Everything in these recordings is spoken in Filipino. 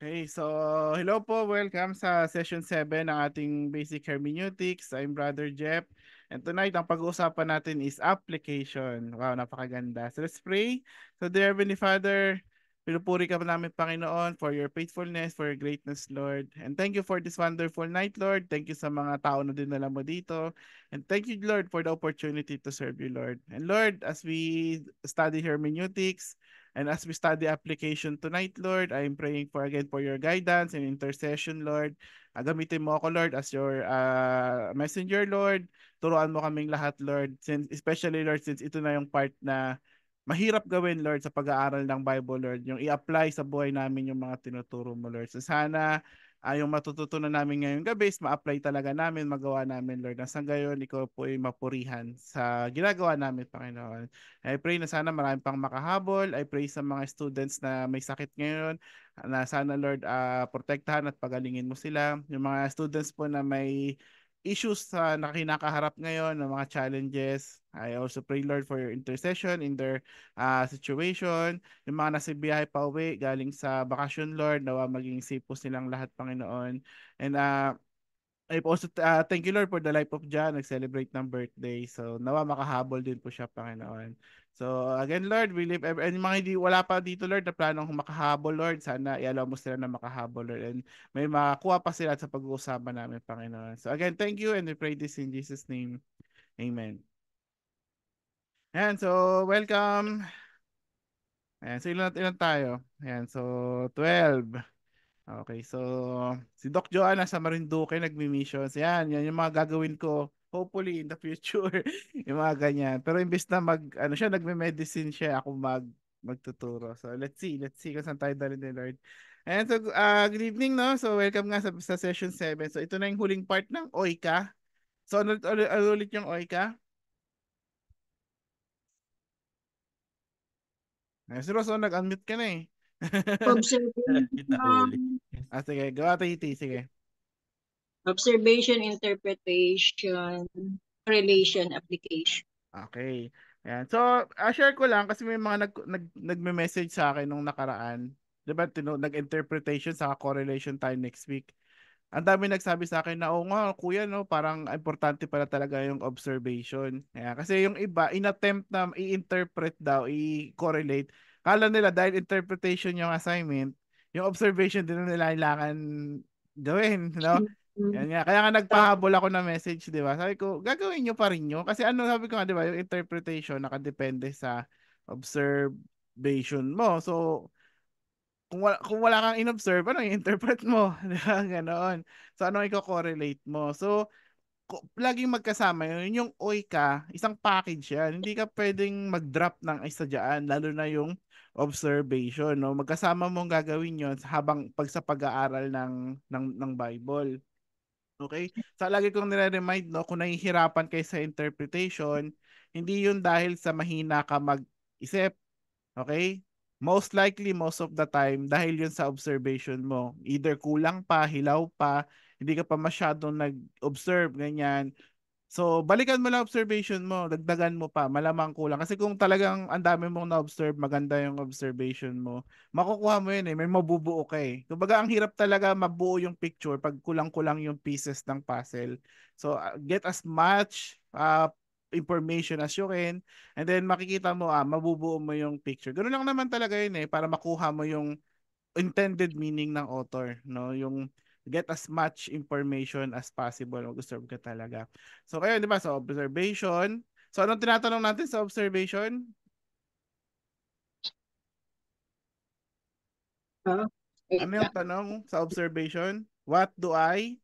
Okay, so hello po, welcome sa session 7 ng ating basic hermeneutics. I'm Brother Jeff. And tonight, ang pag-uusapan natin is application. Wow, napakaganda. So let's pray. So dear Heavenly Father, pinupuri ka namin Panginoon for your faithfulness, for your greatness, Lord. And thank you for this wonderful night, Lord. Thank you sa mga tao na dinala mo dito. And thank you, Lord, for the opportunity to serve you, Lord. And Lord, as we study hermeneutics, and as we study application tonight, Lord, I'm praying for again for your guidance and intercession, Lord. Gamitin mo ako, Lord, as your messenger, Lord. Turuan mo kaming lahat, Lord. Since, especially, Lord, since ito na yung part na mahirap gawin, Lord, sa pag-aaral ng Bible, Lord. Yung i-apply sa buhay namin yung mga tinuturo mo, Lord. So sana yung matututunan namin ngayong gabi is ma-apply talaga namin, magawa namin, Lord. Nang gayon, ikaw po ay mapurihan sa ginagawa namin, Panginoon. I pray na sana marami pang makahabol. I pray sa mga students na may sakit ngayon na sana Lord protektahan at pagalingin mo sila. Yung mga students po na may issues sa kinakaharap ngayon, ng mga challenges. I also pray Lord for your intercession in their situation. Yung mga nasa biyahe pa uwi galing sa bakasyon Lord, nawa maging safe po silang lahat Panginoon. And I also thank you Lord for the life of John, nag-celebrate ng birthday. So nawa makahabol din po siya Panginoon. So again Lord, we live and mga hindi wala pa dito Lord na planong makahabol Lord, sana i-allow mo sila na makahabol Lord and may makuha pa sila sa pag-uusapan namin Panginoon. So again, thank you and we pray this in Jesus name. Amen. Ayan, so welcome. Ayan, so ilan tayo? Ayan, so 12. Okay, so si Doc Joanna sa Marinduque nagmi-missions. Yan yung mga gagawin ko hopefully in the future. Yung mga ganyan. Pero imbes na ano siya, nagme-medicine siya, ako magtuturo. So let's see kung saan tayo dalhin ni Lord. And so good evening no. So welcome nga sa session 7. So ito na yung huling part ng OIKA. So ulit yung OIKA. Si Rosso, nag-unmute ka na eh. Observation, Kita ko ulit. Sige, gawa tayo, sige. observation, interpretation, relation, application. Okay. Ayan. So, share ko lang kasi may mga nagme-message sa akin nung nakaraan. 'Di ba, nag-interpretation sa correlation tayo next week. Ang dami nagsabi sa akin na, oo nga, kuya, no, parang importante pala talaga yung observation. Ayan. Kasi yung iba, inattempt na i-interpret daw, i-correlate. Kala nila dahil interpretation yung assignment, yung observation din nila kailangan gawin, no? Mm. Yan nga. Kaya nga nagpahabol ako na message, di ba? Sabi ko, gagawin nyo pa rin nyo. Kasi ano sabi ko nga, di ba, yung interpretation nakadepende sa observation mo. So, kung wala kang in-observe, ano i-interpret mo? Di ba? Ganoon. So, ano i-correlate mo? So, laging magkasama yun. Yung OIKA, isang package yan. Hindi ka pwedeng mag-drop ng isa dyan, lalo na yung observation. No? Magkasama mong gagawin yun habang sa pag-aaral ng Bible. Okay? So lagi kong nire-remind no, kung nahihirapan kayo sa interpretation, hindi yun dahil sa mahina ka mag-isip. Okay? Most likely, most of the time, dahil yun sa observation mo. Either kulang pa, hilaw pa, hindi ka pa masyadong nag-observe, ganyan. So, balikan mo lang observation mo, dagdagan mo pa, malamang kulang. Kasi kung talagang ang dami mong na-observe, maganda yung observation mo, makukuha mo yun eh, may mabubuo ka eh. Kumbaga, ang hirap talaga mabuo yung picture pag kulang-kulang yung pieces ng puzzle. So, get as much information as you can, and then makikita mo, mabubuo mo yung picture. Ganun lang naman talaga yun eh, para makuha mo yung intended meaning ng author, no? Yung get as much information as possible. Mag-observe ka talaga. So, kayo, di ba, sa observation. So, anong tinatanong natin sa observation? Ah, wait Ano yung lang. tanong sa observation? What do I?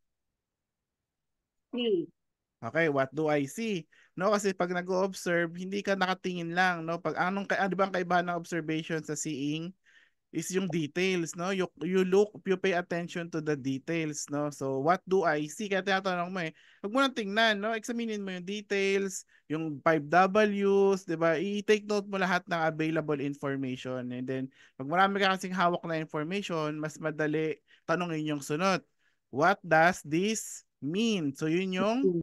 See. Okay, what do I see? No, kasi pag nag-observe, hindi ka nakatingin lang, no? Pag di ba ang kaibahan ng observation sa seeing? Is yung details, no? You pay attention to the details, no? So, what do I see? Kaya tinatanong mo eh, huwag mo nang tingnan, no? Examinin mo yung details, yung 5Ws, di ba? I-take note mo lahat ng available information. And then, pag marami ka kasing hawak na information, mas madali tanongin yung sunod. What does this mean? So, yun yung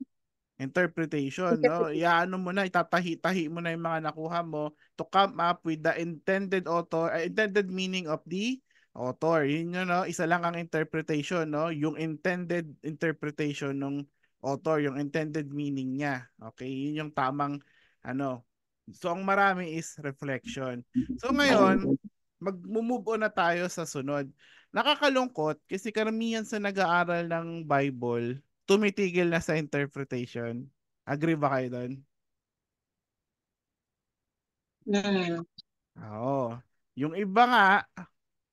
interpretation, no? Interpretation. Iaano mo na, itatahi-tahi mo na yung mga nakuha mo to come up with the intended meaning of the author. Yun yun, no? Isa lang ang interpretation, no? Yung intended interpretation ng author, yung intended meaning niya. Okay? Yun yung tamang ano. So ang marami is reflection. So ngayon, mag-move on na tayo sa sunod. Nakakalungkot kasi karamihan sa nag-aaral ng Bible, tumitigil na sa interpretation. Agree ba kayo doon? Mm. Oo. Yung iba nga,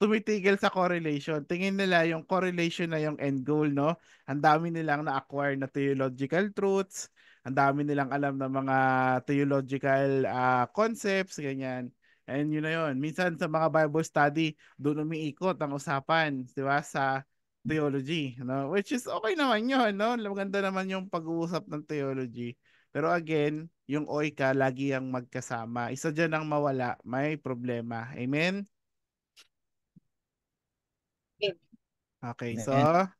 tumitigil sa correlation. Tingin nila yung correlation na yung end goal, no? Ang dami nilang na-acquire na theological truths, ang dami nilang alam ng mga theological concepts, ganyan. And yun na yun. Minsan sa mga Bible study, doon umiikot ang usapan, di ba, sa theology, no? Which is okay naman yun, no? Maganda naman yung pag-uusap ng theology. Pero again, yung oika lagi ang magkasama. Isa dyan ang mawala, may problema. Amen? Okay, so And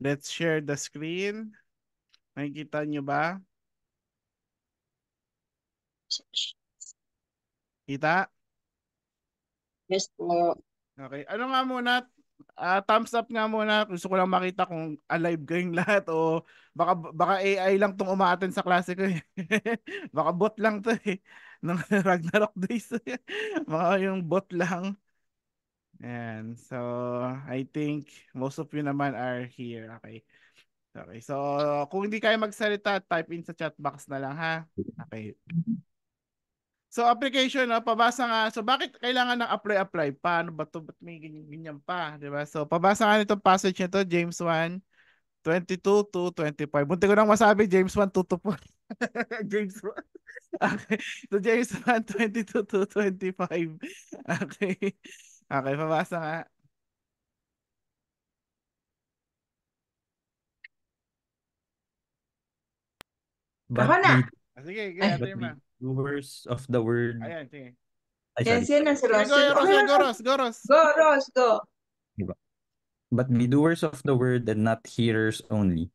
let's share the screen. Nakikita nyo ba? Kita? Yes po. Okay. Ano nga muna? Thumbs up nga muna. Gusto ko lang makita kung alive kayong lahat o baka AI lang tong umaattend sa klase ko eh. Baka bot lang to eh. Nung Ragnarok days. Baka yung bot lang. And so I think most of you naman are here. Okay. Okay. So kung hindi kayo magsalita, type in sa chat box na lang ha. Okay. So application, no, pabasa nga. So bakit kailangan ng apply? Paano ba to? Ba't may ganyan pa, 'di ba? So pabasa nga nitong passage nito, James 1:22 to 25. Munti ko nang masabi James 1:2 to 4. James 1. Okay. So James 1:22 to 25. Okay. Okay, pabasa nga. Ako but na. be Sige, Ay, Ate but Irma. be doers of the word. Ayan, sige. Ay, yan sorry. sino si Sige, Ross. go, Ross, Okay go, lang. Ross, go, Ross. Go, Ross, go. Diba? But be doers of the word and not hearers only,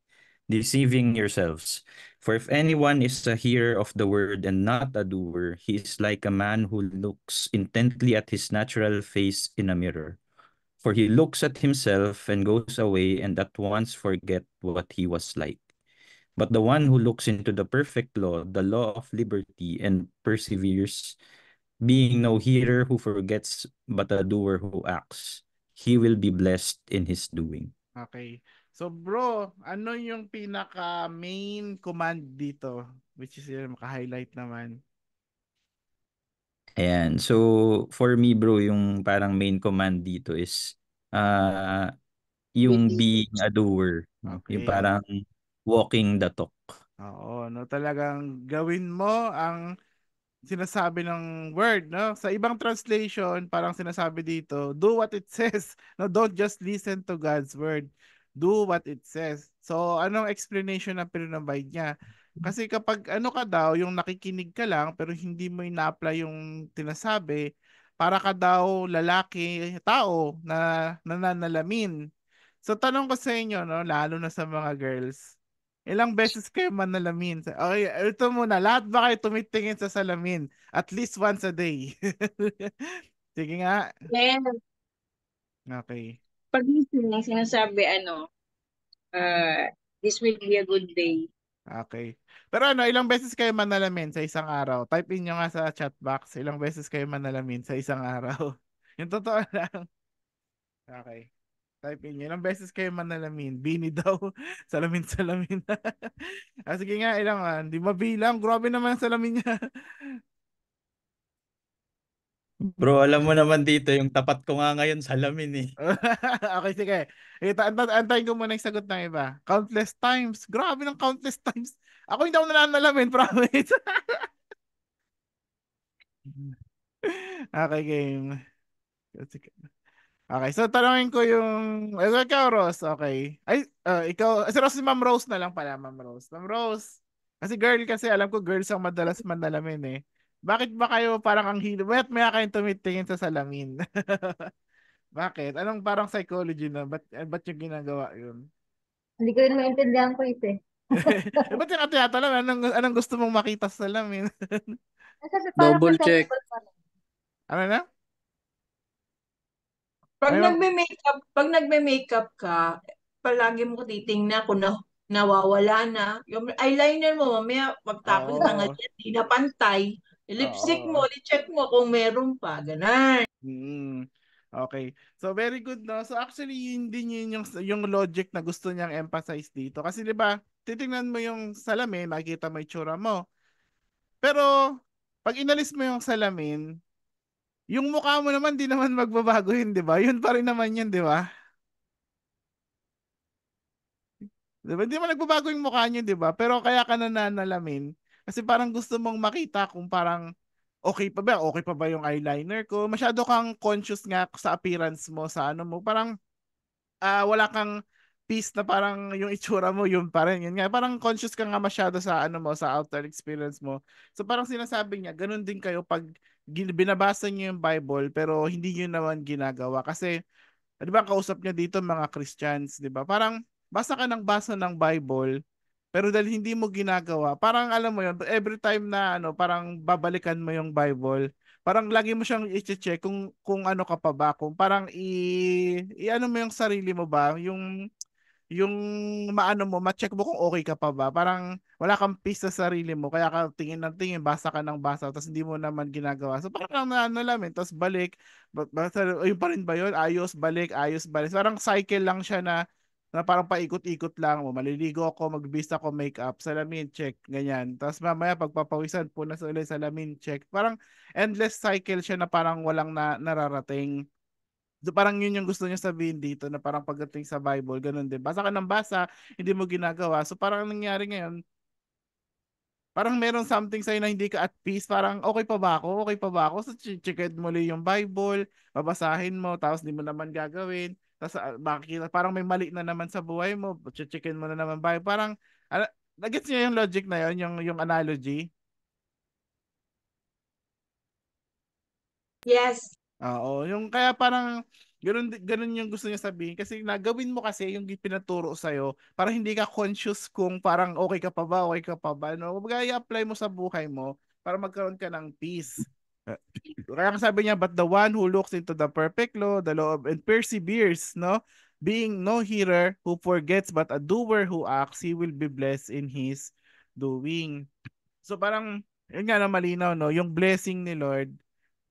deceiving yourselves. For if anyone is a hearer of the word and not a doer, he is like a man who looks intently at his natural face in a mirror. For he looks at himself and goes away and at once forget what he was like. But the one who looks into the perfect law, the law of liberty, and perseveres, being no hearer who forgets, but a doer who acts, he will be blessed in his doing. Okay. So bro, ano yung pinaka main command dito? Which is yun, maka-highlight naman. Ayan. So, for me, bro, yung parang main command dito is yung being a doer. No? Yung Okay. parang walking the talk. Oo, no, talagang gawin mo ang sinasabi ng word, no? Sa ibang translation, parang sinasabi dito, do what it says. No, don't just listen to God's word. Do what it says. So, anong explanation na pinrovide niya? Kasi kapag ano ka daw, yung nakikinig ka lang pero hindi mo ina-apply yung tinasabi, para ka daw lalaki, tao na nananalamin. So, tanong ko sa inyo, no, lalo na sa mga girls, ilang beses kayo manalamin? Okay, ito muna. Lahat ba kayo tumitingin sa salamin? At least once a day. Sige nga. Then, Okay. pag gising, sinasabi, this will be a good day. Okay. Pero ano, ilang beses kayo manalamin sa isang araw? Type in nyo nga sa chat box. Ilang beses kayo manalamin sa isang araw? Yung totoo lang. Okay. Type in nyo. Ilang beses kayo manalamin? Bini daw. Salamin-salamin. Sige nga, ilang Di mabilang. Grabe naman ang salamin niya. Bro, alam mo naman dito, yung tapat ko nga ngayon salamin eh. Okay, sige. Ito, antayin ko muna yung sagot ng iba. Countless times. Grabe ng countless times. Ako hindi ako nananalamin, promise. Okay, game. Sige. Okay, so tanongin ko yung... Ikaw, Rose. Okay. Ay, ikaw... Si Rose, si Ma'am Rose na lang pala, Ma'am Rose. Ma'am Rose. Kasi girl kasi, alam ko girls ang madalas manalamin eh. Bakit ba kayo parang ang hilo? Ba't may kayong tumitingin sa salamin? Bakit? Anong parang psychology na? Ba't yung ginagawa yun? Hindi ko rin maintindihan ko ito eh. Ba't yung tinatanong? Anong gusto mong makita sa salamin? Kasi parang Double check. presentable pa rin. Ano na? Mayroon, Pag nagme-makeup ka, palagi mo titingnan kung nawawala na. Yung eyeliner mo, mamaya pagtapos ng oo, ganyan, di na pantay. Lipstick mo, oo. i-check mo kung meron pa. Ganun. Mm. Okay. So very good no. So actually yun din yung logic na gusto niyang emphasize dito. Kasi 'di ba, titingnan mo yung salamin, makikita mo yung itsura mo. Pero pag inalis mo yung salamin, yung mukha mo naman di naman magbabago yun, 'di ba? Yun pa rin naman yun, 'di ba? 'Di ba? Hindi naman nagbabago yung mukha niyo, 'di ba? Pero kaya ka nananalamin kasi parang gusto mong makita kung parang okay pa ba yung eyeliner ko? Masyado kang conscious nga sa appearance mo, sa ano mo. Parang wala kang peace na parang yung itsura mo yun pa rin. Yun nga, parang conscious ka nga masyado sa ano mo, sa outer experience mo. So parang sinasabi niya, ganun din kayo pag binabasa niyo yung Bible pero hindi niyo naman ginagawa. Kasi, di ba, kausap niya dito mga Christians, di ba? Parang basa ka ng basa ng Bible pero dahil hindi mo ginagawa, parang alam mo yun, every time na ano, parang babalikan mo yung Bible, parang lagi mo siyang i-check kung ano ka pa ba, kung parang i-ano mo yung sarili mo ba, yung maano mo, ma-check mo kung okay ka pa ba. Parang wala kang peace sa sarili mo, kaya ka tingin ng tingin, basa ka ng basa, tapos hindi mo naman ginagawa. So parang nalamin, tapos balik, yun pa rin ba yun? Ayos, balik. So, parang cycle lang siya na parang paikot-ikot lang mo. Maliligo ako, magbisa ako, makeup, salamin, check, ganyan. Tapos mamaya pagpapawisan, punas ulit, salamin, check. Parang endless cycle siya na parang walang nararating. Parang yun yung gusto niya sabihin dito na parang pagdating sa Bible, ganun din. Basa ka ng basa, hindi mo ginagawa. So parang ang nangyari ngayon, parang meron something sa'yo na hindi ka at peace. Parang okay pa ba ako? Okay pa ba ako? So checkin mo lang yung Bible, babasahin mo, tapos hindi mo naman gagawin. Tapos makikita, parang may mali na naman sa buhay mo, checkin mo na naman Bible. Parang, nagets niya yung logic na yun, yung analogy. Yes. Oo, yung kaya parang ganun yung gusto niya sabihin kasi nagawin mo kasi yung pinaturo sa para hindi ka conscious kung parang okay ka pa ba, no? Kumbaga i-apply mo sa buhay mo para magkaroon ka ng peace. Kaya nga sabi niya, but the one who looks into the perfect law, the law of, and perseveres, no? Being no hearer who forgets but a doer who acts, he will be blessed in his doing. So parang, yun nga na malinaw, no? Yung blessing ni Lord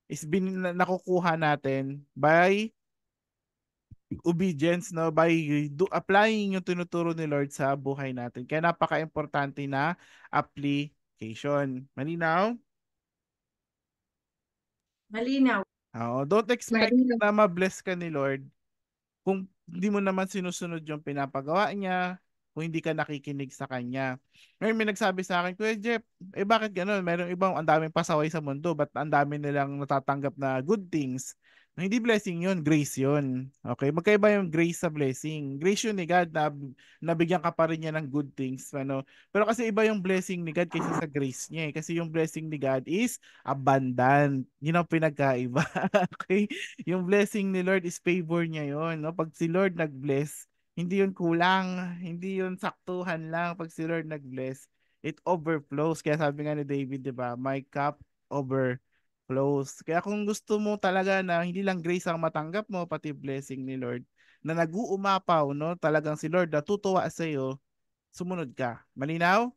is nakukuha natin by obedience, no, by applying yung tinuturo ni Lord sa buhay natin. Kaya napaka-importante na application. Malinaw? Malinaw. Oo, don't expect Malinaw. na ma-bless ka ni Lord kung hindi mo naman sinusunod yung pinapagawa niya, kung hindi ka nakikinig sa kanya. Ngayon may nagsabi sa akin, Kuya Jeff, bakit ganun? Merong ibang ang daming pasaway sa mundo, ba't ang dami nilang natatanggap na good things? Hindi blessing yun, grace yun. Okay, magkaiba yung grace sa blessing. Grace yun ni God na nabigyan ka pa rin niya ng good things. Ano? Pero kasi iba yung blessing ni God kaysa sa grace niya. Kasi yung blessing ni God is abundant. Yun ang pinagkaiba. Okay? Yung blessing ni Lord is favor niya yon, no? Pag si Lord nag-bless, hindi yun kulang, hindi yun saktuhan lang. Pag si Lord nag-bless, it overflows. Kaya sabi nga ni David, 'di ba? My cup overflows. Kaya kung gusto mo talaga na hindi lang grace ang matanggap mo, pati blessing ni Lord, na nag-uumapaw, no? Talagang si Lord natutuwa sa iyo, sumunod ka. Malinaw?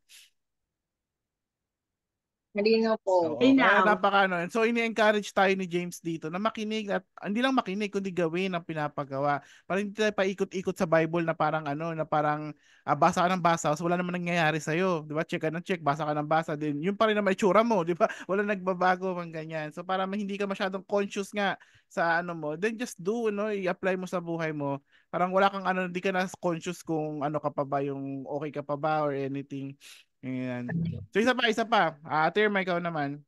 Malinaw po. Oo, kaya Malinaw. napaka ano. So ini-encourage tayo ni James dito na makinig at hindi lang makinig kundi gawin ang pinapagawa. Para hindi tayo paikot-ikot sa Bible na parang ano, na parang basa ka ng basa so wala naman nangyayari sa iyo, 'di ba? Check ka ng check, basa ka ng basa din. Yun pa rin naman itsura mo, 'di ba? Wala nagbabago man ganyan. So para hindi ka masyadong conscious nga sa ano mo, then just do, no, i-apply mo sa buhay mo. Parang wala kang ano, hindi ka na conscious kung ano ka pa ba, yung okay ka pa ba or anything. Ayan. So isa pa. Ate Irma, ikaw naman.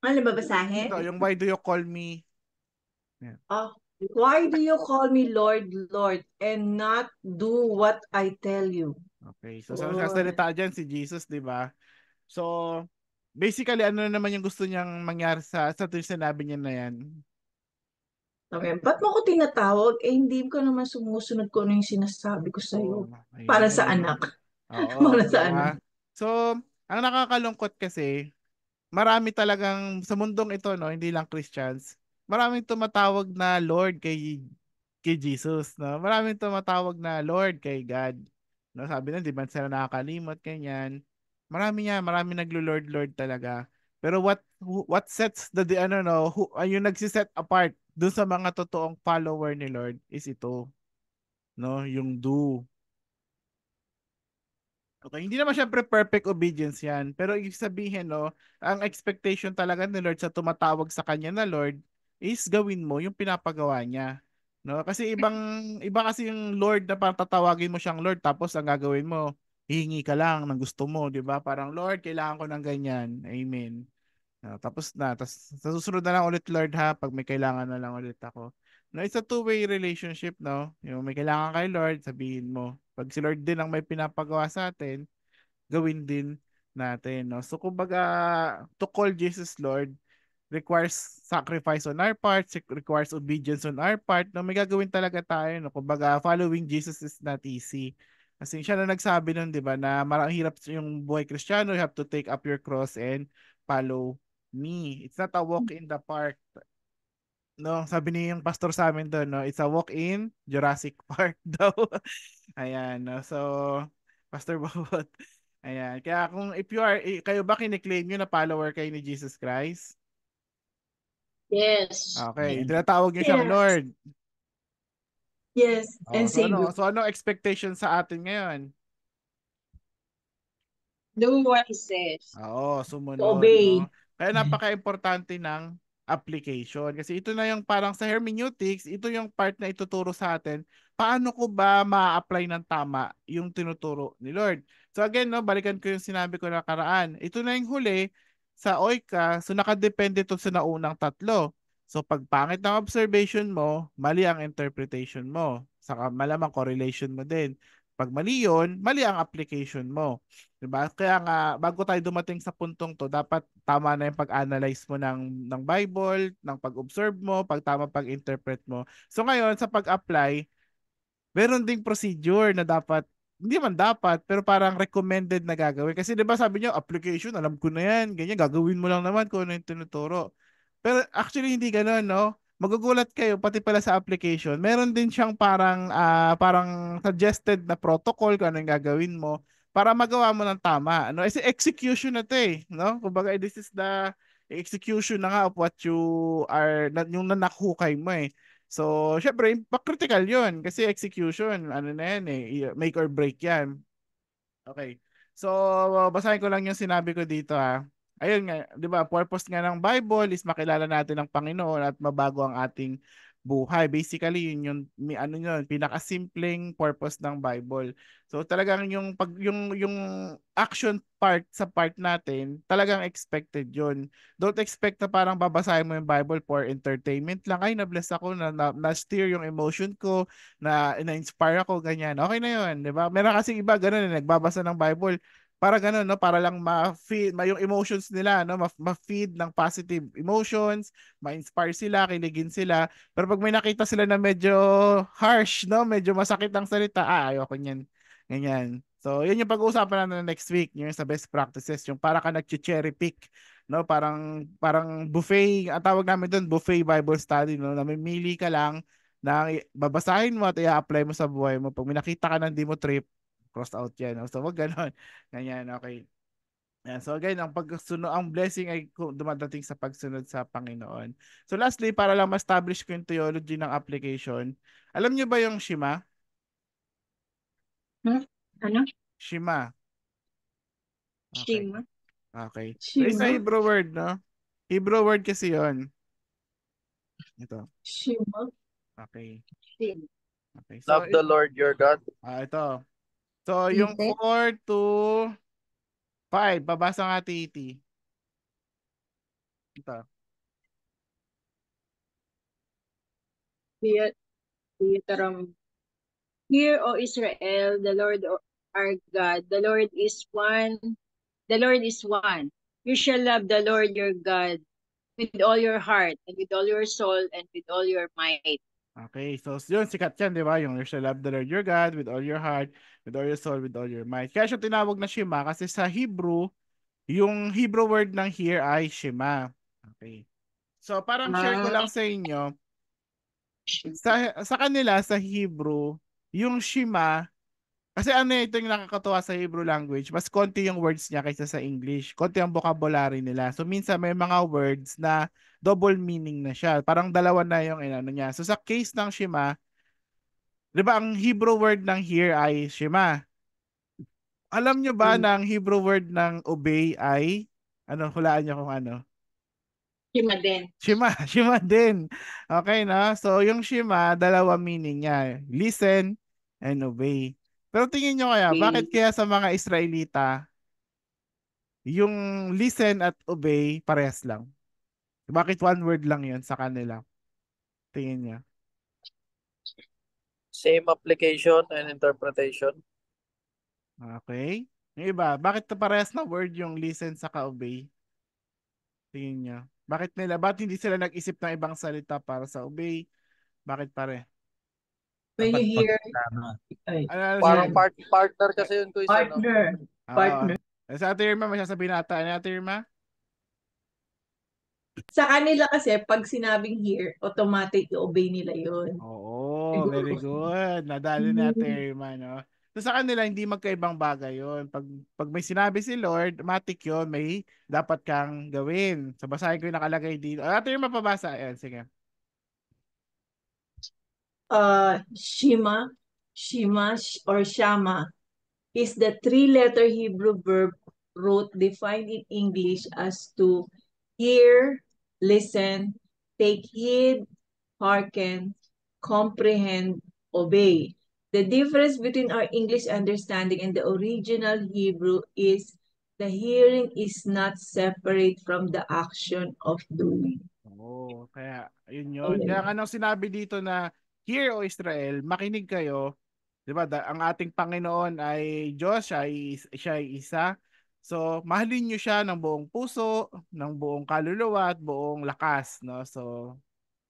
Ano babasahin? Ito, yung why do you call me? Ayan. Oh, why do you call me Lord, Lord, and not do what I tell you? Okay. So sa Oh. salita dyan si Jesus, di ba? So, basically, ano naman yung gusto niyang mangyari sa sinabi niya na yan? Okay, ba't mo ko tinatawag? Eh, hindi ko naman sumusunod ko ano yung sinasabi ko sa'yo. Oo, Para sa ayun. anak. Oo, Para di sa ba? anak. So, ang nakakalungkot kasi, marami talagang sa mundong ito, no, hindi lang Christians, maraming tumatawag na Lord kay Jesus, no? Maraming tumatawag na Lord kay God. No, sabi na, di ba sila nakakalimot, ganyan. Marami naglo-Lord Lord talaga. Pero what sets the ano no, yung nagsiset apart dun sa mga totoong follower ni Lord is ito, no, yung do. Okay, hindi naman syempre perfect obedience yan. Pero ibig sabihin, no, ang expectation talaga ni Lord sa tumatawag sa kanya na Lord is gawin mo yung pinapagawa niya. No? Kasi iba kasi yung Lord na parang tatawagin mo siyang Lord tapos ang gagawin mo, hihingi ka lang ng gusto mo, di ba? Parang Lord, kailangan ko ng ganyan. Amen. Tapos na. Tapos sa susunod na lang ulit Lord ha, pag may kailangan na lang ulit ako. No, it's a two-way relationship, no? Yung may kailangan kay Lord, sabihin mo. Pag si Lord din ang may pinapagawa sa atin, gawin din natin, no? So kumbaga, to call Jesus Lord requires sacrifice on our part, requires obedience on our part, no? May gagawin talaga tayo, no? Kumbaga, following Jesus is not easy. Kasi siya na nagsabi nun, di ba, na marang hirap yung buhay Kristiyano, you have to take up your cross and follow me. It's not a walk in the park. No, sabi ni yung pastor sa amin doon, no, it's a walk in Jurassic Park daw. Ayan, no. So, Pastor Bobot. Ayan. Kaya kung if you are, kayo ba kiniklaim nyo na follower kayo ni Jesus Christ? Yes. Okay, Yeah. tinatawag nyo siyang Yes. Lord. Yes. Oh, And Savior. so ano expectation sa atin ngayon? Do what He says. Oo, To sumunod, no? obey. Kaya napaka-importante ng application. Kasi ito na yung parang sa hermeneutics, ito yung part na ituturo sa atin, paano ko ba ma-apply ng tama yung tinuturo ni Lord. So again, no, balikan ko yung sinabi ko nakaraan. Ito na yung huli sa OICA, so nakadepende to sa naunang tatlo. So pag pangit ng observation mo, mali ang interpretation mo. Saka malamang correlation mo din. Pag mali yun, mali ang application mo. Diba? Kaya nga, bago tayo dumating sa puntong to, dapat tama na yung pag-analyze mo ng Bible, ng pag-observe mo, tama pag-interpret mo. So ngayon, sa pag-apply, meron ding procedure na dapat, hindi man dapat, pero parang recommended na gagawin. Kasi 'di ba sabi niyo, application, alam ko na 'yan, ganyan, gagawin mo lang naman kung ano yung tinuturo. Pero actually hindi ganoon, no? Magugulat kayo pati pala sa application. Meron din siyang parang suggested na protocol kung ano yung gagawin mo para magawa mo ng tama. Ano? Kasi execution na 'to eh, no? Kumbaga this is the execution na nga of what you are, yung nanakukay mo eh. So, syempre, critical yun kasi execution, ano na yan eh, make or break yan. Okay. So, basahin ko lang yung sinabi ko dito ha. Ayun nga, 'di ba? Purpose nga ng Bible is makilala natin ang Panginoon at mabago ang ating buhay. Basically, yun yung ano yun, pinakasimpleng purpose ng Bible. So, talagang yung action part sa part natin, talagang expected yun. Don't expect na parang babasahin mo yung Bible for entertainment lang. Ay, na-bless ako na-steer yung emotion ko, na-inspire ako, ganyan. Okay na yun, di ba? Meron kasi iba, ganun, nagbabasa ng Bible, para ganun, no? Para lang ma-feed, yung emotions nila, no? Ma-feed ng positive emotions, ma-inspire sila, kiligin sila. Pero pag may nakita sila na medyo harsh, no? Medyo masakit ang salita, ayoko niyan. Ganyan. So, yun yung pag-uusapan natin next week, yung sa best practices, yung para ka nag-cherry pick, no? Parang buffet, ang tawag namin doon, buffet Bible study, no? Namimili ka lang na babasahin mo at i-apply mo sa buhay mo. Pag may nakita ka ng di mo trip, cross out yan. So, wag ganon. Ganyan, okay. Yan. So again, ang blessing ay dumadating sa pagsunod sa Panginoon. So lastly, para lang ma-establish ko yung theology ng application, alam niyo ba yung Shema? Hmm? Ano? Shema. Okay. Shima? Okay. So it's a Shima? Hebrew word, no? Hebrew word kasi yon. Ito. Shima? Okay. Shima. Okay. So, Love the Lord your God. ito. So, yung Ite? 4 to 5, babasa nga Titi. Ito. Theaterum. Hear, O Israel, the Lord our God, the Lord is one. The Lord is one. You shall love the Lord your God with all your heart and with all your soul and with all your might. Okay, so yun, sikat yan, di ba? Yung you shall love the Lord your God with all your heart, with all your soul, with all your might. Kaya siya tinawag na Shema kasi sa Hebrew, Yung Hebrew word ng hear ay Shema. Okay. So parang share ko lang sa inyo, sa kanila sa Hebrew, yung Shema, kasi ano ito yung nakakatuwa sa Hebrew language, mas konti yung words niya kaysa sa English. Konti ang vocabulary nila. So minsan may mga words na double meaning na siya. Parang dalawa na yung inano niya. So sa case ng Shema, 'di ba ang Hebrew word ng hear ay Shema. Alam nyo ba na ang Hebrew word ng obey ay ano, hulaan niyo kung ano? Shima din. Shema, Shema din. Okay na? So yung Shema, dalawa meaning niya. Listen and obey. Pero tingin nyo kaya, bakit kaya sa mga Israelita, yung listen at obey parehas lang? Bakit one word lang yun sa kanila? Tingin niya. Same application and interpretation. Okay? Yung iba, bakit parehas na word yung listen sa obey? Tingin niya. Bakit hindi sila nag-isip ng ibang salita para sa obey? Bakit pare? When you Dapat hear, magkasama. ay, Ano Parang sila? partner kasi yun, Kuis, ano? partner, Oo. partner. Sa Ate Irma, may sasabihin ata. Ano Ate Irma? Sa kanila kasi, pag sinabing hear, automatic i-obey nila yun. Oo, Siguro. very good. Nadali ni Ate Irma, no? So sa kanila, hindi magkaibang bagay yun. Pag may sinabi si Lord, matik yun, may dapat kang gawin. So basahin ko yung nakalagay dito. Ate Irma, pabasa. Ayan, sige. Shima, or Shama is the three-letter Hebrew verb root defined in English as to hear, listen, take heed, hearken, comprehend, obey. The difference between our English understanding and the original Hebrew is the hearing is not separate from the action of doing. Oo, kaya yun yun. Kaya anong sinabi dito na, Hear, O Israel, makinig kayo. 'Di ba? Ang ating Panginoon ay Diyos, siya ay isa. So, mahalin niyo siya ng buong puso, ng buong kaluluwa at buong lakas, no? So,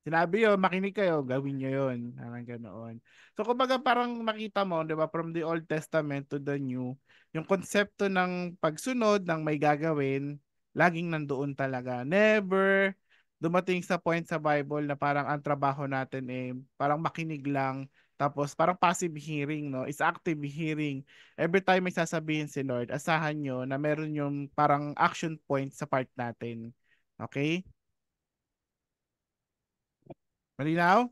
sinabi yun, makinig kayo, gawin nyo yun. Parang ganoon. So, kumbaga parang makita mo, di ba, from the Old Testament to the New, yung konsepto ng pagsunod, ng may gagawin, laging nandoon talaga. Never dumating sa point sa Bible na parang ang trabaho natin eh, parang makinig lang, tapos parang passive hearing, no? It's active hearing. Every time may sasabihin si Lord, asahan nyo na meron yung parang action point sa part natin. Okay? Malinaw?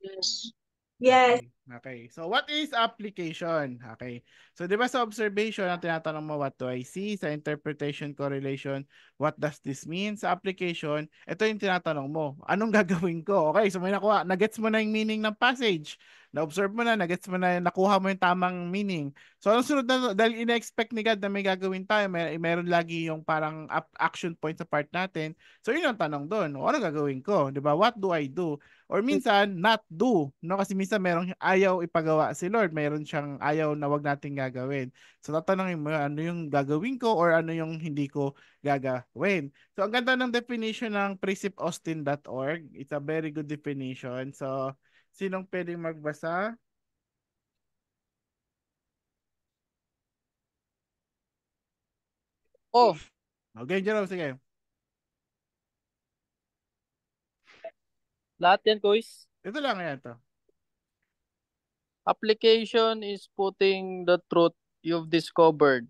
Yes. Yes. Okay. Okay. So what is application? Okay. So 'di ba sa observation ang tinatanong mo what do I see? Sa interpretation correlation, what does this mean? Sa application, ito yung tinatanong mo. Anong gagawin ko? Okay, so may nakuha, nagets mo na yung meaning ng passage. Na-observe mo na, nagets mo na, nakuha mo yung tamang meaning. So anong sunod na dahil ina-expect ni God na may gagawin tayo, meron lagi yung parang action point sa part natin. So yun yung tanong doon. Ano gagawin ko? 'Di ba? What do I do? Or minsan, not do. No? Kasi minsan merong ayaw ipagawa si Lord. Meron siyang ayaw na wag nating gagawin. So tatanungin mo, ano yung gagawin ko or ano yung hindi ko gagawin. So ang ganda ng definition ng precepaustin.org. It's a very good definition. So sinong pwedeng magbasa? Oh, Okay, Jerome, sige. lahat yan, Kuis. Ito lang yan to. Application is putting the truth you've discovered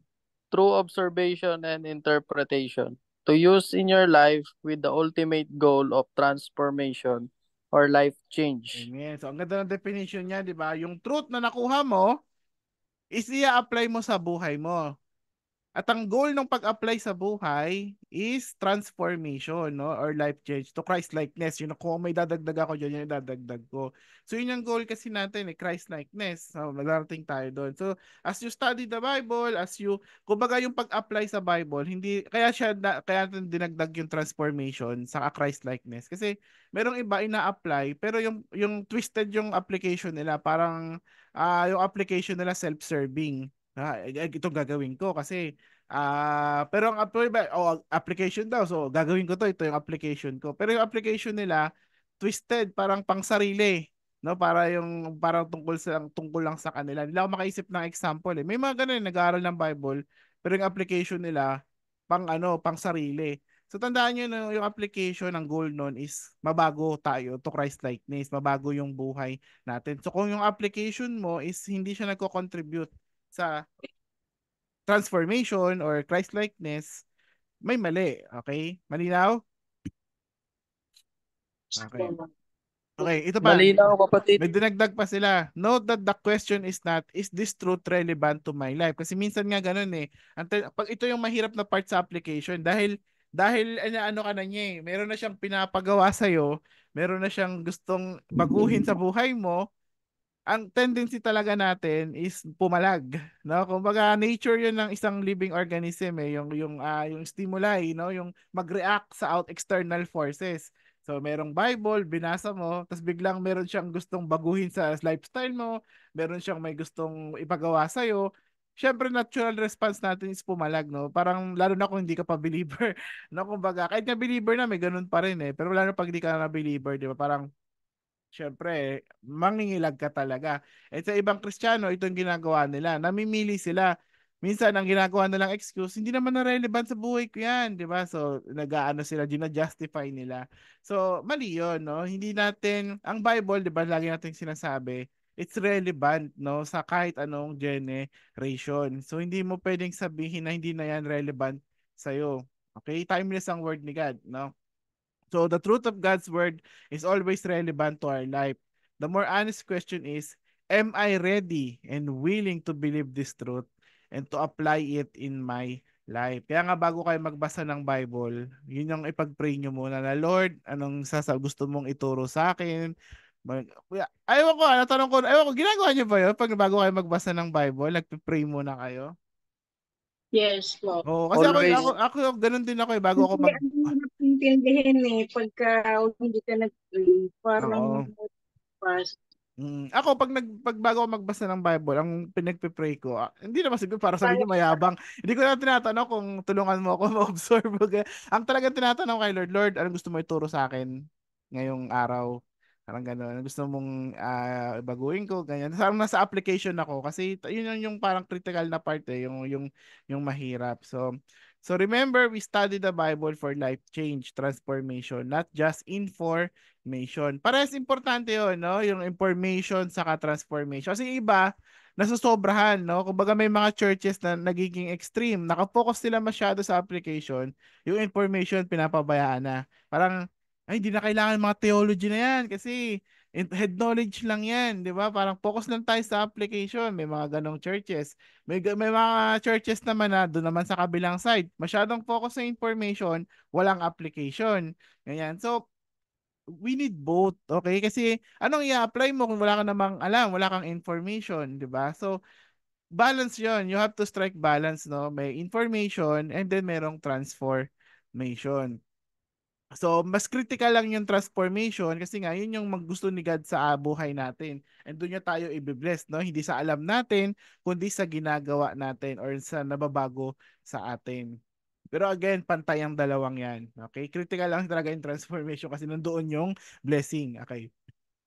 through observation and interpretation to use in your life with the ultimate goal of transformation or life change. Amen. So ang ganda ng definition niya, di ba? Yung truth na nakuha mo, is i-apply mo sa buhay mo. At ang goal ng pag-apply sa buhay is transformation, no? Or life change to Christ-likeness. Yun, kung may dadagdag ako dyan, yun yung dadagdag ko. So yun yung goal kasi natin, Christ-likeness. So magdarating tayo doon. So as you study the Bible, kumbaga yung pag-apply sa Bible, hindi, kaya natin dinagdag yung transformation sa Christ-likeness. Kasi merong iba ina-apply, pero yung twisted yung application nila, parang yung application nila self-serving. Itong gagawin ko kasi pero ang application daw, so gagawin ko to, ito yung application ko, pero yung application nila twisted, parang pang sarili, no? Parang tungkol lang sa kanila. Hindi ako makaisip ng example eh. May mga ganun, nag-aaral ng Bible pero yung application nila pang ano, pang sarili. So tandaan nyo na yung application ng goal nun is mabago tayo to Christ likeness, mabago yung buhay natin. So kung yung application mo is hindi siya nagko-contribute sa transformation or Christ likeness, may mali. Okay? Malinaw? Okay. Okay, ito pa. Malinaw, kapatid. May dinagdag pa sila. Note that the question is not, is this truth relevant to my life? Kasi minsan nga ganun eh. Pag ito yung mahirap na part sa application dahil ano ka na niya eh. Meron na siyang pinapagawa sa meron na siyang gustong baguhin sa buhay mo, ang tendency talaga natin is pumalag, no? Kumbaga nature 'yun ng isang living organism eh, yung stimuli, no? Yung mag-react sa out external forces. So merong Bible, binasa mo, tapos biglang meron siyang gustong baguhin sa lifestyle mo, meron siyang may gustong ipagawa sa iyo. Syempre natural response natin is pumalag, no? Parang lalo na kung hindi ka pa believer, no? Kumbaga kahit nga believer na may ganun pa rin eh, pero lalo pag hindi ka na believer, 'di ba? Parang syempre, mangingilag ka talaga. At sa ibang Kristiyano, ito yung ginagawa nila. Namimili sila. Minsan, ang ginagawa nilang excuse, hindi naman na relevant sa buhay ko yan, di ba? So, nag-aano sila, gina-justify nila. So, mali yun, no? Hindi natin, ang Bible, di ba, lagi natin sinasabi, it's relevant, no? Sa kahit anong generation. So, hindi mo pwedeng sabihin na hindi na yan relevant sa'yo. Okay? Timeless ang word ni God, no? So the truth of God's word is always relevant to our life. The more honest question is, am I ready and willing to believe this truth and to apply it in my life? Kaya nga bago kayo magbasa ng Bible, yun yung ipag-pray nyo muna na, Lord, anong gusto mong ituro sa akin? Ayaw ko, natanong ko, ayaw ko, ginagawa nyo ba yun? Pag bago kayo magbasa ng Bible, nagpe-pray muna kayo? Yes po. Oo, kasi Always. ako ganun din ako eh, bago ako Hindi, ang hirap intindihin eh, pagka hindi ka nag-pray, Oo. parang pas. Ako pag bago ako magbasa ng Bible, ang pinagpe-pray ko, hindi naman siguro para sabihin niyo mayabang. Hindi ko na tinatanong kung tulungan mo ako ma-absorb. Ang talagang tinatanong kay Lord, Lord, anong gusto mo ituro sa akin ngayong araw? Parang gano'n. Ano gusto mong baguhin ko, ganyan. Parang nasa application ako kasi yun yung parang critical na part eh, yung mahirap. So remember, we study the Bible for life change, transformation, not just information. Parehas importante yun, no? Yung information saka transformation. Kasi yung iba, nasusobrahan, no? Kumbaga may mga churches na nagiging extreme. Nakafocus sila masyado sa application. Yung information, pinapabayaan na. Parang, ay, hindi na kailangan mga theology na yan kasi head knowledge lang yan, di ba? Parang focus lang tayo sa application. May mga ganong churches. May mga churches naman na doon naman sa kabilang side. Masyadong focus sa information, walang application. Ganyan. So, we need both, okay? Kasi anong i-apply mo kung wala ka namang alam, wala kang information, di ba? So, balance yon. You have to strike balance, no? May information and then merong transformation. So, mas critical lang yung transformation kasi nga, yun yung maggusto ni God sa buhay natin. And doon niya tayo i-bless, no? Hindi sa alam natin, kundi sa ginagawa natin or sa nababago sa atin. Pero again, pantay ang dalawang yan. Okay? Critical lang talaga yung transformation kasi nandoon yung blessing. Okay?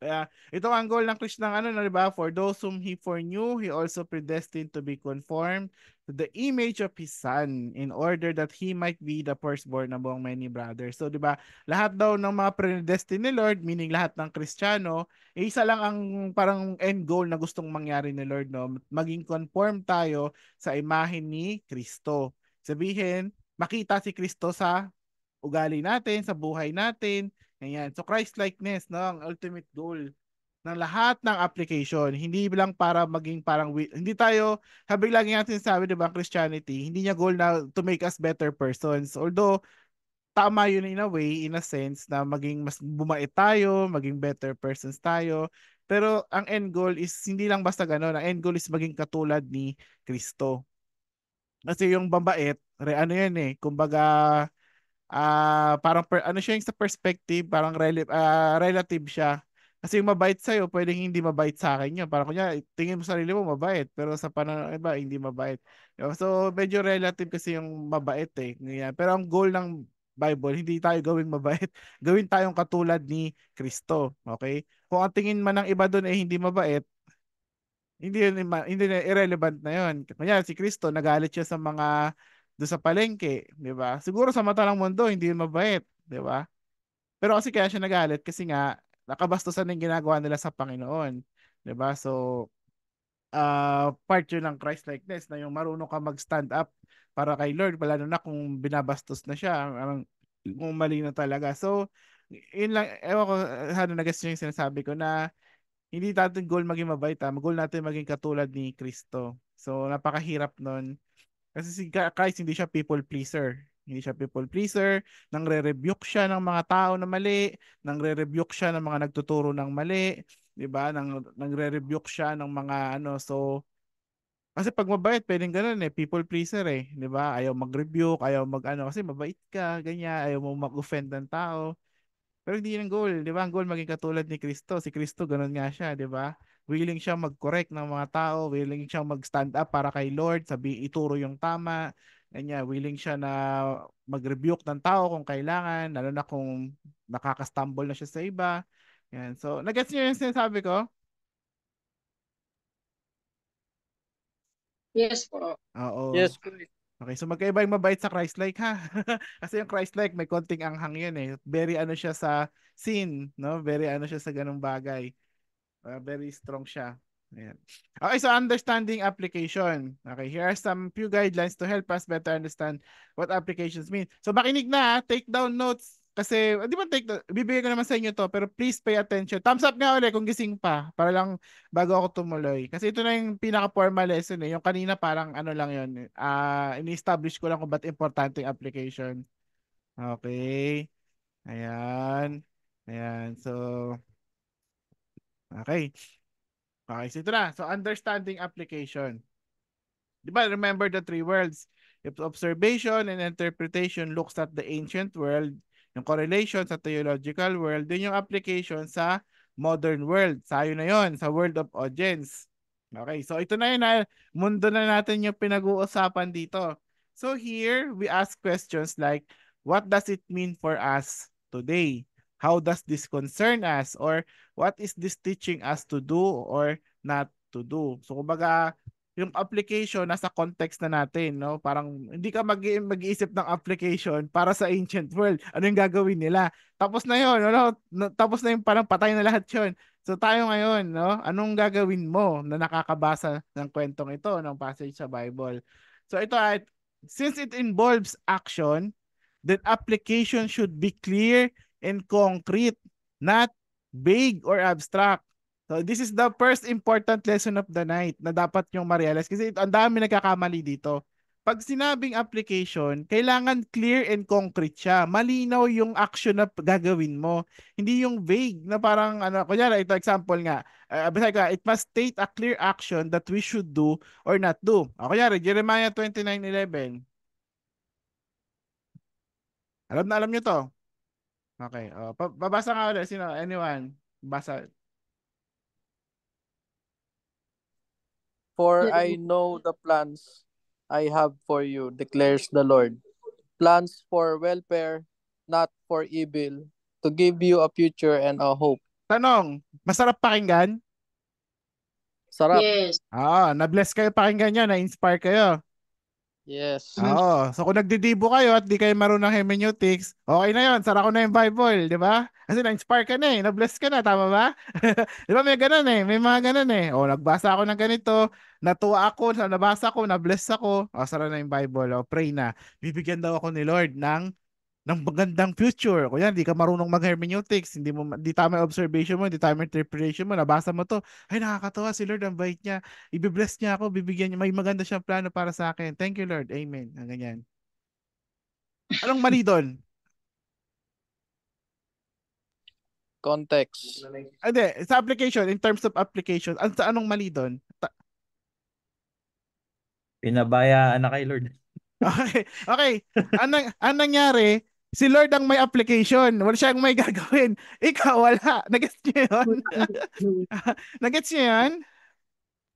Kaya ito ang goal ng Krishna ng ano na, 'di ba? For those whom he foreknew, he also predestined to be conformed to the image of his son in order that he might be the firstborn among many brothers. So, 'di ba? Lahat daw ng mga predestined ni Lord, meaning lahat ng Kristiyano, isa lang ang parang end goal na gustong mangyari ni Lord, no? Maging conform tayo sa imahe ni Kristo. Sabihin, makita si Kristo sa ugali natin, sa buhay natin. Ayan. So Christ-likeness, no, ang ultimate goal ng lahat ng application. Hindi lang para maging parang hindi tayo, sabi lagi natin sabi, 'di ba, Christianity, hindi niya goal na to make us better persons. Although tama yun in a way, in a sense, na maging mas bumait tayo, maging better persons tayo. Pero ang end goal is hindi lang basta gano'n. Ang end goal is maging katulad ni Kristo. Kasi yung bambait, ano yan eh, kumbaga parang ano siya yung sa perspective, parang relative siya. Kasi yung mabait sa'yo, pwedeng hindi mabait sa akin yun. Parang kunya, tingin mo sarili mo mabait, pero sa pananaw ng iba, hindi mabait. So, medyo relative kasi yung mabait eh. Ganyan. Pero ang goal ng Bible, hindi tayo gawing mabait. Gawin tayong katulad ni Kristo. Okay? Kung ang tingin man ng iba doon ay hindi mabait, hindi na irrelevant na yun. Kanya si Kristo nagalit siya sa mga do sa palengke, 'di ba? Siguro sa mata ng mundo hindi yun mabait, 'di ba? Pero kasi kaya siya nagalit kasi nga nakabastusan ng ginagawa nila sa Panginoon, 'di ba? So part yun ng Christ-likeness na yung marunong ka mag-stand up para kay Lord, lalo na kung binabastos na siya, kung mali na talaga. So, yun lang, ewan ko, ano, nag-guess yung sinasabi ko na hindi natin goal maging mabait, goal natin maging katulad ni Kristo. So, napakahirap nun. Kasi si Christ hindi siya people pleaser. Hindi siya people pleaser, nangre-rebuke siya ng mga tao na mali, nangre-rebuke siya ng mga nagtuturo ng mali, 'di ba? Nangre-rebuke siya ng mga ano. So, kasi pag mabait, pwedeng ganun people pleaser 'di ba? Ayaw mag-rebuke, ayaw mag-ano kasi mabait ka, ganyan, ayaw mo mag-offend ng tao. Pero hindi yun ang goal, di ba? Ang goal maging katulad ni Kristo. Si Kristo, ganun nga siya, di ba? Willing siya mag-correct ng mga tao, willing siya mag-stand up para kay Lord, ituro yung tama. Ganyan, willing siya na mag-rebuke ng tao kung kailangan, lalo na kung nakaka-stumble na siya sa iba. Yan. So, nag-gets niyo yung sinasabi ko? Yes po. Oo. Yes, Kuya. Okay, so magkaiba yung mabait sa Christ-like ha. Kasi yung Christ-like may konting anghang yun Very ano siya sa sin, no? Very ano siya sa ganung bagay. Very strong siya. Ayan. Okay, so understanding application. Okay, here are some few guidelines to help us better understand what applications mean. So makinig na, take down notes. Kasi, di ba bibigay ko naman sa inyo to, pero please pay attention. Thumbs up nga ulit kung gising pa, para lang bago ako tumuloy. Kasi ito na yung pinaka-formal lesson Yung kanina parang ano lang yun. Ini-establish ko lang kung ba't importante yung application. Okay. Ayan. Ayan. So, okay. Okay, so ito na. So, understanding application. Di ba, remember the three worlds. If observation and interpretation looks at the ancient world, yung correlation sa theological world, din yung application sa modern world. Sayo na yon sa world of audience. Okay, so ito na yun mundo na natin yung pinag-uusapan dito. So here, we ask questions like, what does it mean for us today? How does this concern us? Or what is this teaching us to do or not to do? So kumbaga, yung application nasa context na natin, no? Parang hindi ka mag-iisip ng application para sa ancient world. Ano yung gagawin nila? Tapos na 'yon, ano? Tapos na yung parang patay na lahat 'yon. So tayo ngayon, no? Anong gagawin mo na nakakabasa ng kwentong ito, ng passage sa Bible? So ito ay since it involves action, then application should be clear and concrete, not vague or abstract. So this is the first important lesson of the night na dapat yung ma-realize kasi ang dami nagkakamali dito. Pag sinabing application, kailangan clear and concrete siya. Malinaw yung action na gagawin mo. Hindi yung vague na parang ano, kunyari ito example nga. Basta ka, it must state a clear action that we should do or not do. Kunyari, Jeremiah 29:11. Alam niyo to. Okay. Babasa nga ulit. Sino? Anyone? Basa. For I know the plans I have for you, declares the Lord. Plans for welfare, not for evil, to give you a future and a hope. Tanong, masarap pakinggan? Sarap. Yes. Na-bless kayo pakinggan nyo, na-inspire kayo. Yes. So kung nagdidibo kayo at di kayo marunong hermeneutics, okay na yon, sara ko na yung Bible, di ba? Kasi na-inspire ka na na-bless ka na, tama ba? Di ba may ganun may mga ganun nagbasa ako ng ganito, natuwa ako, nabasa ko, na-bless ako, sara na yung Bible, pray na. Bibigyan daw ako ni Lord ng magandang future. Kung yan, di ka marunong mag-hermeneutics, di tama yung observation mo, di tama yung interpretation mo, nabasa mo to, ay nakakatawa si Lord, ang bait niya, i-bless niya ako, bibigyan niya, may maganda siyang plano para sa akin. Thank you Lord, amen. Ang ganyan. Anong mali doon? Context. Hindi, sa application, in terms of application, anong mali doon? Pinabayaan na kay Lord. Okay, okay. Ang nangyari, si Lord ang may application. Wala siyang may gagawin. Ikaw, wala. Nagets niyo yun? Nagets niyo yun?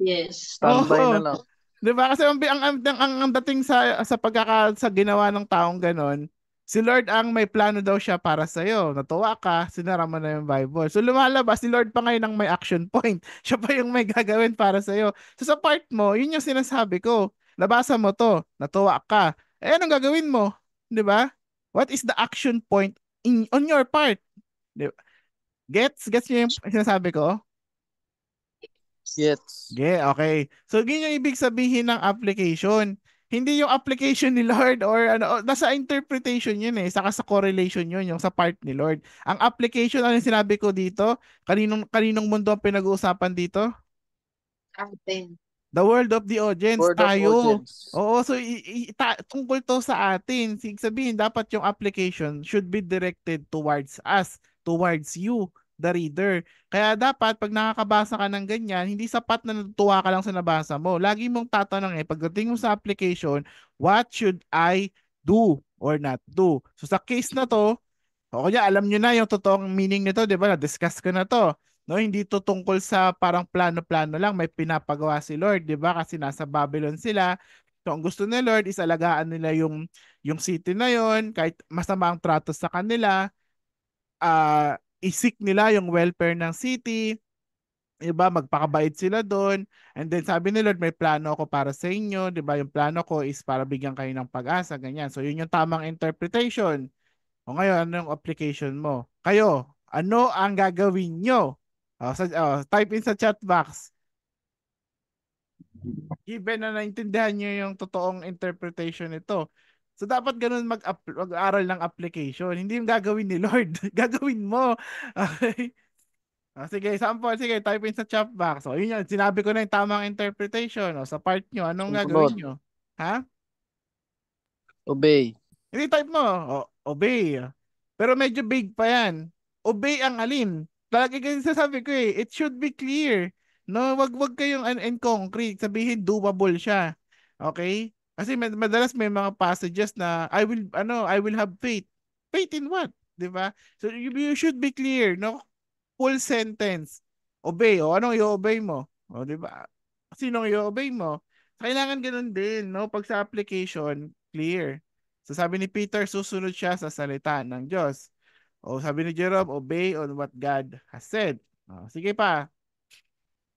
Yes. Standby na Oo. lang. 'Di ba? Kasi ang dating sa ginawa ng taong ganon, Si Lord ang may plano daw siya para sa'yo. Natuwa ka, sinara mo na yung Bible. So lumalabas, si Lord pa ngayon ang may action point. Siya pa yung may gagawin para sa'yo. So sa part mo, yun yung sinasabi ko. Nabasa mo to, natuwa ka. Eh, anong gagawin mo? Di ba? What is the action point on your part? Di ba? Gets niyo yung sinasabi ko? Yes. Okay. So, yun yung ibig sabihin ng application. Hindi yung application ni Lord or ano, nasa interpretation yun saka sa correlation yun, yung sa part ni Lord. Ang application, ano yung sinabi ko dito? Kaninong mundo ang pinag-uusapan dito? Atin. The world of the audience, Word of tayo. audience. Oo, so tungkol to sa atin. Sig sabihin, dapat yung application should be directed towards us, towards you, the reader. Kaya dapat, pag nakakabasa ka ng ganyan, hindi sapat na natutuwa ka lang sa nabasa mo. Lagi mong tatanong pagdating mo sa application, what should I do or not do? So sa case na to, o kaya alam nyo na yung totoong meaning nito, di ba? Na-discuss ko na to. No, hindi to tungkol sa parang plano-plano lang, may pinapagawa si Lord, di ba? Kasi nasa Babylon sila. So ang gusto ni Lord is alagaan nila yung city na yon, kahit masama ang trato sa kanila, isik nila yung welfare ng city, iba magpakabait sila doon. And then sabi ni Lord, may plano ako para sa inyo, 'di ba? Yung plano ko is para bigyan kayo ng pag-asa, ganyan. So yun yung tamang interpretation. O ngayon, anong application mo? Kayo, ano ang gagawin nyo? Type in sa chat box. Given na naintindihan nyo yung totoong interpretation nito. So, dapat ganun mag-aral ng application. Hindi yung gagawin ni Lord. Gagawin mo. Okay? Sige, sample. Sige, type in sa chat box. So, yun yun. Sinabi ko na yung tamang interpretation. Sa part nyo, anong gagawin Sumunod. nyo? Ha? Obey. Hindi type mo, obey. Pero medyo vague pa yan. Obey ang alin? Lagi kasi sasabi ko it should be clear. No, wag kayong in concrete. Sabihin doable siya. Okay? Kasi madalas may mga passages na I will have faith. Faith in what? 'Di ba? So you should be clear, no? Full sentence. Obey. Anong i-obey mo? 'Di ba? Sinong i-obey mo? Kailangan ganun din, no? Pag sa application, clear. So sabi ni Peter, susunod siya sa salita ng Diyos. O sabi ni Jerome, obey on what God has said. Sige pa.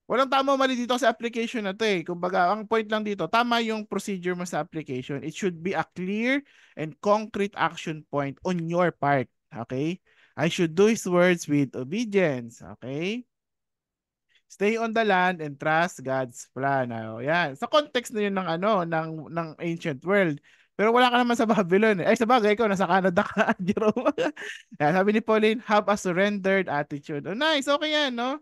Walang tama o mali dito sa application na to Kumbaga, ang point lang dito, tama yung procedure mo sa application. It should be a clear and concrete action point on your part. Okay? I should do His words with obedience. Okay? Stay on the land and trust God's plan. Yan. Sa context na yun ng ancient world. Pero wala ka naman sa Babylon. Ay, sa bagay ko, nasa Canada ka, Jerome. Yan, sabi ni Pauline, have a surrendered attitude. Oh, nice. Okay yan, no?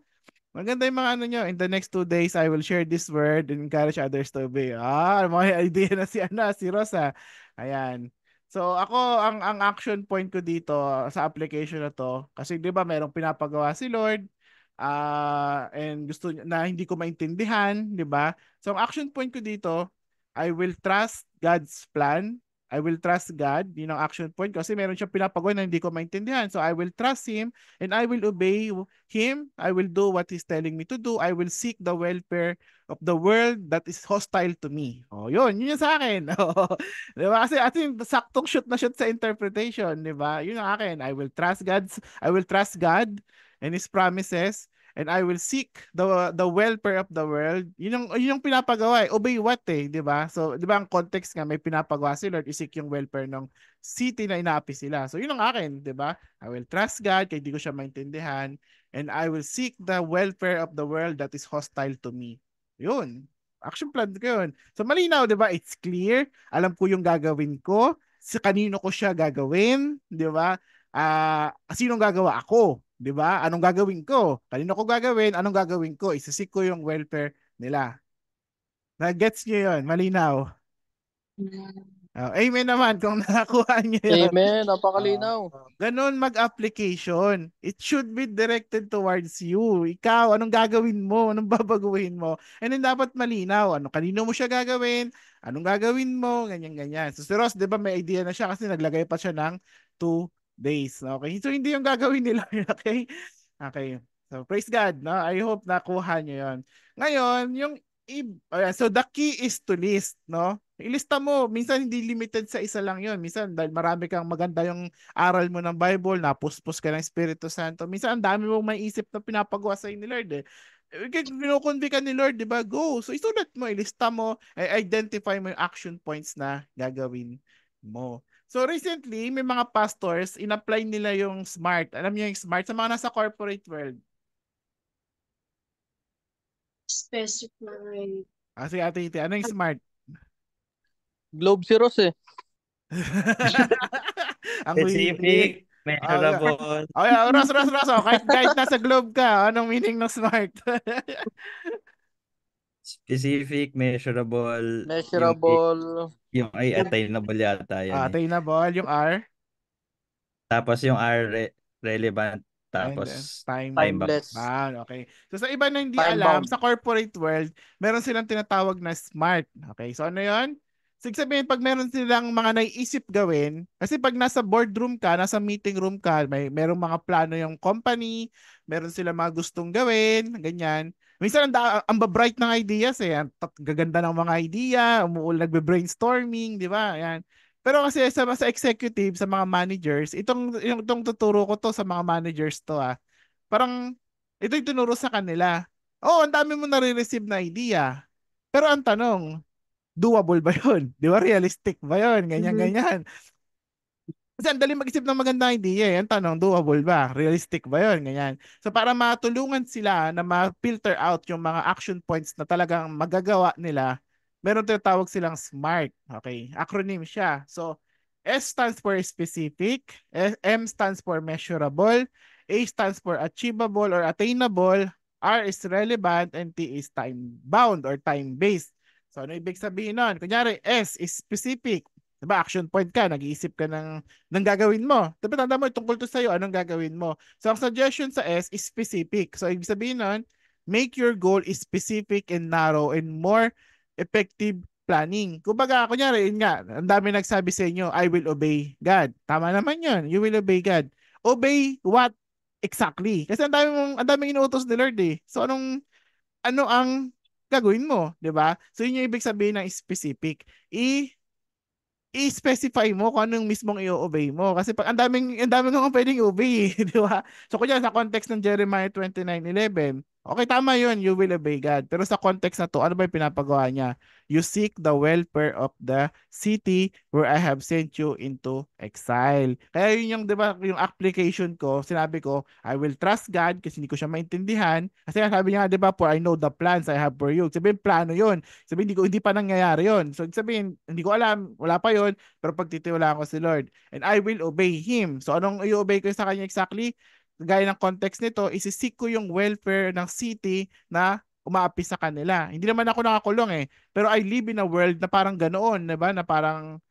Maganda yung mga nyo. In the next 2 days, I will share this word and encourage others to obey. May idea na si Rosa. Ayan. So ako ang action point ko dito sa application na to kasi 'di ba merong pinapagawa si Lord and gusto niya na hindi ko maintindihan, 'di ba? So ang action point ko dito, I will trust God's plan. I will trust God, yun ang action point kasi meron siyang pinapagawa na hindi ko maintindihan. So I will trust Him and I will obey Him. I will do what He's telling me to do. I will seek the welfare of the world that is hostile to me. Yun yung sa akin. Di ba? Kasi atin saktong shoot sa interpretation, di ba? Yun ang akin. I will trust God and His promises and I will seek the welfare of the world. Yun yung pinapagawa Obey what di ba? So, di ba ang context nga may pinapagawa si Lord, isik yung welfare ng city na inaapi sila. So, yun ang akin, di ba? I will trust God kaya di ko siya maintindihan and I will seek the welfare of the world that is hostile to me. Yun. Action plan ko yun. So, malinaw, di ba? It's clear. Alam ko yung gagawin ko. Sa kanino ko siya gagawin. Di ba? Sinong gagawa? Ako. Di ba? Anong gagawin ko? Kanino ko gagawin? Anong gagawin ko? Isasik ko yung welfare nila. Na-gets nyo yun? Malinaw. Amen naman kung nakakuha nyo yun. Amen. Napakalinaw. Ganon mag-application. It should be directed towards you. Ikaw, anong gagawin mo? Anong babaguhin mo? And then dapat malinaw. Kanino mo siya gagawin? Anong gagawin mo? Ganyan-ganyan. So si Ross, di ba may idea na siya kasi naglagay pa siya ng 2 days. Okay? So hindi yung gagawin nila. Okay? Okay. So praise God. No? I hope nakuha nyo yon. Ngayon, so the key is to list. No? Ilista mo. Minsan hindi limited sa isa lang yon. Minsan dahil marami kang maganda yung aral mo ng Bible, napuspos ka ng Espiritu Santo. Minsan ang dami mong maiisip na pinapagawa sa'yo ni Lord eh. Kinukundi ka ni Lord, di ba? Go. So isulat mo, ilista mo, identify mo yung action points na gagawin mo. So recently, may mga pastors, in-apply nila yung SMART. Alam niyo yung SMART sa mga nasa corporate world. Specify. Sige, Ate Iti, ano yung SMART? Globe Zeros eh. Ang weak. Specific, measurable, Oh, yeah. Ros. Oh, kahit nasa globe ka, anong meaning ng SMART? specific, measurable, Measurable. yung ay attainable yata yan eh. Attainable, yung R. Tapos yung R relevant, And then, tapos time Timeless. okay. So sa iba na hindi Time alam, bound. sa corporate world, meron silang tinatawag na SMART. Okay, so ano yon? Sige sabihin, pag meron silang mga naiisip gawin, kasi pag nasa boardroom ka, nasa meeting room ka, merong mga plano yung company, meron silang mga gustong gawin, ganyan. Minsan ang bright ng ideas eh. Ang gaganda ng mga idea, nagbe-brainstorming, di ba? Yan. Pero kasi sa executive, sa mga managers, itong tuturo ko to sa mga managers to Parang ito yung tinuro sa kanila. Oo, ang dami mo nare-receive na idea. Pero ang tanong, doable ba 'yun? 'Di ba realistic ba 'yun? Ganyan Mhm. ganyan. Kasi ang dali mag-isip ng magandang idea eh. Ang tanong, doable ba? Realistic ba 'yun? Ganyan. So para matulungan sila na ma-filter out yung mga action points na talagang magagawa nila, meron tinatawag silang SMART. Okay? Acronym siya. So S stands for specific, M stands for measurable, A stands for achievable or attainable, R is relevant, and T is time bound or time based. So ano ibig sabihin nun? Kunyari, S is specific. Diba, action point ka, nag-iisip ka ng gagawin mo. Diba, tanda mo, tungkol to sa'yo, anong gagawin mo? So, ang suggestion sa S is specific. So, ibig sabihin nun, make your goal is specific and narrow and more effective planning. Kumbaga, kunyari, yun nga, ang dami nagsabi sa inyo, I will obey God. Tama naman yun, you will obey God. Obey what exactly? Kasi ang daming inuutos ni Lord eh. So, ano ang gagawin mo, 'di ba? So yun yung ibig sabihin ng specific. I-specify mo kung anong mismong i-obey mo. Kasi pag ang daming kang pwedeng i-obey, di ba? So kunya sa context ng Jeremiah 29:11, okay, tama yun, you will obey God. Pero sa context na to, ano ba yung pinapagawa niya? You seek the welfare of the city where I have sent you into exile. Kaya yun yung, di ba, yung application ko, sinabi ko, I will trust God kasi hindi ko siya maintindihan. Kasi sabi niya, di ba, for I know the plans I have for you. Sabihin, plano yun. Sabihin, hindi pa nangyayari yun. So, sabihin, hindi ko alam, wala pa yun, pero pagtitiwalaan ko si Lord. And I will obey Him. So, anong i-obey ko sa Kanya exactly? Gaya ng context nito, isisik ko yung welfare ng city na umaapi sa kanila. Hindi naman ako nakakulong eh. Pero I live in a world na parang ganoon, 'di ba? Na parang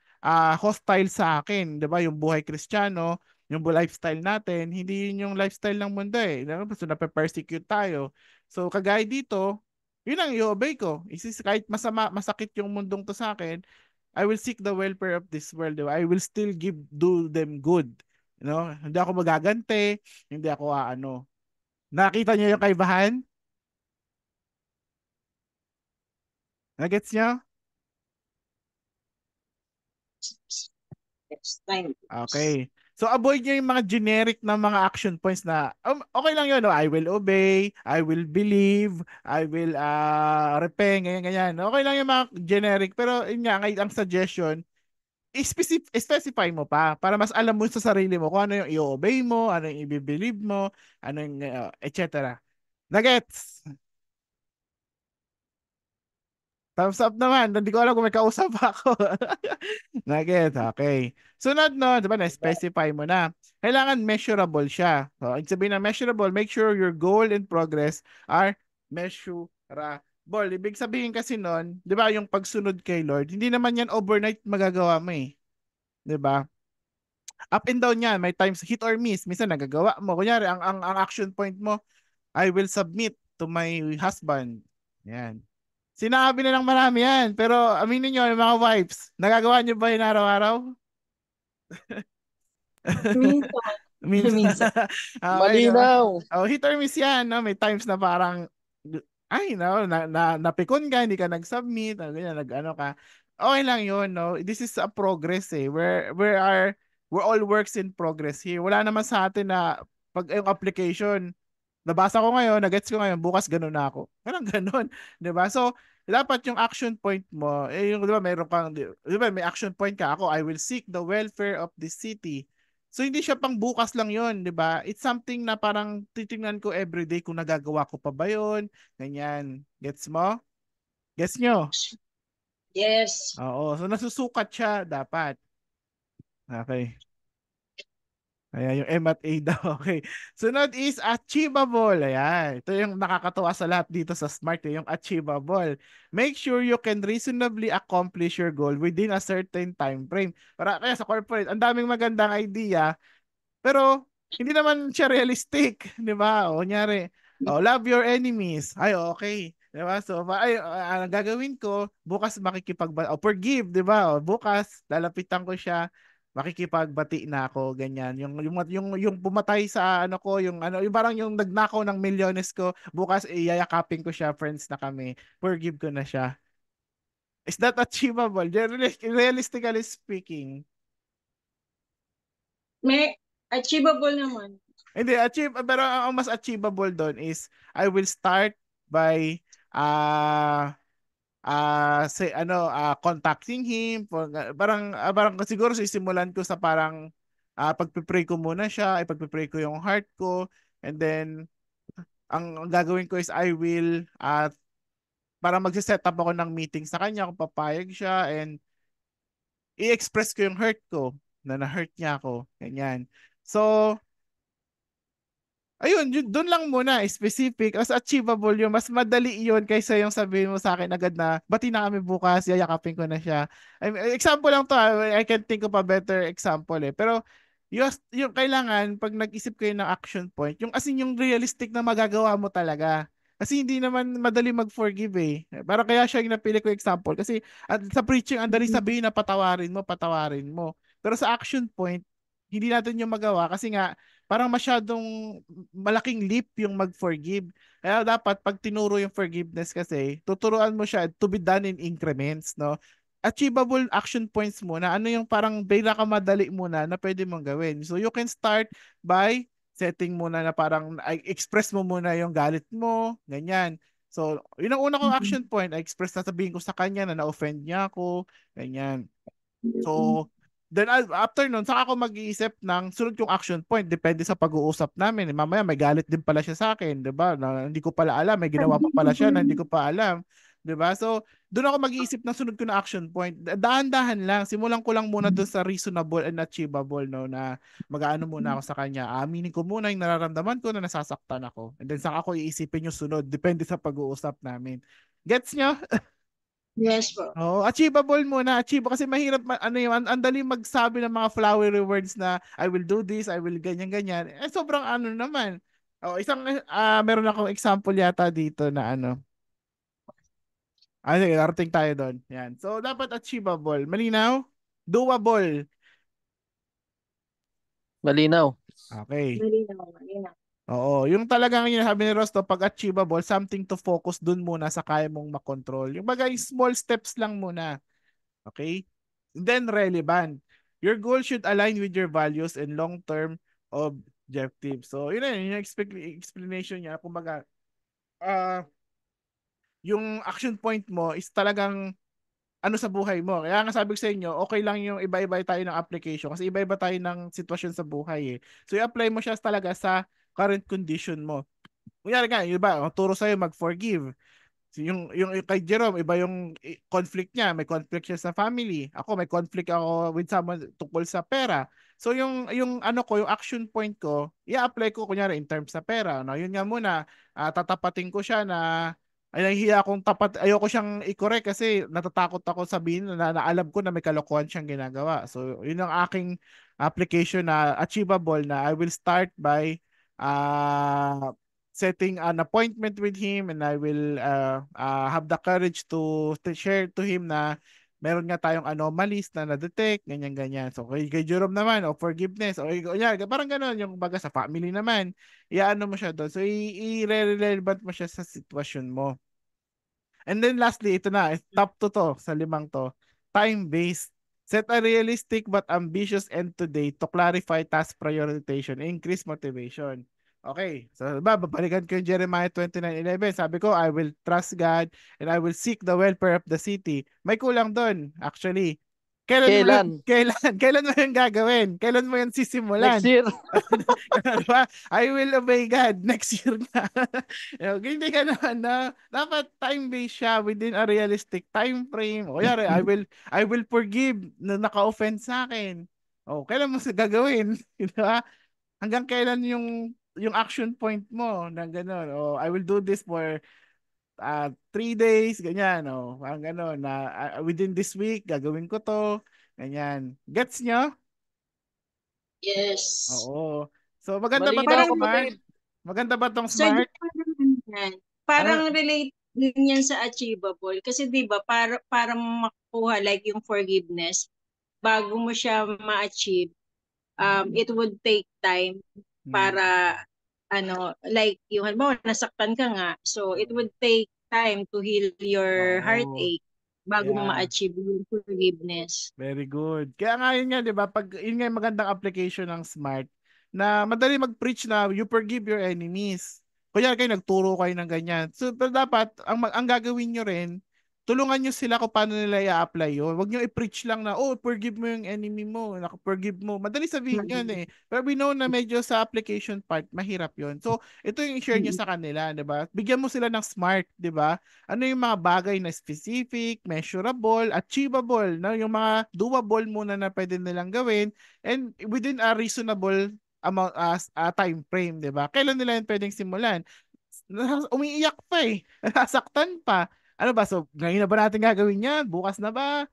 hostile sa akin, 'di ba? Yung buhay Kristiyano, yung lifestyle natin, hindi yun yung lifestyle ng mundo eh. Diba? So nape-persecute tayo. So kagaya dito, yun ang i-obey ko. Kahit masakit yung mundong to sa akin, I will seek the welfare of this world. Diba? I will still do them good. Hindi ako magagante, hindi ako ano. Nakita niyo yung kaibahan? Nagets niyo? Yes, time. Okay. So avoid niyo yung mga generic na mga action points na okay lang yun, no? I will obey, I will believe, I will repent, ganyan ganyan. Okay lang yung mga generic pero yun nga ang suggestion specify mo pa para mas alam mo sa sarili mo kung ano yung i-obey mo, ano yung i-believe mo, ano yung etc. Nagets? Thumbs up naman. Hindi ko alam kung may kausap ako. Nugget, okay. Sunod no, di ba na-specify mo na. Kailangan measurable siya. So, ibig sabihin na measurable, make sure your goal and progress are measurable. Ibig sabihin kasi nun, di ba yung pagsunod kay Lord, hindi naman yan overnight magagawa mo eh. Di ba? Up and down yan. May times hit or miss. Minsan nagagawa mo. Kunyari, ang action point mo, I will submit to my husband. Yan. Sinabi na ng marami yan. Pero aminin nyo, mga wives, nagagawa nyo ba yun araw-araw? Minsan. Minsan. Minsan. Okay, diba? Malinaw. Hit or miss yan. No? May times na parang, ay, no, napikon ka, hindi ka nag-submit, ganyan, nag-ano ka. okay lang yun, no? This is a progress eh. We're all works in progress here. Wala naman sa atin na pag yung application, nabasa ko ngayon, nagets ko ngayon, bukas ganun na ako. Parang ganun, 'di ba? So, dapat yung action point mo, eh yung 'di ba, meron kang 'di ba, may action point ka. Ako, I will seek the welfare of the city. So hindi siya pang bukas lang 'yon, 'di ba? It's something na parang titingnan ko everyday kung nagagawa ko pa ba 'yon. Ganyan. Gets mo? Gets nyo? Yes. Oo. So nasusukat siya dapat. Okay. Ayan, yung M at A daw. Okay. Sunod is achievable. Ayan. Ito yung nakakatuwa sa lahat dito sa SMART, eh, yung achievable. Make sure you can reasonably accomplish your goal within a certain time frame. Para kaya sa corporate, ang daming magandang idea, pero hindi naman siya realistic, 'di ba? O kunyari, love your enemies. Ay, okay. 'Di ba? So, ang gagawin ko, bukas forgive, 'di ba? O, bukas lalapitan ko siya, makikipagbati na ako, ganyan. Yung pumatay sa ano ko, yung parang yung nagnakaw ng milyones ko, bukas iyayakapin ko siya, friends na kami. Forgive ko na siya. Is that achievable? Realistically speaking. May achievable naman. Hindi, pero ang mas achievable doon is I will start by say contacting him parang siguro sisimulan ko sa parang pagpe-pray ko muna siya, ipagpe-pray ko yung heart ko, and then ang gagawin ko is I will parang magse-set up ako ng meeting sa kanya kung papayag siya, and i-express ko yung hurt ko na na-hurt niya ako, ganyan. So ayun, doon lang muna, specific, as achievable yun. Mas madali yun kaysa yung sabihin mo sa akin agad na, bati na kami bukas, yayakapin ko na siya. Example lang to, I can think of a better example eh. Pero, yung kailangan, pag nag-isip kayo ng action point, yung as in yung realistic na magagawa mo talaga. Kasi hindi naman madali mag-forgive eh. Para kaya siya yung napili ko example. Kasi sa preaching, ang dali sabihin na patawarin mo, patawarin mo. Pero sa action point, hindi natin yung magawa kasi nga, parang masyadong malaking leap yung mag-forgive. Kaya dapat pag tinuro yung forgiveness kasi, tuturuan mo siya to be done in increments, no? Achievable action points muna. Ano yung parang pinakamadali muna na pwede mong gawin. So you can start by setting muna na parang express mo muna yung galit mo, ganyan. So, yun ang una kong action point. I express na sabihin ko sa kanya na na-offend niya ako, ganyan. So, then after nun, saka ako mag-iisip ng sunod yung action point. Depende sa pag-uusap namin. Mamaya may galit din pala siya sa akin, 'di ba? Na hindi ko pala alam, may ginawa pa pala siya na hindi ko pa alam, 'di ba? So, doon ako mag-iisip ng sunod ko na action point. Dahan-dahan lang. Simulan ko lang muna doon sa reasonable and achievable, no, na mag-aano muna ako sa kanya. Aminin ko muna yung nararamdaman ko na nasasaktan ako. And then saka ako iisipin yung sunod. Depende sa pag-uusap namin. Gets nyo? Yes po. Oh, achievable muna. Kasi mahirap ano yun, ang dali magsabi ng mga flowery words na I will do this, I will ganyan ganyan. Eh sobrang ano naman. Oh, meron akong example yata dito na ano. Sige, darating tayo doon. Yan. So dapat achievable. Malinaw? Doable. Malinaw. Okay. Malinaw, malinaw. Oo, yung talagang yung sabi ni Rosto, pag achievable, something to focus dun muna sa kaya mong makontrol. Yung bagay, small steps lang muna. Okay? Then relevant. Your goal should align with your values and long-term objectives. So, yun na yun, yung explanation niya. Kumbaga, yung action point mo is talagang ano sa buhay mo. Kaya nga sabi ko sa inyo, okay lang yung iba-iba tayo ng application kasi iba-iba tayo ng sitwasyon sa buhay eh. So, i-apply mo siya talaga sa current condition mo. Kunyari nga, yung iba, turo sa'yo mag-forgive. So, yung kay Jerome, iba yung conflict niya. May conflict siya sa family. Ako, may conflict ako with someone tungkol sa pera. So, yung ano ko, yung action point ko, i-apply ko, kunyari, in terms sa pera. No? Yun nga muna, tatapatin ko siya na ay nahihiya akong tapat, ayoko siyang i-correct kasi natatakot ako sabihin na alam ko na may kalokohan siyang ginagawa. So, yun ang aking application na achievable na I will start by setting an appointment with him, and I will have the courage to share to him na meron nga tayong anomalies na na-detect, ganyan-ganyan. So, kay Jerome naman, forgiveness, parang gano'n, yung baga sa family naman, iaano mo siya doon. So, i-relevant mo siya sa sitwasyon mo. And then lastly, ito na, top 2 to, sa 5 to. time-based. Set a realistic but ambitious end to day to clarify task prioritization, increase motivation. Okay, so babalikan ko yung Jeremiah 29:11. Sabi ko, I will trust God and I will seek the welfare of the city. May kulang doon, actually. Kailan? Kailan mo yung gagawin? Kailan mo yung Next sisimulan? year. Diba? I will obey God next year na. Hindi ka naman na dapat time-based siya within a realistic time frame. O yari, I will forgive na naka-offense sa akin. O, kailan mo gagawin? Diba? Hanggang kailan yung action point mo na gano'n. O, I will do this for 3 days, ganyan. O, parang gano'n na within this week, gagawin ko to. Ganyan. Gets nyo? Yes. Oo. So, maganda ba Malinaw tong ko smart? din. Maganda ba tong Sir, smart? parang relate din yan sa achievable. Kasi di ba para makuha like yung forgiveness, bago mo siya ma-achieve, it would take time para like yung halimbawa nasaktan ka nga, so it would take time to heal your Oo. heartache bago mo Yeah. ma-achieve yung forgiveness. Very good. Kaya nga yun nga, di ba? Pag yun nga yung magandang application ng SMART na madali mag-preach na you forgive your enemies. Kunya kayo nagturo kayo ng ganyan. So pero dapat ang gagawin nyo rin, tulungan nyo sila kung paano nila i-apply yun. Huwag nyo i-preach lang na, oh, forgive mo yung enemy mo, forgive mo. Madali sabihin yun eh. Pero we know na medyo sa application part, mahirap yun. So, ito yung i-share nyo sa kanila, di ba? Bigyan mo sila ng SMART, di ba? Ano yung mga bagay na specific, measurable, achievable, no? Yung mga doable muna na pwede nilang gawin and within a reasonable amount as time frame, 'di ba? Kailan nila yun pwedeng simulan? Umiiyak pa eh. Nasaktan pa. Ano ba? So, ngayon na ba natin gagawin yan? Bukas na ba?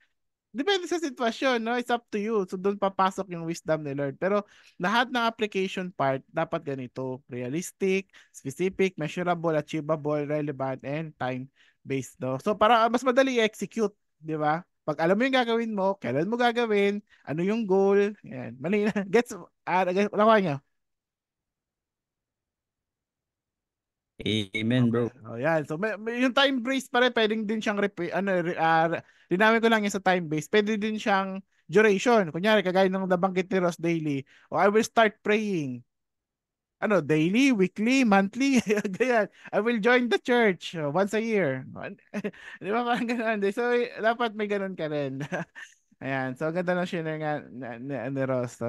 Depende sa sitwasyon, no? It's up to you. So, doon papasok yung wisdom ni Lord. Pero, lahat ng application part, dapat ganito. Realistic, specific, measurable, achievable, relevant, and time-based, no? So, para mas madali i-execute, di ba? Pag alam mo yung gagawin mo, kailan mo gagawin, ano yung goal, yan. Mali na. Gets, nakuha niyo? Amen, Okay. bro. Oh, yan. So yung time based pa rin pwedeng din siyang linawin ko lang yung sa time based. Pwede din siyang duration. Kunyari kagaya ng nabanggit ni Ross daily. O I will start praying. Ano, daily, weekly, monthly, ganyan. I will join the church once a year. Di ba parang ganun? So, dapat may ganun ka rin. Ayan. So, ang ganda ng share nga ni Ross.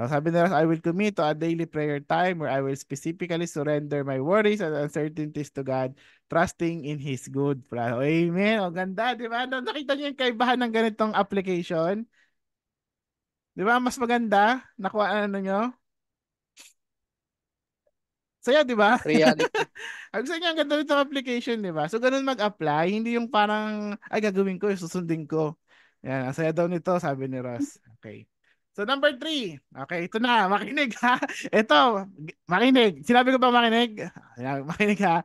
Sabi nila, I will commit to a daily prayer time where I will specifically surrender my worries and uncertainties to God, trusting in His good plan. Amen. O ganda, di ba? Nakita niyo yung kaibahan ng ganitong application? Di ba? Mas maganda? Nakuha ano nyo? Saya, di ba? Reality. Ang sa ang ganda nitong application, di ba? So, ganun mag-apply. Hindi yung parang, ay, gagawin ko, susundin ko. Yan, ang saya daw nito, sabi ni Ross. Okay. So, number 3. Okay, ito na. Makinig, ha? Ito, makinig. Sinabi ko ba makinig? Ayan, makinig, ha?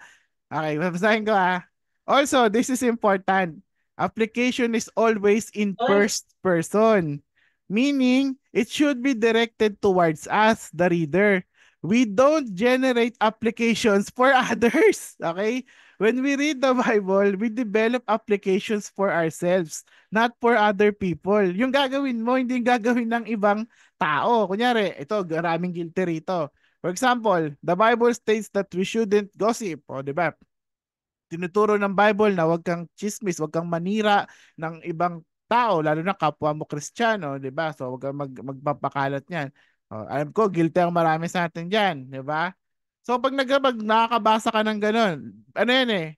Okay, babasahin ko, ha? Also, this is important. Application is always in first person. Meaning, it should be directed towards us, the reader. We don't generate applications for others. Okay? When we read the Bible, we develop applications for ourselves, not for other people. Yung gagawin mo, hindi yung gagawin ng ibang tao. Kunyari, ito, maraming guilty rito. For example, the Bible states that we shouldn't gossip. O, di ba? Tinuturo ng Bible na huwag kang chismis, huwag kang manira ng ibang tao, lalo na kapwa mo Kristiyano, di ba? So, huwag kang magpapakalat niyan. Alam ko, guilty ang marami sa atin dyan, di ba? So, pag nakakabasa ka ng ganun, ano yan eh,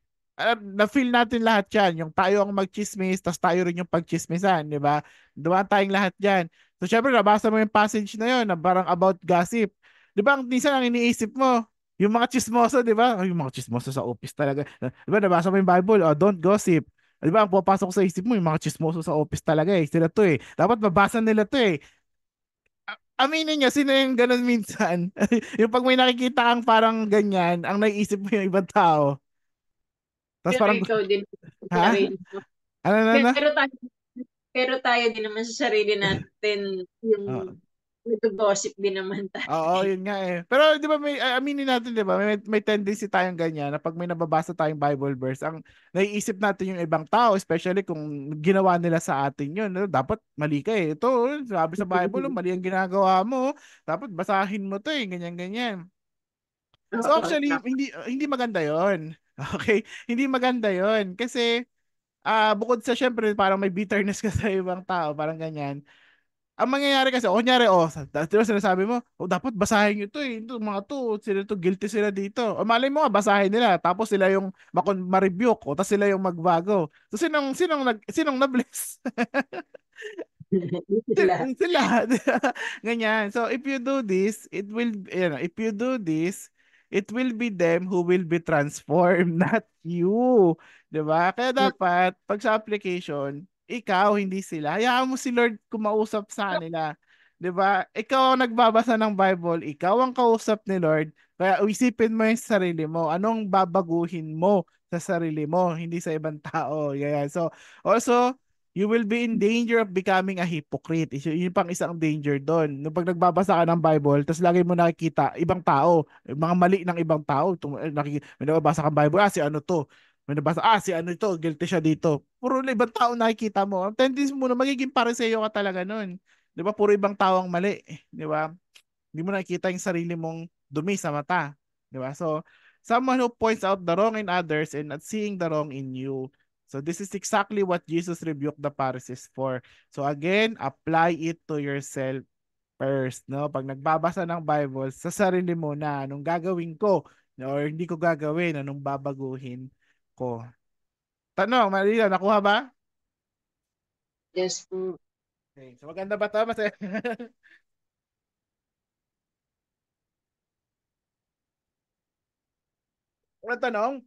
na-feel natin lahat yan. Yung tayo ang magchismis, tas tayo rin yung pagchismisan, di ba? Dumaan tayong lahat dyan. So, syempre, nabasa mo yung passage na yun, na parang about gossip. Di ba, minsan ang iniisip mo, yung mga chismoso, di ba? Ay, yung mga chismoso sa office talaga. Di ba, nabasa mo yung Bible, oh, don't gossip. Di ba, ang pupasok sa isip mo, yung mga chismoso sa office talaga eh. Sila to eh. Dapat mabasa nila to eh. Aminin niya, sino yung ganun minsan? Yung pag may nakikita kang parang ganyan, ang naiisip mo yung ibang tao. Tapos Pero parang, ikaw din sa ha? sarili mo. Ano? Pero tayo din naman sa sarili natin Ah, yung Nag-gossip din naman tayo. Oo, yun nga eh. Pero 'di ba aminin natin 'di ba, may tendency tayong ganyan na pag may nababasa tayong Bible verse, ang naiisip natin yung ibang tao, especially kung ginawa nila sa atin yun, no? Dapat mali ka eh. Ito, sabi sa Bible, mali ang ginagawa mo. Dapat basahin mo 'to eh, ganyan ganyan. So Oo, actually, tama. hindi maganda 'yon. Okay? Hindi maganda 'yon kasi bukod sa syempre parang may bitterness ka sa ibang tao, parang ganyan. Ang mangyayari kasi, kunyari, diba sinasabi mo, dapat basahin nyo to eh. Ito, mga to, sila to, guilty sila dito. O malay mo nga, basahin nila. Tapos sila yung ma-rebuke, o tapos sila yung magbago. So, sinong na-bless? Sila. Sila. Ganyan. So if you do this, if you do this, it will be them who will be transformed, not you. 'Di ba? Kaya dapat pag sa application, ikaw hindi sila. Hayaan mo si Lord kumausap sa kanila. 'Di ba? Ikaw ang nagbabasa ng Bible, ikaw ang kausap ni Lord. Kaya isipin mo yung sarili mo, anong babaguhin mo sa sarili mo, hindi sa ibang tao. Ganyan. So also you will be in danger of becoming a hypocrite. Yun pang isang danger doon. Nung pag nagbabasa ka ng Bible, tapos lagi mo nakikita ibang tao, mga mali ng ibang tao. May nababasa kang Bible, si ano to. May nabasa, si ano ito, guilty siya dito. Puro ibang tao nakikita mo. Ang tendency mo na magiging pareseyo ka talaga noon. 'Di ba? Puro ibang tao ang mali, 'di ba? Hindi mo nakikita yung sarili mong dumi sa mata. Di ba? So, someone who points out the wrong in others and not seeing the wrong in you. So, this is exactly what Jesus rebuked the Pharisees for. So, again, apply it to yourself first. No? Pag nagbabasa ng Bible, sa sarili mo na anong gagawin ko or hindi ko gagawin, anong babaguhin ko. Tanong, Marila, nakuha ba? Yes po. Okay. So, maganda ba ito? Ano tanong?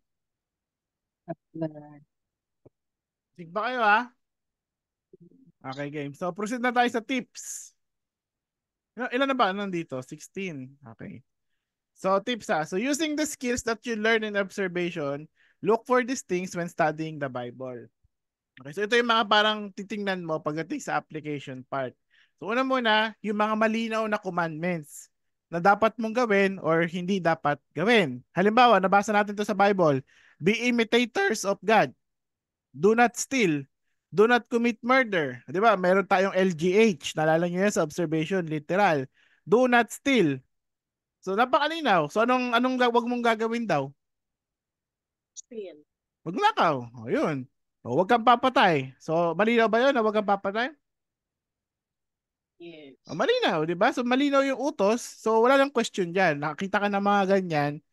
Sige ba kayo ha? Okay, game. So, proceed na tayo sa tips. Ilan na ba nandito? 16. Okay. So, tips ha. So, using the skills that you learn in observation, look for these things when studying the Bible. Okay, so ito yung mga parang titingnan mo pagdating sa application part. So, una muna, yung mga malinaw na commandments na dapat mong gawin or hindi dapat gawin. Halimbawa, nabasa natin to sa Bible. Be imitators of God. Do not steal. Do not commit murder. 'Di ba? Meron tayong LGH. Naalala niyo yan sa observation, literal. Do not steal. So napakalinaw. So wag mong gagawin daw? Still. Magnakaw. O yun. O wag kang papatay. So malinaw ba 'yun na wag kang papatay? Yes. O, malinaw, 'di ba? So malinaw yung utos. So wala nang question diyan. Nakita ka ng mga ganyan.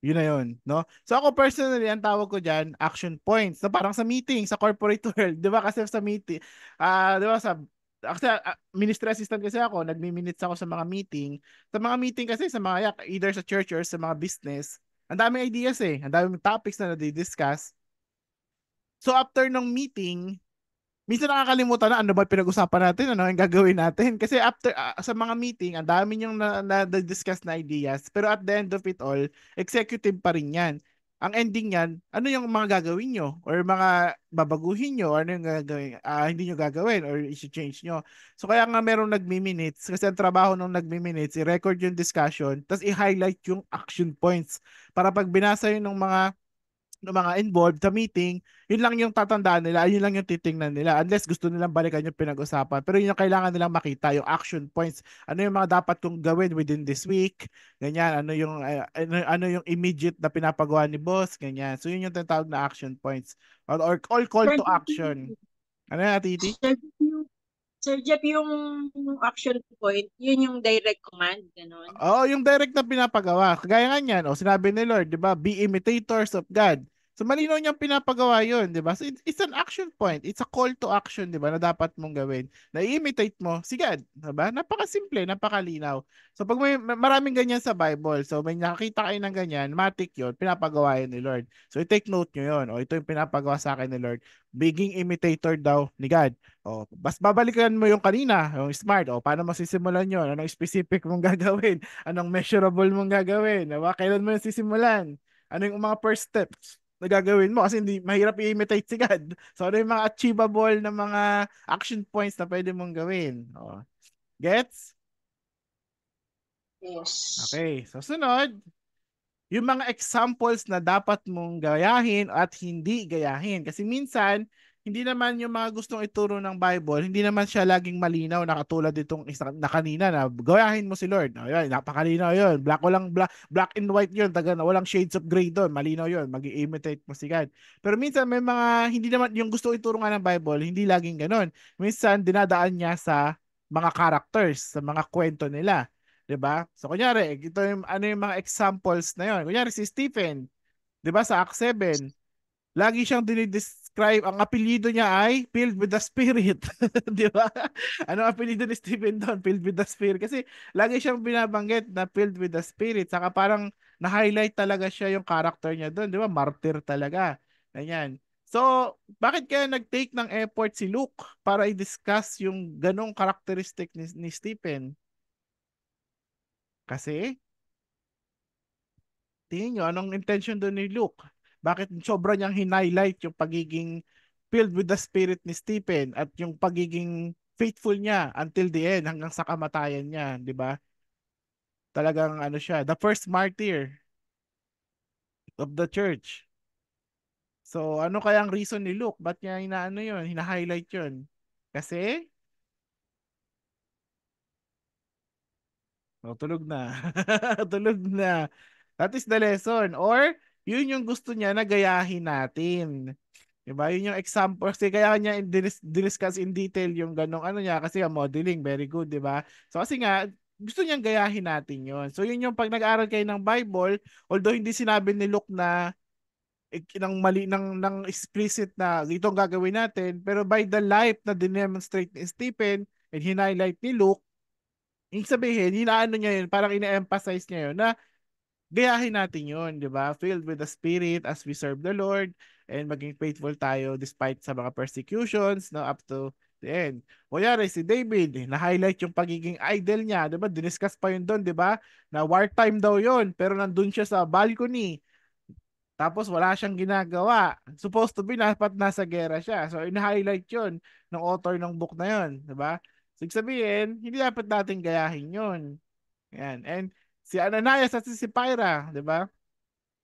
Yun na yun, no? So ako personally, ang tawag ko dyan, action points. So parang sa meeting, sa corporate world, di ba? Kasi sa meeting, di ba kasi ministry assistant kasi ako, nagmi-minutes ako sa mga meeting. Sa mga meeting kasi, sa mga, either sa church or sa mga business, ang daming ideas eh. Ang daming topics na nadi-discuss. So after ng meeting, minsan nakakalimutan na ano ba pinag-usapan natin, ano yung gagawin natin. Kasi after sa mga meeting, ang dami niyong na-discuss na ideas. Pero at the end of it all, executive pa rin yan. Ang ending yan, ano yung mga gagawin nyo? Or mga babaguhin nyo? Or ano yung gagawin, hindi nyo gagawin? Or isi-change nyo? So kaya nga merong nagmi-minutes. Kasi ang trabaho ng nagmi-minutes, i-record yung discussion, tapos i-highlight yung action points. Para pag binasa yun ng mga involved sa meeting, yun lang yung tatandaan nila, yun lang yung titingnan nila. Unless gusto nilang balikan yung pinag-usapan. Pero yun yung kailangan nilang makita, yung action points. Ano yung mga dapat kong gawin within this week? Ganyan, ano yung immediate na pinapagawa ni boss? Ganyan. So yun yung tinatawag na action points. Or all call to action. Ano yan, Titi? Sir Jeff, yung action point, yun yung direct command, gano'n? Oo, yung direct na pinapagawa. Kagaya nga niyan, sinabi ni Lord, 'di ba? Be imitators of God. So malinaw niyang pinapagawa 'yun, 'di ba? So it's an action point. It's a call to action, 'di ba? Na dapat mong gawin. Na i-imitate mo si God, 'di ba? Napakasimple, napakalinaw. So pag may maraming ganyan sa Bible, so may nakita kayo ng ganyan, matik 'yon, pinapagawa 'yun ni Lord. So i-take note niyo 'yon. Ito yung pinapagawa sa akin ni Lord. Being imitator daw ni God. Bas babalikan mo yung kanina, yung smart. Paano mo sisimulan yun? Anong specific mong gagawin? Anong measurable mong gagawin? Diba? Kailan mo yung sisimulan? Ano yung mga first steps na gagawin mo? Kasi hindi mahirap i-imitate si God. So, ano yung mga achievable na mga action points na pwede mong gawin? Gets? Yes. Okay, so sunod, yung mga examples na dapat mong gayahin at hindi gayahin. Kasi minsan, hindi naman yung mga gustong ituro ng Bible, hindi naman siya laging malinaw na katulad itong isa na kanina na gayahin mo si Lord. Ayun, napakalinaw yun. Black and white yun. Taga na walang shades of gray doon. Malinaw yun. Mag-imitate mo si God. Pero minsan may mga hindi naman yung gusto ituro nga ng Bible, hindi laging ganon. Minsan dinadaan niya sa mga characters, sa mga kwento nila. 'Di ba? So kunyari, ito yung ano yung mga examples na 'yon. Kunyari si Stephen, 'di ba sa Acts 7, lagi siyang dinidescribe, ang apelyido niya ay filled with the Spirit. 'Di ba? Ano ang apelyido ni Stephen doon? Filled with the Spirit. Kasi lagi siyang binabanggit na filled with the Spirit. Saka parang na-highlight talaga siya yung character niya doon. 'Di ba? Martyr talaga. Ganyan. So, bakit kaya nag-take ng effort si Luke para i-discuss yung ganong characteristic ni Stephen? Kasi tingin nyo, anong intention doon ni Luke? Bakit sobra niyang highlight yung pagiging filled with the spirit ni Stephen at yung pagiging faithful niya until the end hanggang sa kamatayan niya, di ba? Talagang ano siya, the first martyr of the church. So, ano kaya ang reason ni Luke? Ba't niya inaano yun? Hina-highlight yun? Kasi, oh, tulog na. Tulog na. That is the lesson. Or, yun yung gusto niya na gayahin natin. Diba? Yun yung example. Kasi kaya niya discuss in detail yung ganong ano niya. Kasi ang modeling, very good, di ba? So kasi nga, gusto niyang gayahin natin yun. So yun yung pag nag-aaral kayo ng Bible, although hindi sinabi ni Luke na ng mali ng explicit na itong gagawin natin, pero by the life na dinemonstrate ni Stephen and hinighlight ni Luke, yung sabihin, hinaano niya yun, parang ina-emphasize niya yun na gayahin natin yun, di ba? Filled with the Spirit as we serve the Lord and maging faithful tayo despite sa mga persecutions, no, up to the end. Kunyari, si David, na-highlight yung pagiging idol niya, di ba? Diniscuss pa yun doon, di ba? Na wartime daw yun, pero nandun siya sa balcony. Tapos wala siyang ginagawa. Supposed to be, dapat nasa gera siya. So, in-highlight yun ng author ng book na yun, di ba? So, ibig sabihin, hindi dapat natin gayahin yun. Yan. And si Ananias at si Sapphira, 'di ba?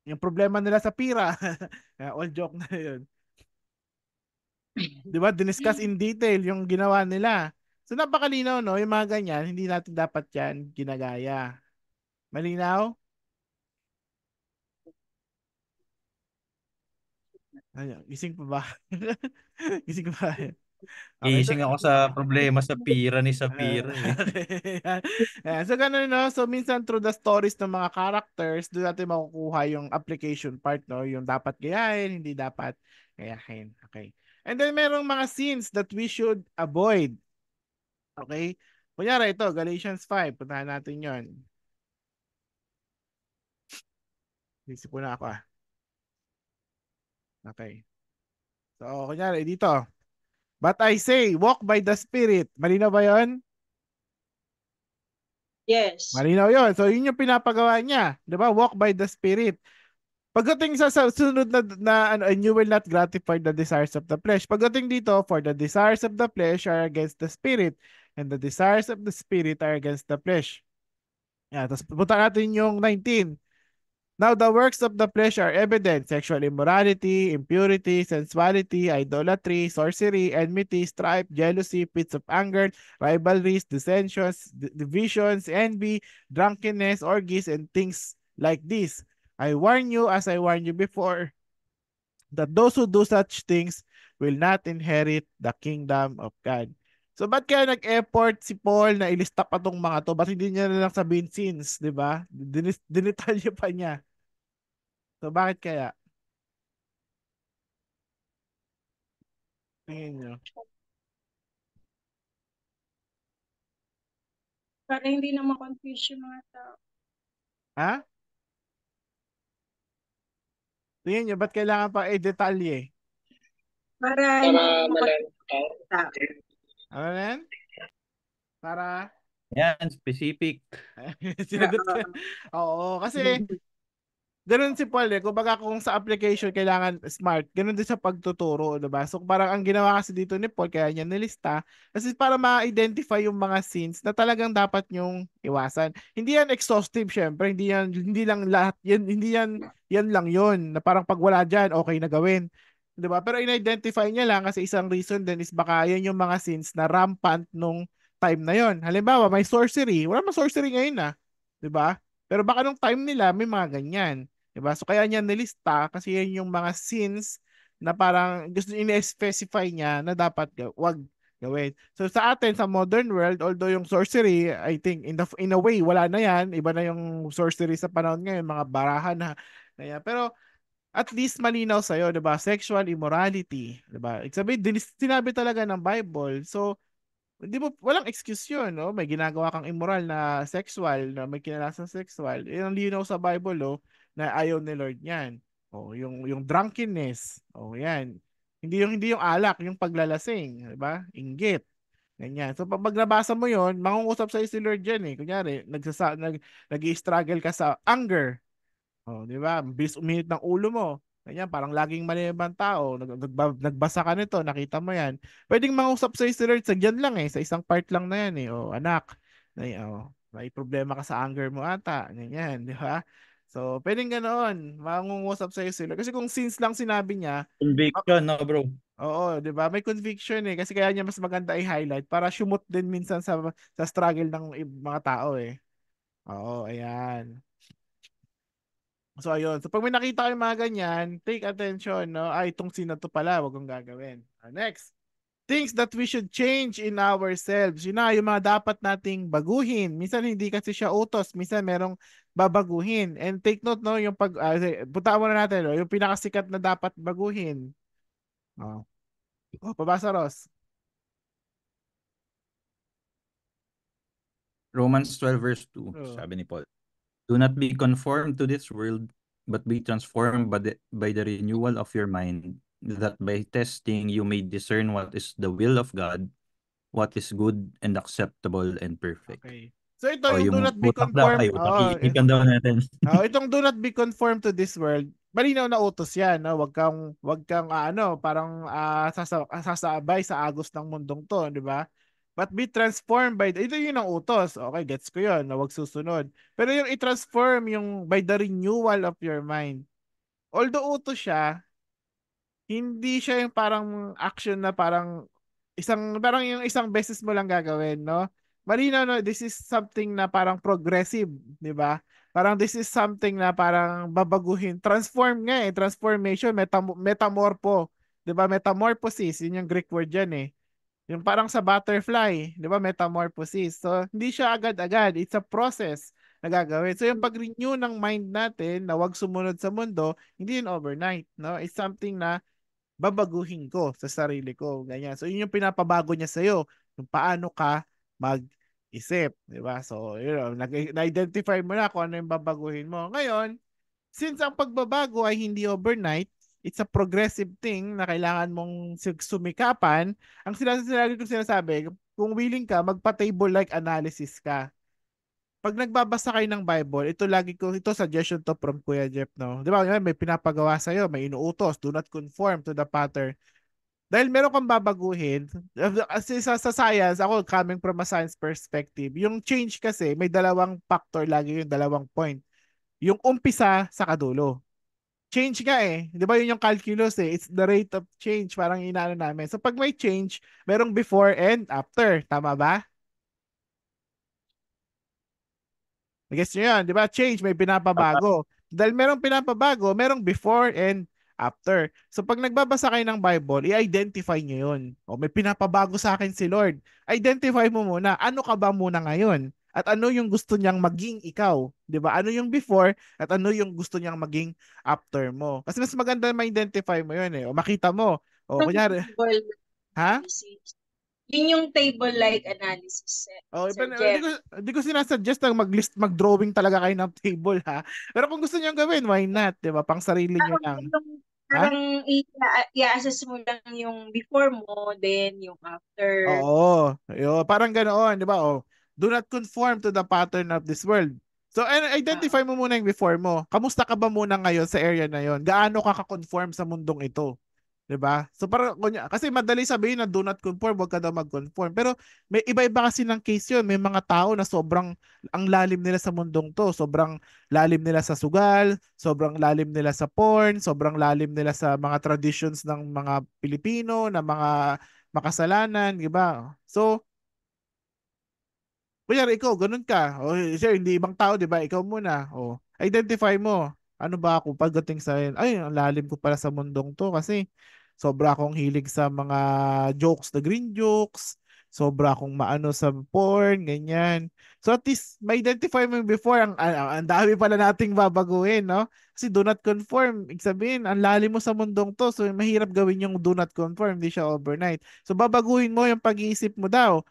Yung problema nila sa pira. All joke na 'yun. 'Di ba? Diniscuss in detail yung ginawa nila. So napakalinaw no, yung mga ganyan, hindi natin dapat 'yan ginagaya. Malinaw? Ano, gising pa ba? Gising pa ba? Okay, Gising ako sa problema sa pira ni Sapira eh. okay. Ayan. So, ganun, no? So, minsan through the stories ng mga characters, doon natin makukuha yung application part, no? Yung dapat gayahin, hindi dapat gayahin. Okay. And then, merong mga scenes that we should avoid. Okay? Kunyari, ito, Galatians 5. Puntahan natin yon. Isip ko na ako, ah. Okay. So, kunyari, dito. But I say, walk by the Spirit. Malinaw ba yon? Yes. Malinaw yun. So, yun yung pinapagawa niya. Di ba? Walk by the Spirit. Pagdating sa sunod na ano, and you will not gratify the desires of the flesh. Pagdating dito, for the desires of the flesh are against the Spirit, and the desires of the Spirit are against the flesh. Yan. Tapos punta natin yung 19. Now the works of the flesh are evident: sexual immorality, impurity, sensuality, idolatry, sorcery, enmity, strife, jealousy, fits of anger, rivalries, dissensions, divisions, envy, drunkenness, orgies, and things like this. I warn you, as I warned you before, that those who do such things will not inherit the kingdom of God. So, ba't kaya nag-effort si Paul na ilista pa tong mga to? Ba't hindi niya na lang sabihin sins, di ba? Dinitalye pa niya. So, bakit kaya? Tingin nyo. Para hindi na ma-confuse yung mga tao. Ha? Tingin nyo, ba't kailangan pa i-detalye? Para hindi na ma-confuse yung tao. Ano na yan? Para? Yan, specific. Sinagot ko. Oo, kasi ganun si Paul eh. Kumbaga kung sa application kailangan smart, ganun din sa pagtuturo, diba? So parang ang ginawa kasi dito ni Paul, kaya niya nilista, kasi para ma-identify yung mga sins na talagang dapat nyong iwasan. Hindi yan exhaustive, syempre. Hindi lang lahat, hindi yan lang yun, na parang pag wala dyan, okay na gawin. Diba? Pero in-identify niya lang kasi isang reason din is baka yan yung mga sins na rampant nung time na yon. Halimbawa, may sorcery. Wala mang sorcery ngayon na. Diba? Pero baka nung time nila, may mga ganyan. Diba? So kaya niya nilista kasi yan yung mga sins na parang gusto in-specify niya na dapat wag gawin. So sa atin sa modern world, although yung sorcery, I think in a way wala na yan, iba na yung sorcery sa panahon ngayon, mga barahan na. Kaya pero at least malinaw sa 'di ba? Sexual immorality, 'di ba? Sabi sinabi talaga ng Bible. So hindi mo, walang excuse yun, no? May ginagawa kang immoral na sexual, na may kinalasan sexual. Yan ang linaw sa Bible, oh, na ayaw ni Lord yan. Oh, yung drunkenness. Oh, yan. Hindi yung alak, yung paglalasing, 'di ba? Inggit. Ganyan. So pag nabasa mo 'yon, mangungusap sa si Lord diyan eh. Kunyari, nag-struggle ka sa anger. Oh, 'di ba? Bilis uminit ng ulo mo. Ganyan, parang laging mali ang ibang tao. Nagbasa ka nito, nakita mo 'yan. Pwedeng mangusap sa si Lord sa diyan lang eh, sa isang part lang na 'yan eh. Oh, anak, may problema ka sa anger mo ata. Ganyan, 'di ba? So, pwedeng ganoon, mangungusap sa si Lord. Kasi kung sins lang sinabi niya, Conviction, no, bro? oo, 'di ba? May conviction eh kasi kaya niya mas maganda i-highlight para shumot din minsan sa struggle ng mga tao eh. Oo, ayan. So ayun. So pag may nakita kayong mga ganyan, take attention, no? Ay, itong sino to pala, wag kong gagawin. Next. Things that we should change in ourselves. Yun na, yung mga dapat nating baguhin. Minsan hindi kasi siya utos, minsan merong babaguhin. And take note, no, yung puntaan muna natin, no, yung pinakasikat na dapat baguhin. Oh. Oh, pabasa, Ross. Romans 12 verse 2, Oh. sabi ni Paul. Do not be conformed to this world, but be transformed by the renewal of your mind, that by testing you may discern what is the will of God, what is good and acceptable and perfect. Okay. So ito, O yung do yung not be utak daw conformed. ay utak, iinikan daw natin. Itong do not be conformed to this world, malinaw na utos yan, no? Wag kang parang sasabay sa agos ng mundong to, di ba? But be transformed by, ito yun ang utos. Okay, gets ko yun, na wag susunod. Pero yung i-transform, yung by the renewal of your mind. Although utos siya, hindi siya yung parang action na parang yung isang beses mo lang gagawin, no? Malinaw, no, this is something na parang progressive, di ba? Parang this is something na parang babaguhin. Transform nga eh, transformation, metamorpho. Di ba? Metamorphosis, yun yung Greek word yan eh. Yung parang sa butterfly, di ba? Metamorphosis. So, hindi siya agad-agad. It's a process na gagawin. So, yung pag-renew ng mind natin na wag sumunod sa mundo, hindi yun overnight, no? It's something na babaguhin ko sa sarili ko. Ganyan. So, yun yung pinapabago niya sa'yo. Kung paano ka mag-isip. Di ba? So, na-identify mo na kung ano yung babaguhin mo. Ngayon, since ang pagbabago ay hindi overnight, it's a progressive thing na kailangan mong sumikapan, ang sinasabi, kung willing ka, magpa-table like analysis ka. Pag nagbabasa kayo ng Bible, ito suggestion to from Kuya Jeff, no? Di ba, may pinapagawa sa'yo, may inuutos, do not conform to the pattern. Dahil meron kang babaguhin, kasi sa science, ako coming from a science perspective, yung change kasi, may dalawang factor lagi, yung dalawang point. Yung umpisa sa kadulo. Change nga eh. Di ba yun yung calculus eh. It's the rate of change. Parang inaano namin. So pag may change, merong before and after. Tama ba? Guess nyo yan, di ba? Change, may pinapabago. Dahil merong pinapabago, merong before and after. So pag nagbabasa kayo ng Bible, i-identify nyo yun. O may pinapabago sa akin si Lord. Identify mo muna, ano ka ba muna ngayon? At ano yung gusto niyang maging ikaw? Di ba? Ano yung before at ano yung gusto niyang maging after mo? Kasi mas maganda ma-identify mo yun eh. O makita mo. O kunyari, Table ha? analysis. Yun yung table-like analysis, Oh, Sir hindi Jeff. ko hindi ko sinasuggest na mag-drawing talaga kayo ng table ha. Pero kung gusto niyo gawin, why not, 'di ba? Pang sarili niyo lang. Ha? Parang i-assess mo lang yung before mo, then yung after. Oo. Parang ganoon, 'di ba? Oh, do not conform to the pattern of this world. So, identify mo muna yung before mo. Kamusta ka ba muna ngayon sa area na yon? Gaano ka ka-conform sa mundong ito? 'Di ba? So, kasi madali sabihin na do not conform, wag ka daw mag-conform. Pero may iba-iba kasi ng case yun. May mga tao na sobrang ang lalim nila sa mundong to. Sobrang lalim nila sa sugal, sobrang lalim nila sa porn, sobrang lalim nila sa mga traditions ng mga Pilipino, na mga makasalanan, 'di ba? So, kunyari ikaw, ganun ka. O, sir, hindi ibang tao, di ba? Ikaw muna. O, identify mo. Ano ba ako pagdating sa, ay, ang lalim ko pala sa mundong to kasi sobra akong hilig sa mga jokes, the green jokes. Sobra akong maano sa porn, ganyan. So at least, ma-identify mo yung before, ang dami pala nating babaguhin, no? Kasi do not conform, ibig sabihin, ang lalim mo sa mundong to. So mahirap gawin yung do not conform, hindi siya overnight. So babaguhin mo yung pag-iisip mo daw.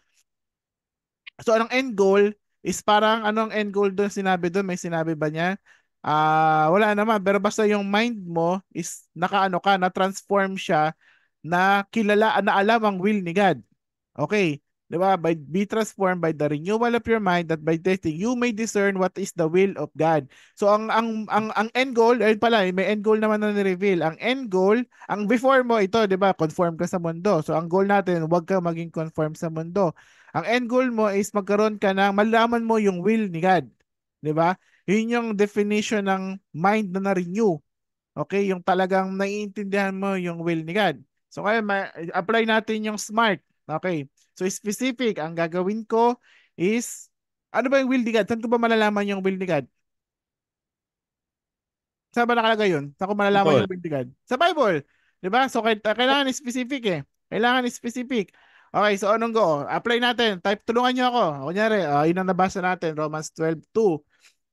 So anong end goal is parang anong end goal doon sinabi doon? May sinabi ba niya? Wala naman. Pero basta yung mind mo is nakaano ka, na-transform siya na kilala, na alam ang will ni God. Okay. Di ba? Be transformed by the renewal of your mind that by testing you may discern what is the will of God. So ang end goal, ayun pala, may end goal naman na ni-reveal. Ang end goal, ang before mo ito, 'di ba? Conform ka sa mundo. So ang goal natin, huwag ka maging conform sa mundo. Ang end goal mo is magkaroon ka ng malaman mo yung will ni God. 'Di ba? Yun yung definition ng mind na na-renew. Okay, yung talagang naiintindihan mo yung will ni God. So kaya apply natin yung SMART. Okay. So specific, ang gagawin ko is ano ba yung will ni God? Saan ko ba malalaman yung will ni God? Saan ba nakalagay yun? Saan ko malalaman Paul. yung will ni God? Sa Bible. 'Di ba? So kailangan specific eh. Kailangan specific. Okay, so anong go? Apply natin. Tulungan niyo ako. Kunyari, yun ang nabasa natin, Romans 12:2.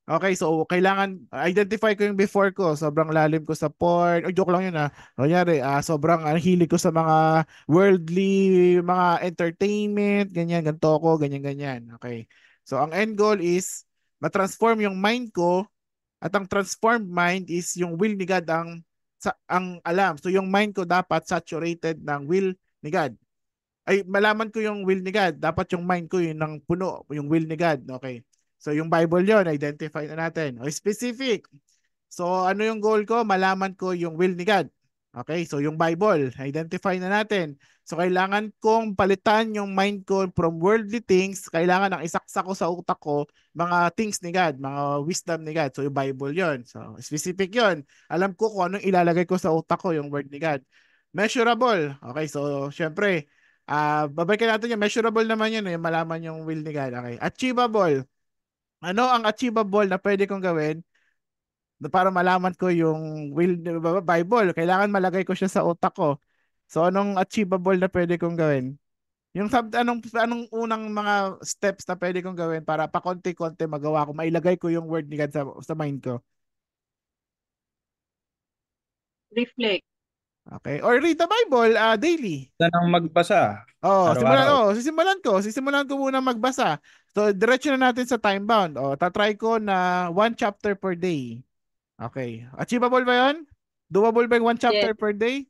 Okay, so kailangan identify ko yung before ko. Sobrang lalim ko sa porn. O joke lang yun Kunyari, sobrang hilig ko sa mga worldly, mga entertainment, ganyan, ganito ko, ganyan, ganyan. Okay. So ang end goal is ma-transform yung mind ko at ang transformed mind is yung will ni God ang alam. So yung mind ko dapat saturated ng will ni God. Ay, malaman ko yung will ni God. Dapat yung mind ko yun ng puno, yung will ni God. Okay. So yung Bible yon, identify na natin. O specific. So ano yung goal ko? Malaman ko yung will ni God. Okay, so yung Bible, identify na natin. So kailangan kong palitan yung mind ko from worldly things. Kailangan ang isaksa ko sa utak ko mga things ni God, mga wisdom ni God. So yung Bible yon. So specific yon. Alam ko kung anong ilalagay ko sa utak ko, yung word ni God. Measurable. Okay, so syempre, babalikan natin yung measurable naman yun, yung malaman yung will ni God. Okay. Achievable. Ano ang achievable na pwede kong gawin para malaman ko yung will Bible? Kailangan malagay ko siya sa utak ko. So anong achievable na pwede kong gawin? Yung anong unang mga steps na pwede kong gawin para pa konti-konti magawa ko, mailagay ko yung word ni God sa mind ko. Reflect. Okay. Or read the Bible daily. Saan ang magbasa? Araw-araw. Sisimulan ko muna magbasa. So, diretso na natin sa time bound. Tatry ko na 1 chapter per day. Okay. Achievable ba 'yon? Doable ba yung 1 chapter Yes. per day?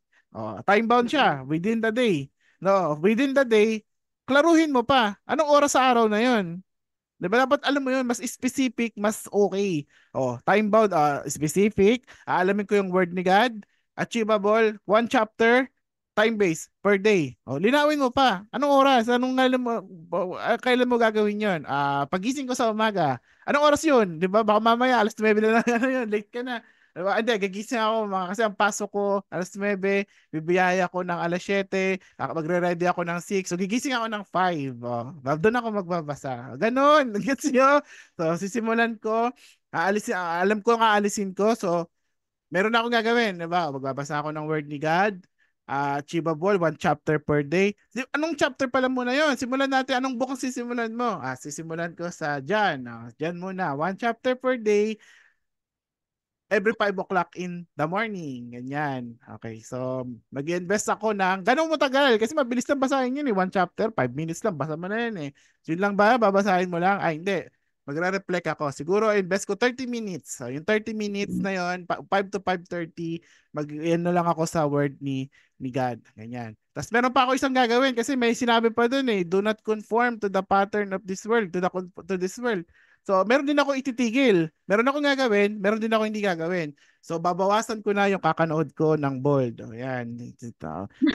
Time bound siya, within the day. No, within the day, klaruhin mo pa. Anong oras sa araw na 'yon? 'Di ba dapat alam mo 'yun, mas specific, mas okay. Time bound, specific, aalamin ko yung word ni God, achievable, 1 chapter, time-based per day. Linawin mo pa. Anong oras? Kailan mo gagawin 'yon? Pagising ko sa umaga. Anong oras 'yun? 'Di ba? Baka mamaya alas 9 na lang ano 'yun, late ka na. Diba? Hindi, gagising ako kasi ang pasok ko alas 9, bibiyaya ako ng alas 7, magre-ready ako ng 6, so gigising ako ng 5. Doon ako magbabasa. Ganon, gets nyo? So, sisimulan ko, alam ko nga aalisin ko, so, meron na akong gagawin, diba? Magbabasa ako ng word ni God, achievable, 1 chapter per day. Anong chapter pala muna yon? Simulan natin, anong book ang sisimulan mo? Sisimulan ko sa John. John muna, 1 chapter per day, every 5 o'clock in the morning. Ganyan. Okay, so mag-invest ako ng, ganun mo tagal? Kasi mabilis lang basahin yun 1 chapter, 5 minutes lang, basa mo na yun So yun lang ba? Babasahin mo lang? Hindi. Magre-reflect ako. Siguro invest ko 30 minutes. So yung 30 minutes na yun, 5 to 5:30, ano lang ako sa word ni God. Ganyan. Tapos meron pa ako isang gagawin kasi may sinabi pa dun do not conform to the pattern of this world, to this world. So, meron din ako ititigil. Meron ako gagawin, meron din ako hindi gagawin. So, babawasan ko na yung kakanood ko ng bold. O, yan.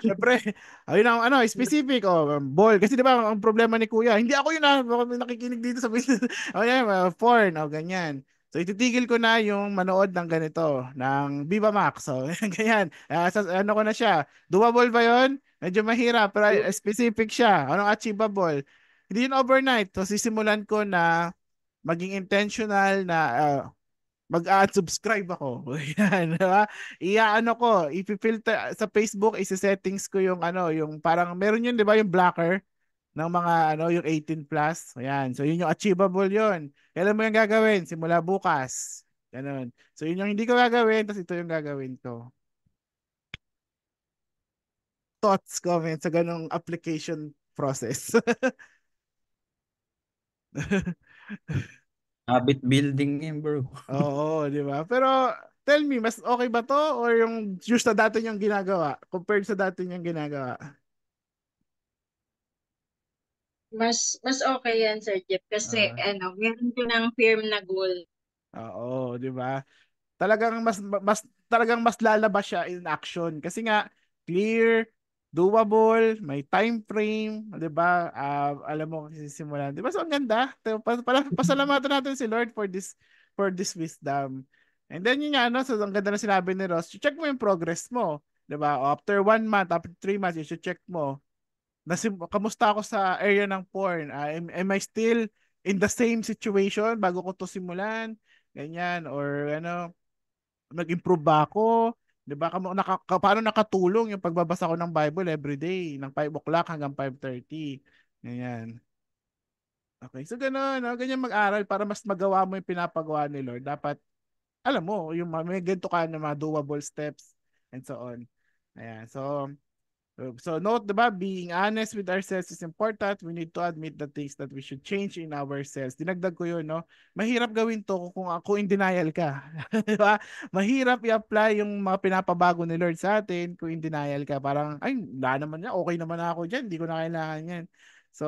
Siyempre, ayun ang specific. Bold. Kasi di ba, ang problema ni Kuya, hindi ako yun nakikinig dito sa business. O, yan, porn. O, ganyan. So, ititigil ko na yung manood ng ganito, ng Viva Max. So, ganyan. Ano ko na siya. Doable ba yun? Medyo mahirap, pero specific siya. Anong achievable? Hindi yun overnight. So, sisimulan ko na maging intentional na mag-unsubscribe ako. Yan, di ba? Iaano ko, ipifilter sa Facebook, isi-settings ko yung yung parang meron yun, 'di ba, yung blocker ng mga yung 18 plus. Ayan. So yun yung achievable yun. Kailan mo yung gagawin? Simula bukas. Ganun. So yun yung hindi ko gagawin, tapos ito yung gagawin ko. Thoughts, comments sa ganong application process. Habit building yan, bro. Oo, di ba? Pero tell me, mas okay ba to or yung just sa dati niyang ginagawa compared sa dati niyang ginagawa? Mas okay yan, Sir Jeff, kasi Ah, meron ko ng firm na goal. oo, di ba? Talagang mas lalabas siya in action kasi nga clear, doable, may time frame, 'di ba? Alam mo kung sisimulan. 'Di ba? So ang ganda. Pasalamatan natin si Lord for this wisdom. And then yun nga, so ang ganda na sinabi ni Ross, check mo yung progress mo. 'Di ba? After 1 month, after 3 months, check mo. Kamusta ako sa area ng porn? Am I still in the same situation bago ko to simulan? Ganyan. Or nag-improve ba ako? 'Di ba? Paano nakatulong yung pagbabasa ko ng Bible every day ng 5 o'clock hanggang 5:30. Ganyan. Okay. So gano'n, no? Ganyan mag-aral para mas magawa mo yung pinapagawa ni Lord. Dapat alam mo, yung may ganito ka na mga doable steps and so on. Ayan. So note, diba, being honest with ourselves is important. We need to admit the things that we should change in ourselves. Dinagdag ko yun, no? Mahirap gawin to kung in denial ka. Diba? Mahirap i-apply yung mga pinapabago ni Lord sa atin kung in denial ka. Parang, ay, wala naman yan. Okay naman ako dyan. Hindi ko na kailangan yan. So,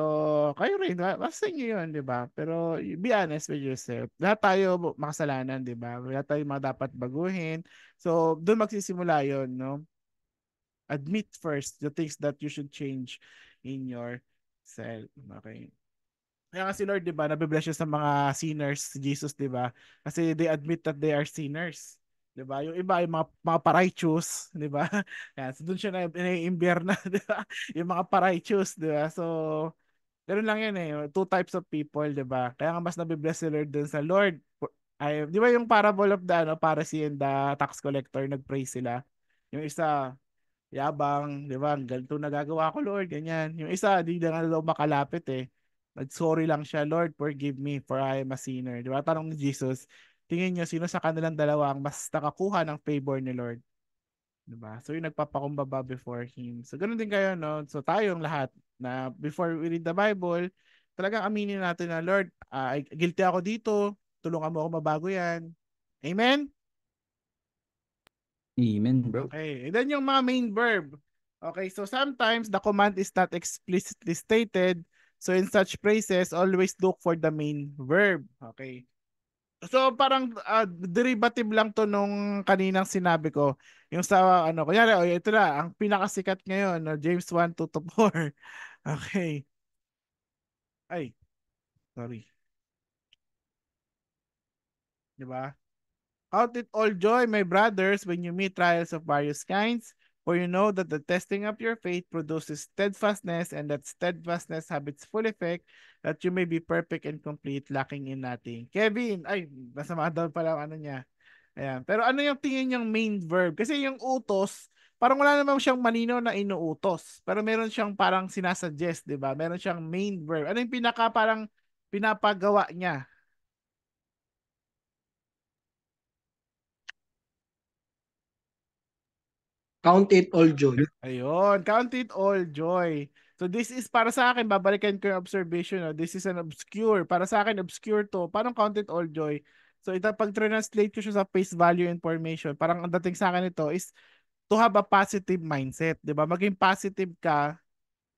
kayo rin. Basta nyo yun, di ba? Pero be honest with yourself. Lahat tayo makasalanan, di ba? Lahat tayo mga dapat baguhin. So, doon magsisimula yun, no? Admit first the things that you should change in yourself. Okay. Kaya kasi Lord, di ba, nabibless siya sa mga sinners, si Jesus, di ba? Kasi they admit that they are sinners. Di ba? Yung iba, yung mga parighteous, di ba? Yan, so doon siya na-imbier na, di ba? Yung mga parighteous, di ba? So, ganoon lang yan eh. Two types of people, di ba? Kaya nga mas nabibless si Lord dun sa Lord. Di ba yung parable of the Pharisee and the tax collector, nag-pray sila. Yung isa, yabang, di ba? Ganito nagagawa ko, Lord, ganyan. Yung isa, di na nga daw makalapit eh. Nag-sorry lang siya, Lord, forgive me for I am a sinner. Di ba? Tanong ni Jesus, tingin niyo, sino sa kanilang dalawa ang mas nakakuha ng favor ni Lord? Di ba? So, yung nagpapakumbaba before Him. So, ganun din kayo, no? So, tayong lahat na before we read the Bible, talagang aminin natin na, Lord, guilty ako dito. Tulungan mo ako mabago yan. Amen? Amen, bro. Okay. And then yung mga main verb. Okay, so sometimes the command is not explicitly stated. So in such phrases, always look for the main verb. Okay. So parang derivative lang to nung kaninang sinabi ko. Yung sa kunyari, ito na, ang pinakasikat ngayon, no, James 1:2 to 4. Okay. Ay, sorry. 'Di ba? Count it all joy, my brothers, when you meet trials of various kinds, for you know that the testing of your faith produces steadfastness, and that steadfastness have its full effect, that you may be perfect and complete, lacking in nothing. Kevin, ay, masama daw pala ang niya. Ayan. Pero ano yung tingin niyang main verb? Kasi yung utos, parang wala namang siyang malinaw na inuutos. Pero meron siyang parang sinasuggest, di ba? Meron siyang main verb. Ano yung parang pinapagawa niya? Count it all joy. Ayun, count it all joy. So this is para sa akin, babalikan ko yung observation. No? This is an obscure. Para sa akin, obscure to. Parang count it all joy. So ito, pag translate ko siya sa face value information, parang ang dating sa akin ito is to have a positive mindset. Di ba? Maging positive ka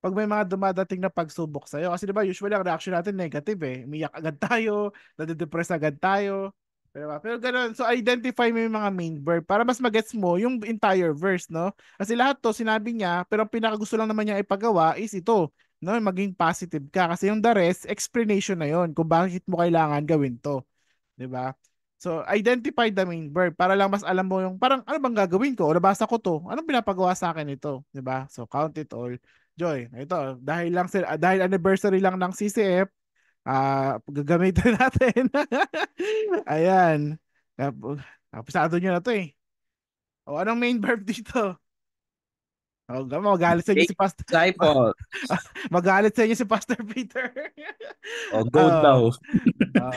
pag may mga dumadating na pagsubok sa'yo. Kasi di ba usually ang reaction natin negative eh. Umiyak agad tayo, nade-depress agad tayo. Diba? Pero ganun, so identify mo yung mga main verb para mas magets mo yung entire verse, no? Kasi lahat to sinabi niya, pero ang pinaka gusto lang naman niya ipagawa is ito, no? Maging positive ka. Kasi yung the rest, explanation na yon kung bakit mo kailangan gawin to. 'Di ba? So, identify the main verb para lang mas alam mo yung parang ano bang gagawin ko? O nabasa ko to. Anong pinapagawa sa akin ito? 'Di ba? So, count it all. Joy, ito, dahil anniversary lang ng CCF, gagamitin natin. Ayan. Pasado nyo na to eh. O, anong main verb dito? O, magalit sa inyo Make si Pastor. disciples. Magalit sa inyo si Pastor Peter. O, go daw.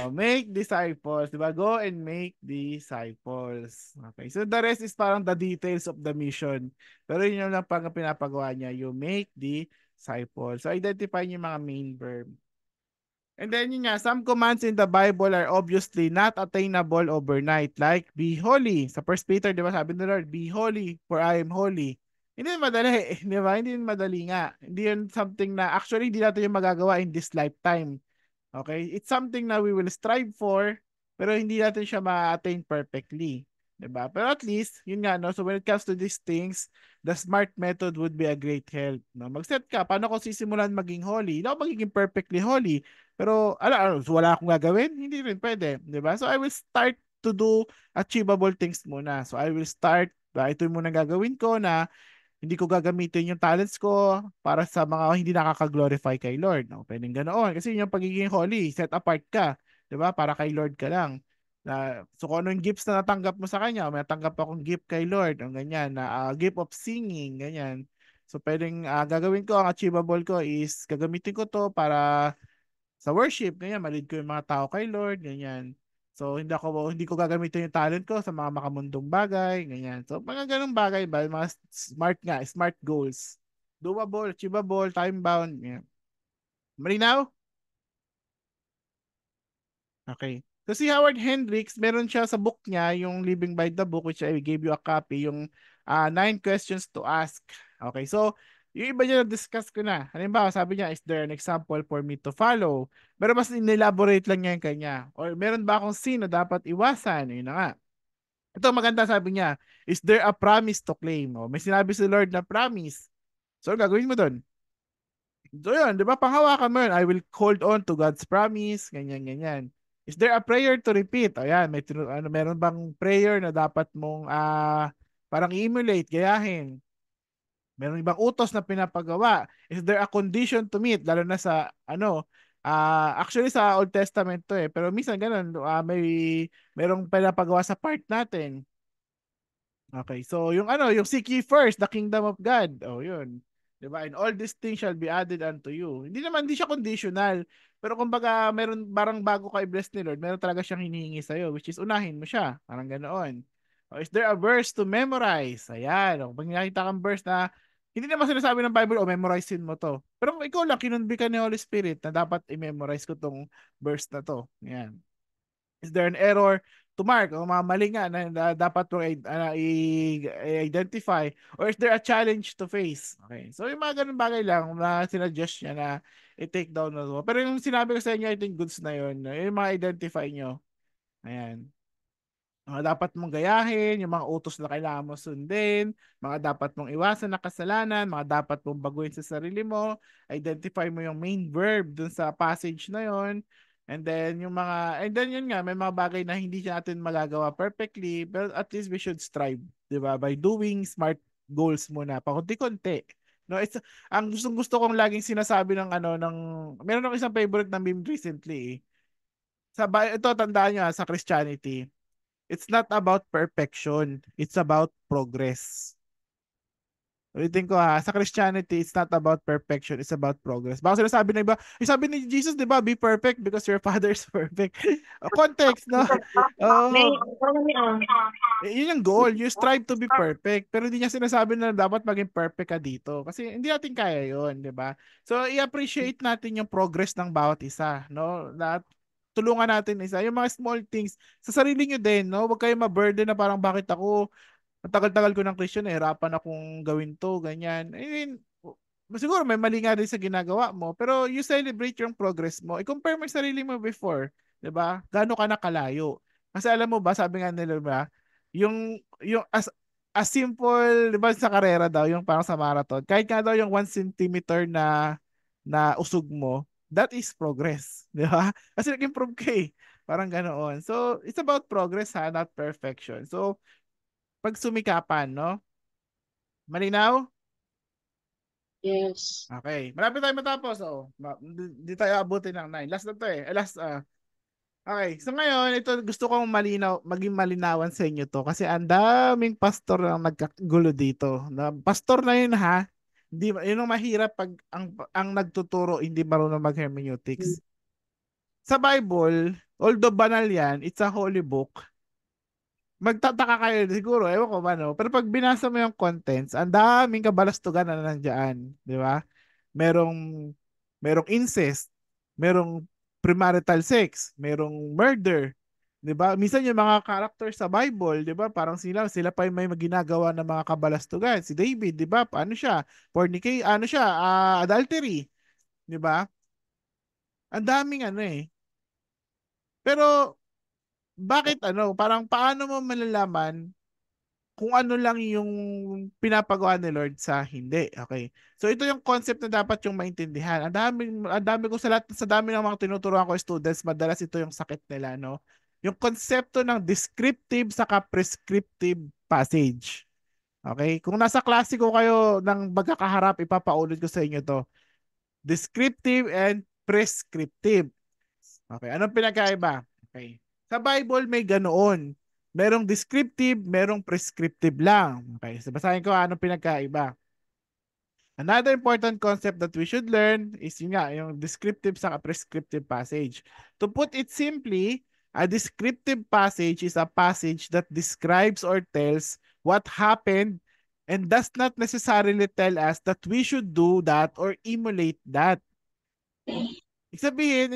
Make disciples, diba? Go and make disciples. Okay. So the rest is parang the details of the mission. Pero yun yung lang pang pinapagawa niya. You make disciples. So identify yung mga main verb. And then yun nga, some commands in the Bible are obviously not attainable overnight. Like, be holy. Sa 1 Peter, di ba sabi ni Lord, be holy for I am holy. Hindi yun madali, di ba? Hindi yun madali nga. Hindi yun something na, actually, hindi natin yung magagawa in this lifetime. Okay? It's something na we will strive for, pero hindi natin siya ma-attain perfectly. Diba? Pero at least, yun nga, no? So when it comes to these things, the smart method would be a great help. No? Mag-set ka, paano ko sisimulan maging holy? Hindi ako magiging perfectly holy. Pero, so wala akong gagawin? Hindi rin pwede. Diba? So I will start to do achievable things muna. So I will start, ito yung muna gagawin ko na hindi ko gagamitin yung talents ko para sa mga hindi nakaka-glorify kay Lord. No? Pwedeng ganoon. Kasi yung pagiging holy, set apart ka. 'Di ba? Para kay Lord ka lang. So kung ano yung gifts na natanggap mo sa Kanya, may natanggap akong gift kay Lord, ang ganyan, na gift of singing, ganyan. So pwedeng gagawin ko, ang achievable ko is gagamitin ko to para sa worship, ganyan, malid ko yung mga tao kay Lord, ganyan. So hindi ko gagamitin yung talent ko sa mga makamundong bagay, ganyan. So mga ganung bagay ba, mga smart goals. Doable, achievable, time bound, ganyan. Malinaw? Okay. So si Howard Hendricks, meron siya sa book niya, yung Living by the Book, which I gave you a copy, yung 9 questions to ask. Okay, so yung iba niya na-discuss ko na. Halimbawa, sabi niya, is there an example for me to follow? Pero mas in-elaborate lang niya yung kanya. Or meron ba akong sin na dapat iwasan? Yun na nga. Ito maganda, sabi niya, is there a promise to claim? O, may sinabi si Lord na promise. So, gagawin mo doon. So yun, di ba? Panghawakan mo yun. I will hold on to God's promise. Ganyan, ganyan. Is there a prayer to repeat? Ayan, meron bang prayer na dapat mong parang i-emulate, gayahin? Meron ibang utos na pinapagawa? Is there a condition to meet? Lalo na sa actually sa Old Testament to eh. Pero minsan ganun, merong pinapagawa sa part natin. Okay, so yung seek ye first the kingdom of God. Oh, yun. 'Di ba? And all these things shall be added unto you. Hindi siya conditional. Pero kumbaga, meron barang bago ka i-bless ni Lord, meron talaga siyang hinihingi sa iyo, which is unahin mo siya. Parang ganoon. Oh, is there a verse to memorize? Ayan. Oh, pag nakita kang verse na hindi naman sinasabi ng Bible, memorizein mo to. Pero kung ikaw lang, kinunbi ka ni Holy Spirit na dapat i-memorize ko tong verse na to. Ayan. Is there an error to mark o mga mali nga na dapat mo i-identify, or is there a challenge to face? Okay. So yung mga ganun bagay lang na sinuggest niya na i-take down na to. Pero yung sinabi ko sa inyo, I think goods na yun. Yung mga identify nyo. Ayan. Mga dapat mong gayahin, yung mga utos na kailangan mo sundin, mga dapat mong iwasan na kasalanan, mga dapat mong baguhin sa sarili mo, identify mo yung main verb dun sa passage na yon. And then yun nga, may mga bagay na hindi natin magagawa perfectly, but at least we should strive, 'di ba? By doing smart goals muna, pakunti-kunti. No, ang gusto kong laging sinasabi meron akong isang favorite na meme recently. Ito tandaan niyo sa Christianity. It's not about perfection. It's about progress. Ulitin ko sa Christianity, it's not about perfection. It's about progress. Baka sinasabi na iba, sabi ni Jesus, di ba, be perfect because your Father is perfect. Context, no? Oh, yun yung goal. You strive to be perfect. Pero hindi niya sinasabi na dapat maging perfect ka dito. Kasi hindi natin kaya yun, di ba? So, i-appreciate natin yung progress ng bawat isa, no? Tulungan natin isa. Yung mga small things, sa sarili nyo din, no? Huwag kayo ma-burden na parang bakit ako, ang tagal-tagal ko ng Christian, hirapan akong gawin to, ganyan. I mean, siguro may mali nga rin sa ginagawa mo, pero you celebrate yung progress mo. I-compare mo yung sarili mo before, 'di ba? Gaano ka nakalayo. Kasi alam mo ba, sabi nga nila ba, yung as simple, 'di ba sa karera daw, yung parang sa marathon, kahit nga daw yung 1 centimeter na usog mo, that is progress, 'di ba? Kasi nag-improve ka eh. Parang ganoon. So, it's about progress ha, not perfection. So, pag sumikapan, no? Malinaw? Yes. Okay. Malapit tayo matapos. Oh. Di tayo abutin ng 9. Last na to eh. Last. Okay. So ngayon, ito gusto kong maging malinawan sa inyo to. Kasi ang daming pastor na nagkagulo dito. Pastor na yun ha. Hindi, yun ang mahirap pag ang nagtuturo hindi marunong mag-hermeneutics. Sa Bible, although banal yan, it's a holy book. Magtataka kayo siguro, ewan ko ba no. Pero pag binasa mo yung contents, ang daming kabalastugan na nandiyan. Di ba? merong merong incest, merong premarital sex, merong murder, 'di ba? Minsan yung mga character sa Bible, 'di ba? Parang sila pa yung may ginagawa ng mga kabalastugan. Si David, 'di ba? Paano siya? Ano siya? Adultery, 'di ba? Ang daming ano eh. Pero bakit parang paano mo malalaman kung ano lang yung pinapagawa ni Lord sa hindi. Okay. So ito yung concept na dapat yung maintindihan. Ang dami ko sa dami ng mga tinuturuan ko students, madalas ito yung sakit nila, no? Yung konsepto ng descriptive saka prescriptive passage. Okay? Kung nasa klase ko kayo ng magkakaharap, ipapaulit ko sa inyo to. Descriptive and prescriptive. Okay, anong pinagkaiba? Okay. Sa Bible may ganoon. Merong descriptive, merong prescriptive lang. Okay, so basahin ko anong pinagkaiba. Another important concept that we should learn is yung descriptive sa prescriptive passage. To put it simply, a descriptive passage is a passage that describes or tells what happened and does not necessarily tell us that we should do that or emulate that. Ibig sabihin,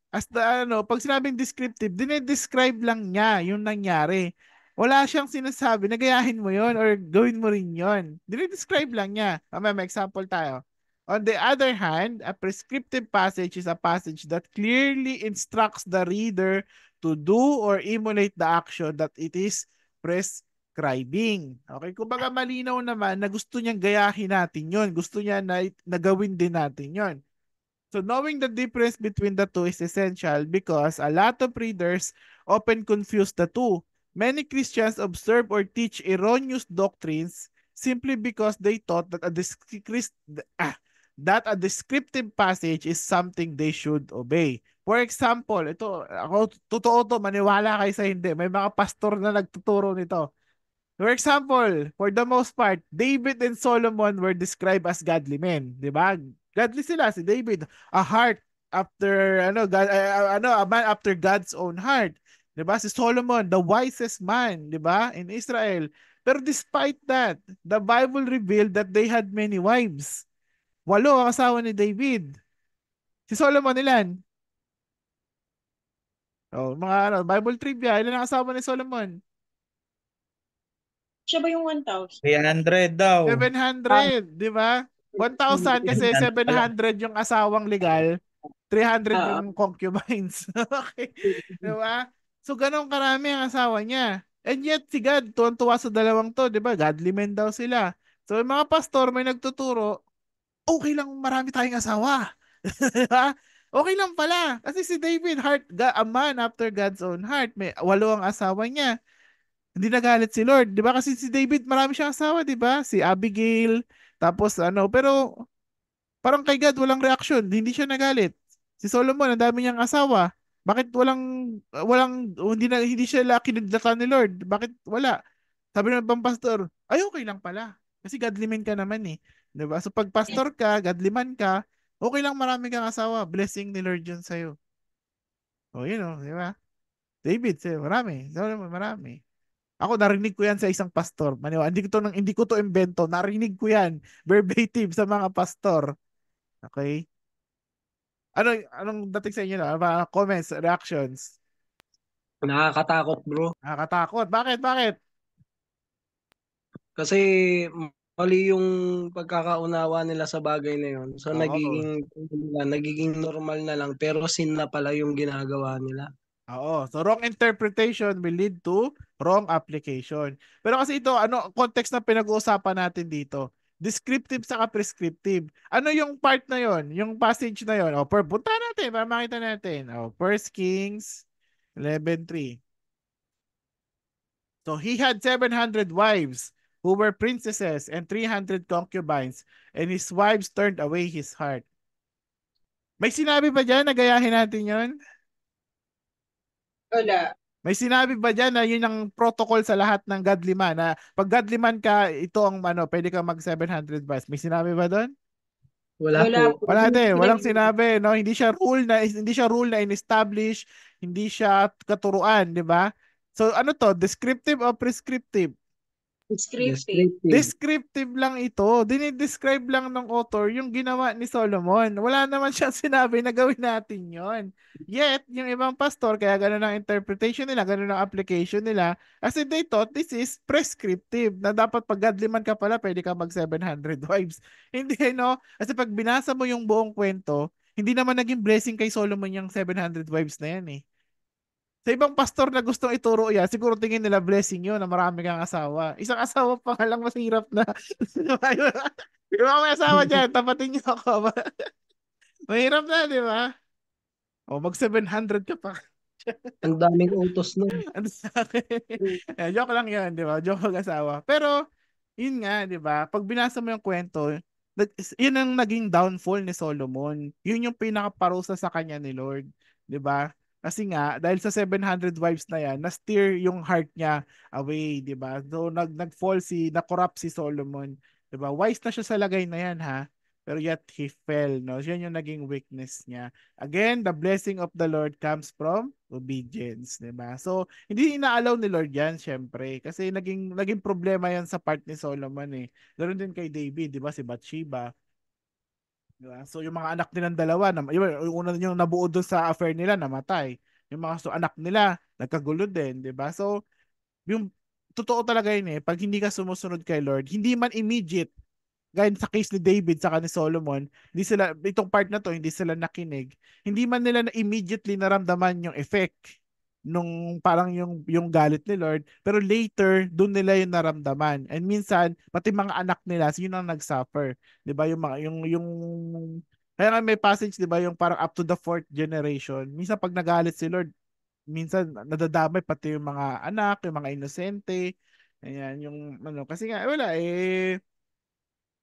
pag sinabing descriptive, dinedescribe lang niya yung nangyari. Wala siyang sinasabi, nagayahin mo yon or gawin mo rin yon. Dinedescribe lang niya. May example tayo. On the other hand, a prescriptive passage is a passage that clearly instructs the reader to do or emulate the action that it is prescribing. Okay, kumbaga malinaw naman na gusto niyang gayahin natin yon. Gusto niya na gawin din natin yon. So knowing the difference between the two is essential because a lot of readers often confuse the two. Many Christians observe or teach erroneous doctrines simply because they thought that a descriptive passage is something they should obey. For example, totoo to, maniwala kayo sa hindi. May mga pastor na nagtuturo nito. For example, for the most part, David and Solomon were described as godly men, 'di ba? Godly sila si David, a heart after a man after God's own heart, 'di ba? Si Solomon, the wisest man, 'di ba? In Israel. Pero despite that, the Bible revealed that they had many wives. 8 ang asawa ni David. Si Solomon ilan? Oh, Bible trivia, ilan ang asawa ni Solomon? Siya ba yung 1,000? 300 daw. 700, di ba? 1,000 kasi 700 yung asawang legal, 300 yung concubines. Okay. Di ba? So, ganun karami ang asawa niya. And yet, si God, tuwan-tuwa sa dalawang to, di ba? Godly men daw sila. So, yung mga pastor may nagtuturo, okay lang marami tayong asawa. Di ba? Okay lang pala. Kasi si David, a man after God's own heart, may 8 ang asawa niya. Hindi nagalit si Lord, 'di ba? Kasi si David marami siyang asawa, 'di ba? Si Abigail, tapos pero parang kay God walang reaction, hindi siya nagalit. Si Solomon, ang dami niyang asawa. Bakit hindi siya kinidlatan ni Lord? Bakit wala? Sabi ng ibang pastor, ay okay lang pala. Kasi godly man ka naman eh. 'Di ba? So pag pastor ka, godly man ka, okay lang marami kang asawa. Blessing ni Lord 'yun sa'yo. O yun o, 'di ba? David, marami. Solomon, marami. Ako narinig ko yan sa isang pastor. Hindi ko to invento. Narinig ko yan verbatim sa mga pastor. Okay? Anong dating sa inyo na? Mga comments, reactions? Nakakatakot, bro. Nakakatakot. Bakit? Kasi mali yung pagkakaunawa nila sa bagay na yun. So Oo. nagiging normal na lang pero sin na pala yung ginagawa nila. Oo. So wrong interpretation will lead to wrong application. Pero kasi ito, ano context na pinag-uusapan natin dito? Descriptive saka prescriptive. Ano yung part na yon? Yung passage na yon? O, punta natin para makita natin. O, 1 Kings 11:3. So he had 700 wives who were princesses and 300 concubines, and his wives turned away his heart. May sinabi ba dyan na gayahin natin yon? Wala. May sinabi ba dyan na yun ang protocol sa lahat ng godly man na pag godly man ka, ito ang pwede ka mag 700 wives. May sinabi ba doon? Wala Wala po. po. Wala din, walang sinabi, no? Hindi siya rule na in-establish, hindi siya katuruan, di ba? So ano to, descriptive o prescriptive? Descriptive. Descriptive lang ito. Dinidescribe lang ng author yung ginawa ni Solomon. Wala naman siyang sinabi na gawin natin yon. Yet, yung ibang pastor, kaya ganun ang interpretation nila, ganun ang application nila, kasi they thought this is prescriptive, na dapat pag godly man ka pala, pwede ka mag 700 wives. Hindi, no? Kasi pag binasa mo yung buong kwento, hindi naman naging blessing kay Solomon yung 700 wives na yan eh. Sa ibang pastor na gustong ituro yan, siguro tingin nila blessing yun na marami kang asawa. Isang asawa pa nga lang masirap na. Di ba may asawa dyan? Tapatin niyo ako. Mahirap na, di ba? O, mag 700 ka pa. Ang daming utos nun. Ano sa akin? Joke lang yun, di ba? Joke mag-asawa. Pero, yun nga, di ba? Pag binasa mo yung kwento, yun ang naging downfall ni Solomon. Yun yung pinakaparusa sa kanya ni Lord. Di ba? Kasi nga, dahil sa 700 wives na yan, na-steer yung heart niya away, di ba? So, nag-fall na-corrupt si Solomon. Di ba? Wise na siya sa lagay na yan, ha? Pero yet, he fell, no? Yan yung naging weakness niya. Again, the blessing of the Lord comes from obedience, 'di ba? So, hindi inaalaw ni Lord 'yan, syempre, kasi naging problema 'yan sa part ni Solomon eh. Ganoon din kay David, 'di ba, si Bathsheba, 'di ba? So, yung mga anak nilang dalawa, yung una yung nabuo doon sa affair nila, namatay. Yung mga anak nila, nagkagulo din, 'di ba? So, yung totoo talaga yun eh, pag hindi ka sumusunod kay Lord, hindi man immediate, gaya sa case ni David sa ni Solomon, hindi sila, itong part na to, hindi sila nakinig. Hindi man nila na immediately naramdaman yung effect nung parang yung galit ni Lord, pero later doon nila yung naramdaman. And minsan pati mga anak nila yun ang nagsuffer, 'di ba? Yung mga yung kaya nga may passage, 'di ba, yung parang up to the fourth generation. Minsan pag nagalit si Lord, minsan nadadamay pati yung mga anak, yung mga inosente. Ayan, yung kasi nga wala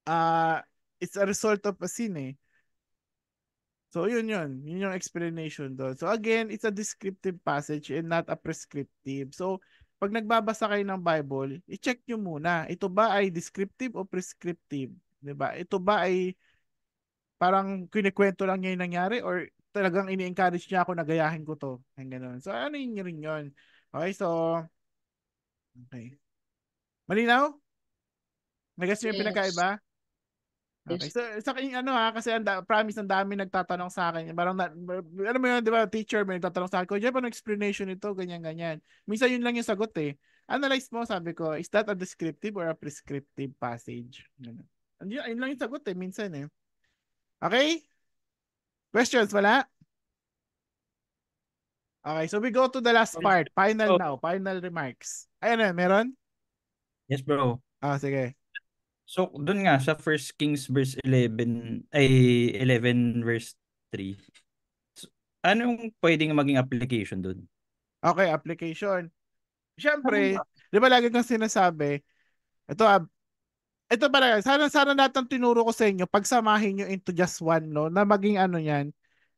uh, it's a result of a sin eh. So yun. Yun yung explanation doon. So again, it's a descriptive passage and not a prescriptive. So pag nagbabasa kayo ng Bible, i-check nyo muna. Ito ba ay descriptive o prescriptive? 'Di ba? Ito ba ay parang kinikwento lang niya yung nangyari or talagang ini-encourage niya ako na gayahin ko to? Ang ganun. So ano yun rin yun? Okay, so okay. Malinaw? Nagas nyo yung Yes. pinagkaiba? Okay. Yes. So, sa akin, kasi promise, ang dami nagtatanong sa akin. Parang, ano mo yun, di ba, teacher, may nagtatanong sa akin, Jeff, ano explanation nito, ganyan, ganyan. Minsan yun lang yung sagot eh. Analyze mo, sabi ko, is that a descriptive or a prescriptive passage? Ganun. Yun lang yung sagot eh, minsan eh. Okay? Questions, wala? Okay, so we go to the last part. Final now, final remarks. Ayun meron? Yes, bro. Sige. So, doon nga sa 1 Kings verse 11, ay 11 verse 3. So, anong pwedeng maging application doon? Okay, application. Siyempre, di ba lagi kong sinasabi, ito pala, sana lahat ng tinuro ko sa inyo, pagsamahin nyo into just one, no, na maging yan.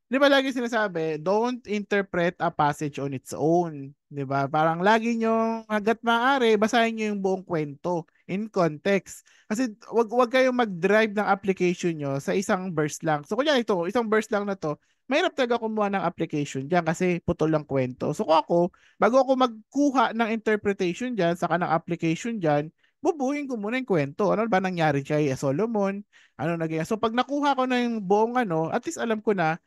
Di ba lagi sinasabi, don't interpret a passage on its own. Di ba? Parang lagi nyo, hanggat maaari, basahin nyo yung buong kwento in context. Kasi wag kayong mag-drive ng application nyo sa isang verse lang. So kunya ito, isang verse lang na to, mahirap talaga kumuha ng application dyan kasi putol lang kwento. So ako, bago ako magkuha ng interpretation dyan, saka ng application dyan, bubuhin ko muna yung kwento. Ano ba nangyari kay Solomon? Ano naging? So pag nakuha ko na yung buong at least alam ko na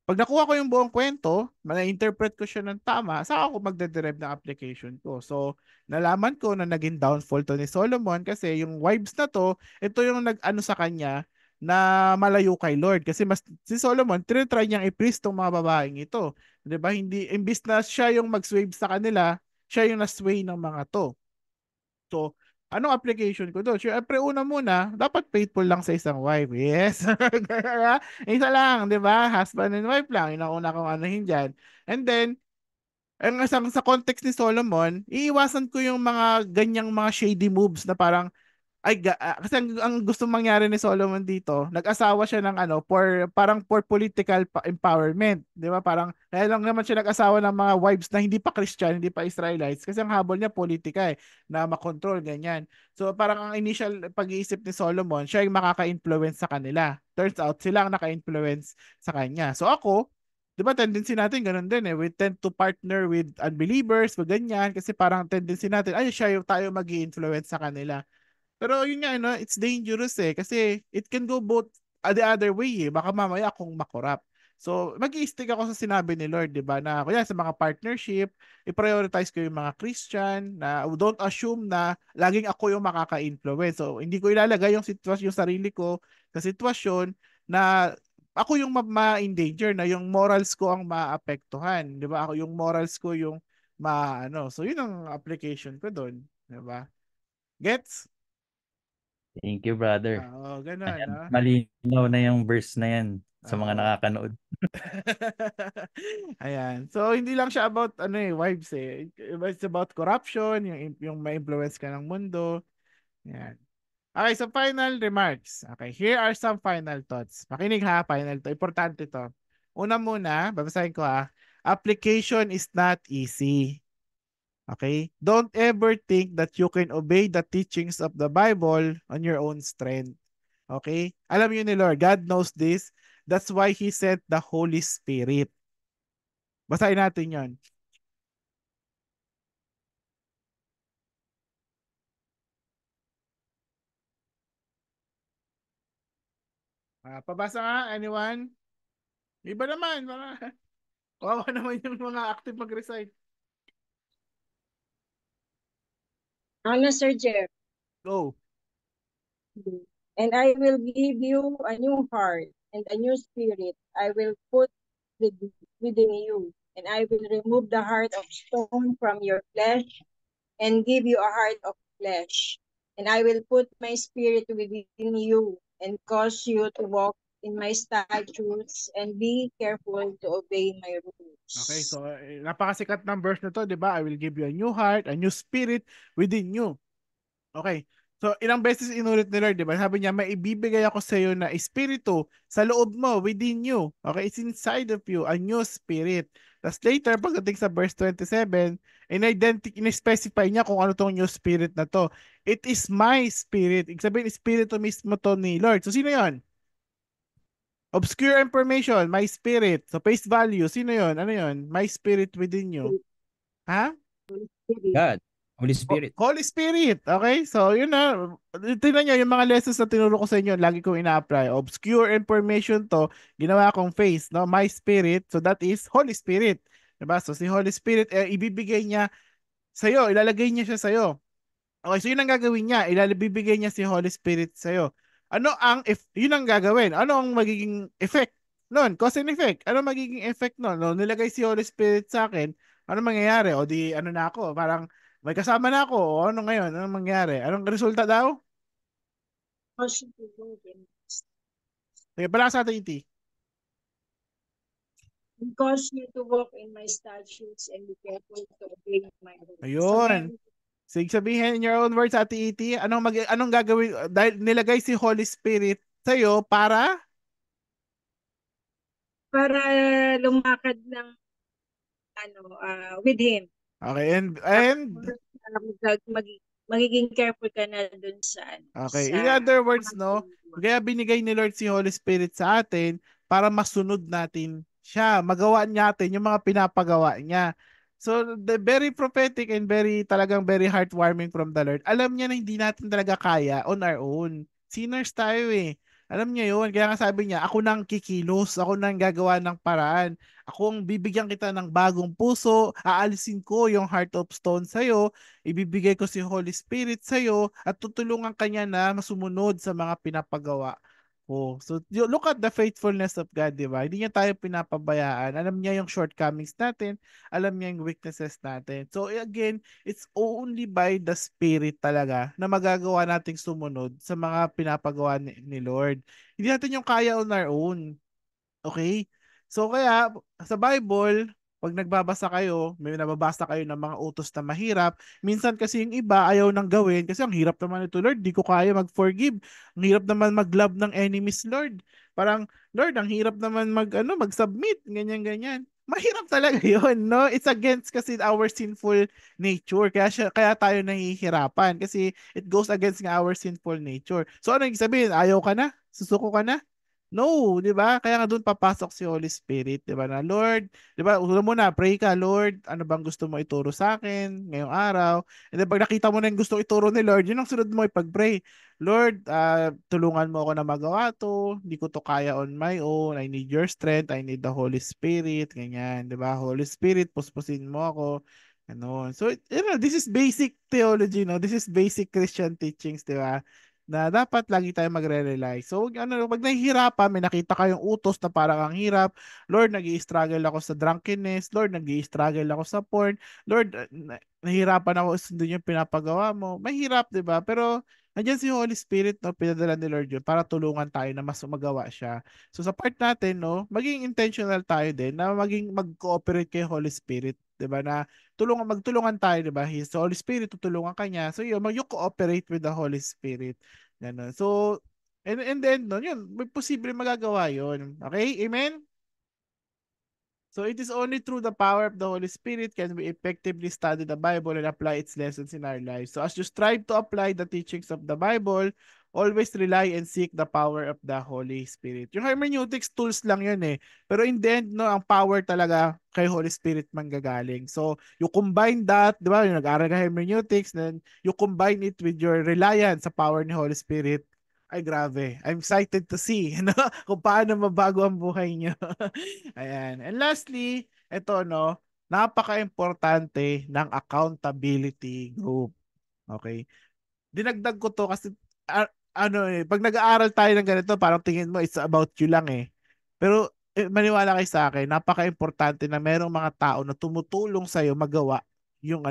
Pag nakuha ko yung buong kwento, ma-interpret ko siya ng tama, saka ako magde-derive ng application ko. So, nalaman ko na naging downfall to ni Solomon kasi yung wives na to, ito yung nag-ano sa kanya na malayo kay Lord. Kasi mas si Solomon, tinitry niyang i-please tong mga babaeng ito. 'Di ba? Hindi, imbis na siya yung mag-sway sa kanila, siya yung na-sway ng mga to. So, anong application ko doon? Siyempre, una muna, dapat faithful lang sa isang wife. Yes. Isa lang, di ba? Husband and wife lang. Yun ang una kong anuhin dyan. And then, ang isang sa context ni Solomon, iiwasan ko yung mga ganyang mga shady moves na parang kasi ang gusto mangyari ni Solomon dito, nag-asawa siya ng ano, parang for political empowerment, 'di ba? Parang kaya lang naman siya nag-asawa ng mga wives na hindi pa Christian, hindi pa Israelites kasi ang habol niya politika na makontrol ganyan. So parang ang initial pag-iisip ni Solomon, siya yung makaka-influence sa kanila. Turns out sila ang naka-influence sa kanya. So ako, 'di ba tendency natin ganun din eh. We tend to partner with unbelievers, with ganyan kasi parang tendency natin ay siya yung tayo magi-influence sa kanila. Pero yun nga, no, it's dangerous eh. Kasi it can go both the other way eh. Baka mamaya akong makorap. So, mag-i-stick ako sa sinabi ni Lord, di ba? Na kuya sa mga partnership, i-prioritize ko yung mga Christian na don't assume na laging ako yung makaka-influence. So, hindi ko ilalagay yung sitwasyon, yung sarili ko sa sitwasyon na ako yung ma-endanger, na yung morals ko ang maapektuhan. Di ba? Ako yung morals ko yung ano. So, yun ang application ko doon. Di ba? Gets? Thank you, brother. Oo, ganun, Ayan, no? malinaw na yung verse na yan sa mga Oo. nakakanood. Ayan. So, hindi lang siya about, ano eh, wives eh. It's about corruption, yung ma-influence ka ng mundo. Ayan. Okay, so final remarks. Okay, here are some final thoughts. Makinig ha, final to. Importante to. Una muna, babasahin ko ha. Application is not easy. Okay? Don't ever think that you can obey the teachings of the Bible on your own strength. Okay? Alam niyo ni Lord, God knows this. That's why He sent the Holy Spirit. Basahin natin yon. Pabasa nga, anyone? Iba naman, mga kawawa naman yung mga active mag-recite. Ano, Sir Jeff? Go. And I will give you a new heart and a new spirit. I will put within you, and I will remove the heart of stone from your flesh and give you a heart of flesh. And I will put my spirit within you and cause you to walk in my statutes and be careful to obey my Okay, rules. so napakasikat ng verse na to, di ba? I will give you a new heart, a new spirit within you. Okay. So, ilang beses inulit ni Lord, di ba? Sabi niya, maibibigay ako sa iyo na espiritu sa loob mo, within you. Okay? It's inside of you, a new spirit. Tapos later, pagdating sa verse 27, in-specify niya kung ano tong new spirit na to. It is my spirit. Ibig sabihin, espiritu mismo to ni Lord. So, sino yon? Obscure information, my spirit. So, face value, sino yon? Ano yon? My spirit within you. Ha? Spirit. God, Holy Spirit. Holy Spirit. Okay? So, yun na. Tingnan nyo, yung mga lessons na tinuro ko sa inyo, lagi kong ina-apply. Obscure information to, ginawa kong face, no? My Spirit. So, that is Holy Spirit. Diba? So, si Holy Spirit, ibibigay niya sa'yo, ilalagay niya siya sa'yo. Okay, so yun ang gagawin niya. Ilalabibigay niya si Holy Spirit sa'yo. Ano ang, if, yun ang gagawin. Ano ang magiging effect nun? Cause and effect. Ano magiging effect nun? No, nilagay si Holy Spirit sa akin, ano mangyayari? O di, ano na ako? Parang, may kasama na ako. O ano ngayon? Ano mangyayari? Anong resulta daw? Cause you to walk in Sige, pala sa atin, Iti. cause you to walk in my statutes and be careful to obey my rules. Ayun. Sige, sabihin in your own words, Ate Iti, anong gagawin? Dahil nilagay si Holy Spirit sa'yo para lumakad ng with him. okay, and Magiging careful ka na dun sa okay. sa In other words, mga no, ginagawa. kaya binigay ni Lord si Holy Spirit sa atin para masunod natin siya, magawa natin yung mga pinapagawa niya. So, the very prophetic and talagang very heartwarming from the Lord. Alam niya na hindi natin talaga kaya on our own. Sinners tayo eh. Alam niya yun. Kaya nga sabi niya, ako nang kikilos, ako nang gagawa ng paraan. Ako ang bibigyan kita ng bagong puso, aalisin ko yung heart of stone sa'yo, ibibigay ko si Holy Spirit sa'yo, at tutulungan ka niya na masumunod sa mga pinapagawa ko. So, look at the faithfulness of God, di ba? Hindi niya tayo pinapabayaan. Alam niya yung shortcomings natin, alam niya yung weaknesses natin. So, again, it's only by the Spirit talaga na magagawa nating sumunod sa mga pinapagawa ni Lord. Hindi natin yung kaya on our own. Okay? So kaya sa Bible, pag nagbabasa kayo, may nababasa kayo ng mga utos na mahirap, minsan kasi yung iba ayaw nang gawin kasi ang hirap naman ito, Lord, di ko kaya mag-forgive. Ang hirap naman mag-love ng enemies, Lord. Parang, Lord, ang hirap naman mag-submit, ganyan-ganyan. Mahirap talaga 'yon, no? It's against kasi our sinful nature. Kaya tayo nahihirapan kasi it goes against nga our sinful nature. So ano yung sabihin? Ayaw ka na? Susuko ka na? No, 'di ba? Kaya nga doon papasok si Holy Spirit, 'di ba? Na Lord, 'di ba? Una muna, pray ka, Lord, ano bang gusto mo ituro sa akin ngayong araw? And then pag nakita mo na yung gusto ituro ni Lord, yun ang sunod mo ipag-pray. Lord, tulungan mo ako na magawa 'to. Hindi ko 'to kaya on my own. I need your strength. I need the Holy Spirit, ganyan, 'di ba? Holy Spirit, puspusin mo ako. Ano. So, this is basic theology, no? This is basic Christian teachings, 'di ba? Na dapat lagi tayo magre-rely. So, pag nahihirapan, may nakita kayong utos na parang ang hirap, Lord, nag-i-struggle ako sa drunkenness, Lord, nag-i-struggle ako sa porn, Lord, nahihirapan ako sundin yung pinapagawa mo. Mahirap, di ba? Pero, nandiyan si Holy Spirit, no, pinadala ni Lord yun para tulungan tayo na mas magawa siya. So, sa part natin, no, maging intentional tayo din na mag-cooperate kay Holy Spirit, di ba? Na magtulungan tayo, di ba? His Holy Spirit, tutulungan ka niya. So, yun, you cooperate with the Holy Spirit. Ganun. So, and then, no, yun, may posible magagawa yun. Okay? Amen? So it is only through the power of the Holy Spirit can we effectively study the Bible and apply its lessons in our lives. So as you strive to apply the teachings of the Bible, always rely and seek the power of the Holy Spirit. Yung hermeneutics tools lang yun eh. Pero in the end, no, ang power talaga kay Holy Spirit manggagaling. So you combine that, di ba? Yung nag-aaral ka hermeneutics, then you combine it with your reliance sa power ni Holy Spirit. Ay, grabe. I'm excited to see no? Kung paano mabago ang buhay niyo. Ayan. And lastly, ito, no, napaka-importante ng accountability group. Okay? Dinagdag ko to kasi pag nag-aaral tayo ng ganito, parang tingin mo it's about you lang eh. Pero maniwala kayo sa akin, napaka-importante na merong mga tao na tumutulong sa iyo magawa yung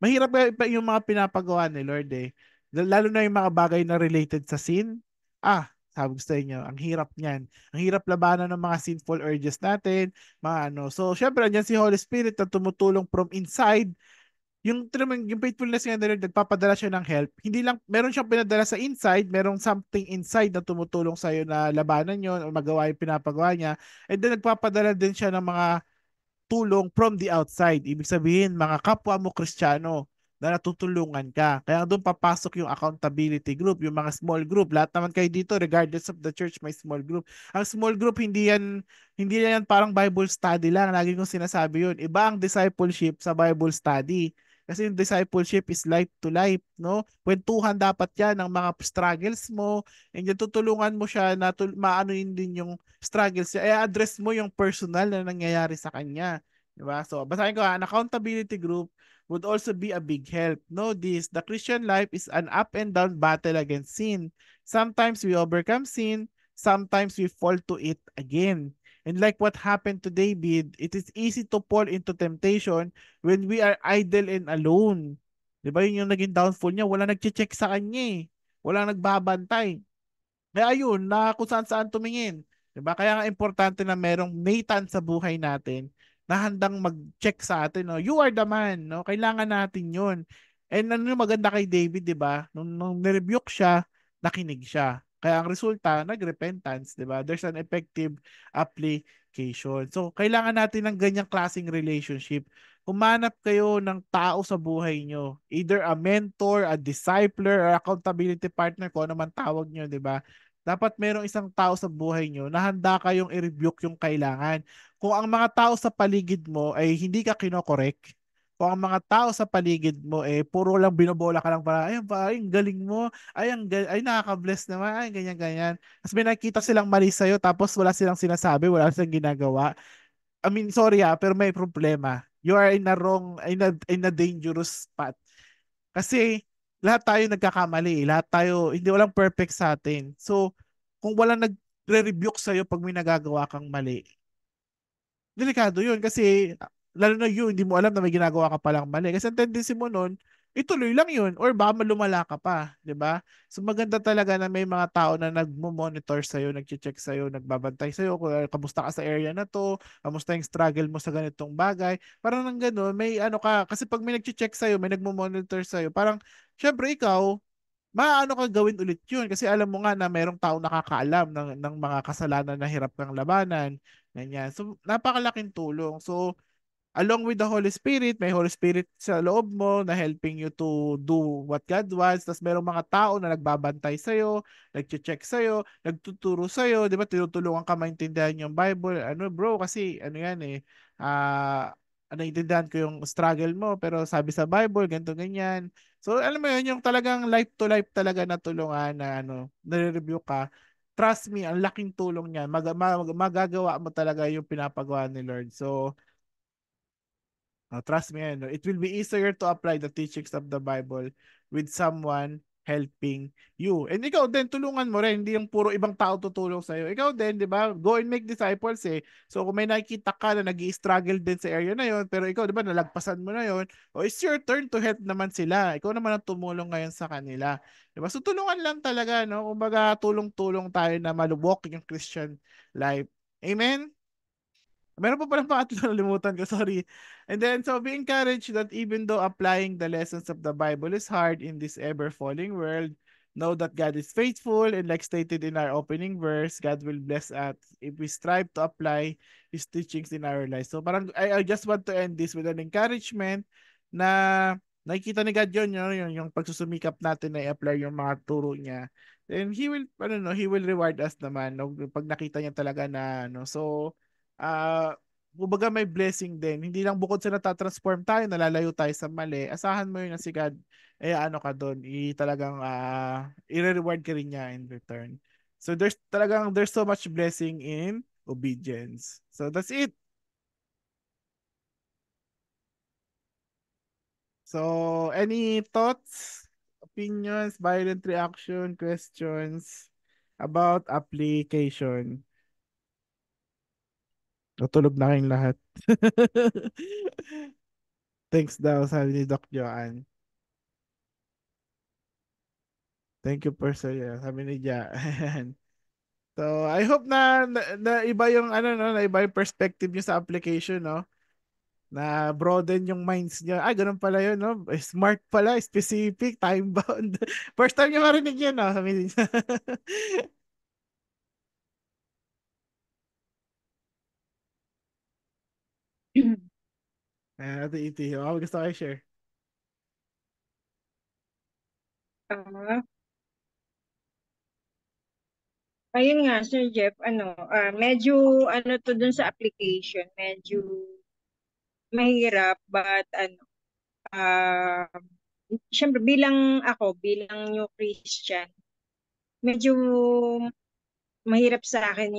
mahirap yung mga pinapagawa ni Lord eh. Lalo na yung mga bagay na related sa sin. Sabi ko sa inyo, ang hirap niyan. Ang hirap labanan ng mga sinful urges natin, mga So, syempre, andyan si Holy Spirit na tumutulong from inside yung faithfulness nga na Lord, nagpapadala siya ng help. Hindi lang, meron siyang pinadala sa inside, merong something inside na tumutulong sa'yo na labanan yon o magawa yung pinapagawa niya. And then nagpapadala din siya ng mga tulong from the outside. Ibig sabihin, mga kapwa mo Kristiyano na natutulungan ka. Kaya doon papasok yung accountability group, yung mga small group. Lahat naman kayo dito, regardless of the church, may small group. Ang small group, hindi yan parang Bible study lang. Lagi kong sinasabi yun. Iba ang discipleship sa Bible study. Kasi yung discipleship is life to life, no? Kwentuhan dapat yan ng mga struggles mo, and yan tutulungan mo siya na maano yun din yung struggles niya. I-address mo yung personal na nangyayari sa kanya. Diba? So, basahin ko an accountability group would also be a big help. Know this, the Christian life is an up and down battle against sin. Sometimes we overcome sin, sometimes we fall to it again. And like what happened to David, it is easy to fall into temptation when we are idle and alone. Di ba yun yung naging downfall niya? Wala nag-check sa kanya eh. Wala nagbabantay. Kaya ayun, na kung saan saan tumingin. Diba? Kaya nga importante na merong Nathan sa buhay natin na handang mag-check sa atin. No? You are the man. No? Kailangan natin yun. And ano yung maganda kay David, di ba? Nung nirebuke siya, nakinig siya. Kaya ang resulta, nag-repentance. Di ba? There's an effective application. So, kailangan natin ng ganyang klaseng relationship. Humanap kayo ng tao sa buhay nyo. Either a mentor, a discipler, or accountability partner, kung ano man tawag nyo, di ba? Dapat merong isang tao sa buhay nyo na handa kayong i-rebuke yung kailangan. Kung ang mga tao sa paligid mo ay hindi ka kinokorek, kung ang mga tao sa paligid mo puro lang binobola ka lang para ayun pa, ay ang galing mo, ay nakaka-bless naman, ay ganyan ganyan. Tapos may nakita silang mali sa'yo tapos wala silang sinasabi, wala silang ginagawa. I mean, sorry pero may problema. You are in a wrong, in a dangerous path. Kasi lahat tayo nagkakamali. Lahat tayo, hindi walang perfect sa atin. So, kung walang nagre-rebuke sa'yo pag may nagagawa kang mali, delikado yun kasi lalo na yun, hindi mo alam na may ginagawa ka palang mali. Kasi ang tendency mo nun, ituloy lang yun or baka malumala ka pa, di ba? So maganda talaga na may mga tao na nagmo-monitor sa'yo, nag-check sa'yo, nagbabantay sa'yo, kung kamusta ka sa area na to, kamusta yung struggle mo sa ganitong bagay. Parang nang ganun, may ano ka, kasi pag may nag-check sa'yo, may nagmo-monitor sa'yo, parang syempre ikaw, maano ka gawin ulit yun kasi alam mo nga na mayroong tao nakakaalam ng mga kasalanan na hirap kang labanan. Ganyan. So, napakalaking tulong. So, along with the Holy Spirit, may Holy Spirit sa loob mo na helping you to do what God wants. Tapos merong mga tao na nagbabantay sa'yo, nag-check sa'yo, nagtuturo sa'yo, di ba? Tinutulungan ka maintindihan yung Bible. Ano bro, kasi ano yan naiintindihan ko yung struggle mo, pero sabi sa Bible, ganito, ganyan. So, alam mo yun, yung talagang life to life talaga na tulungan na nare-review ka. Trust me, ang laking tulong niyan. Magagawa mo talaga yung pinapagawa ni Lord. So, trust me, it will be easier to apply the teachings of the Bible with someone helping you. And ikaw din, tulungan mo rin. Hindi yung puro ibang tao tutulong sa'yo. Ikaw din, di ba? Go and make disciples eh. So kung may nakikita ka na nag-i-struggle din sa area na yon, pero ikaw, di ba, nalagpasan mo na yon, it's your turn to help naman sila. Ikaw naman ang tumulong ngayon sa kanila. Di ba? So tulungan lang talaga, no? Kumbaga, tulong-tulong tayo na malubok yung Christian life. Amen? Meron pa palang pangatlo, nalimutan ko, sorry. And then, so be encouraged that even though applying the lessons of the Bible is hard in this ever-falling world, know that God is faithful, and like stated in our opening verse, God will bless us if we strive to apply His teachings in our lives. So parang, I just want to end this with an encouragement na nakikita ni God yun, yung pagsusumikap natin na i-apply yung mga turo niya. Then He will, He will reward us naman, no? Pag nakita niya talaga na, so, kumbaga may blessing din. Hindi lang bukod sa natatransform tayo, nalalayo tayo sa mali, asahan mo yun na si God, ano ka doon, talagang i-reward ka rin niya in return. So there's so much blessing in obedience. So that's it. So any thoughts, opinions, violent reaction, questions about application? Natulog na kayong lahat. Thanks daw, sabi ni Doc Joanne. Thank you, Persia. Sabi ni Ja. Ayan. So, I hope na iba yung na iba yung perspective niyo sa application, no? Na broaden yung minds niyo. Ay, ganun pala yun, no? Smart pala, specific, time bound. First time niyo marinig yun, no? Sabi niya. Ate Iti, gusto kayo share. Ah, ayun nga, Sir Jeff, medyo to dun sa application, medyo mahirap, but ah, syempre bilang new Christian, medyo mahirap sa akin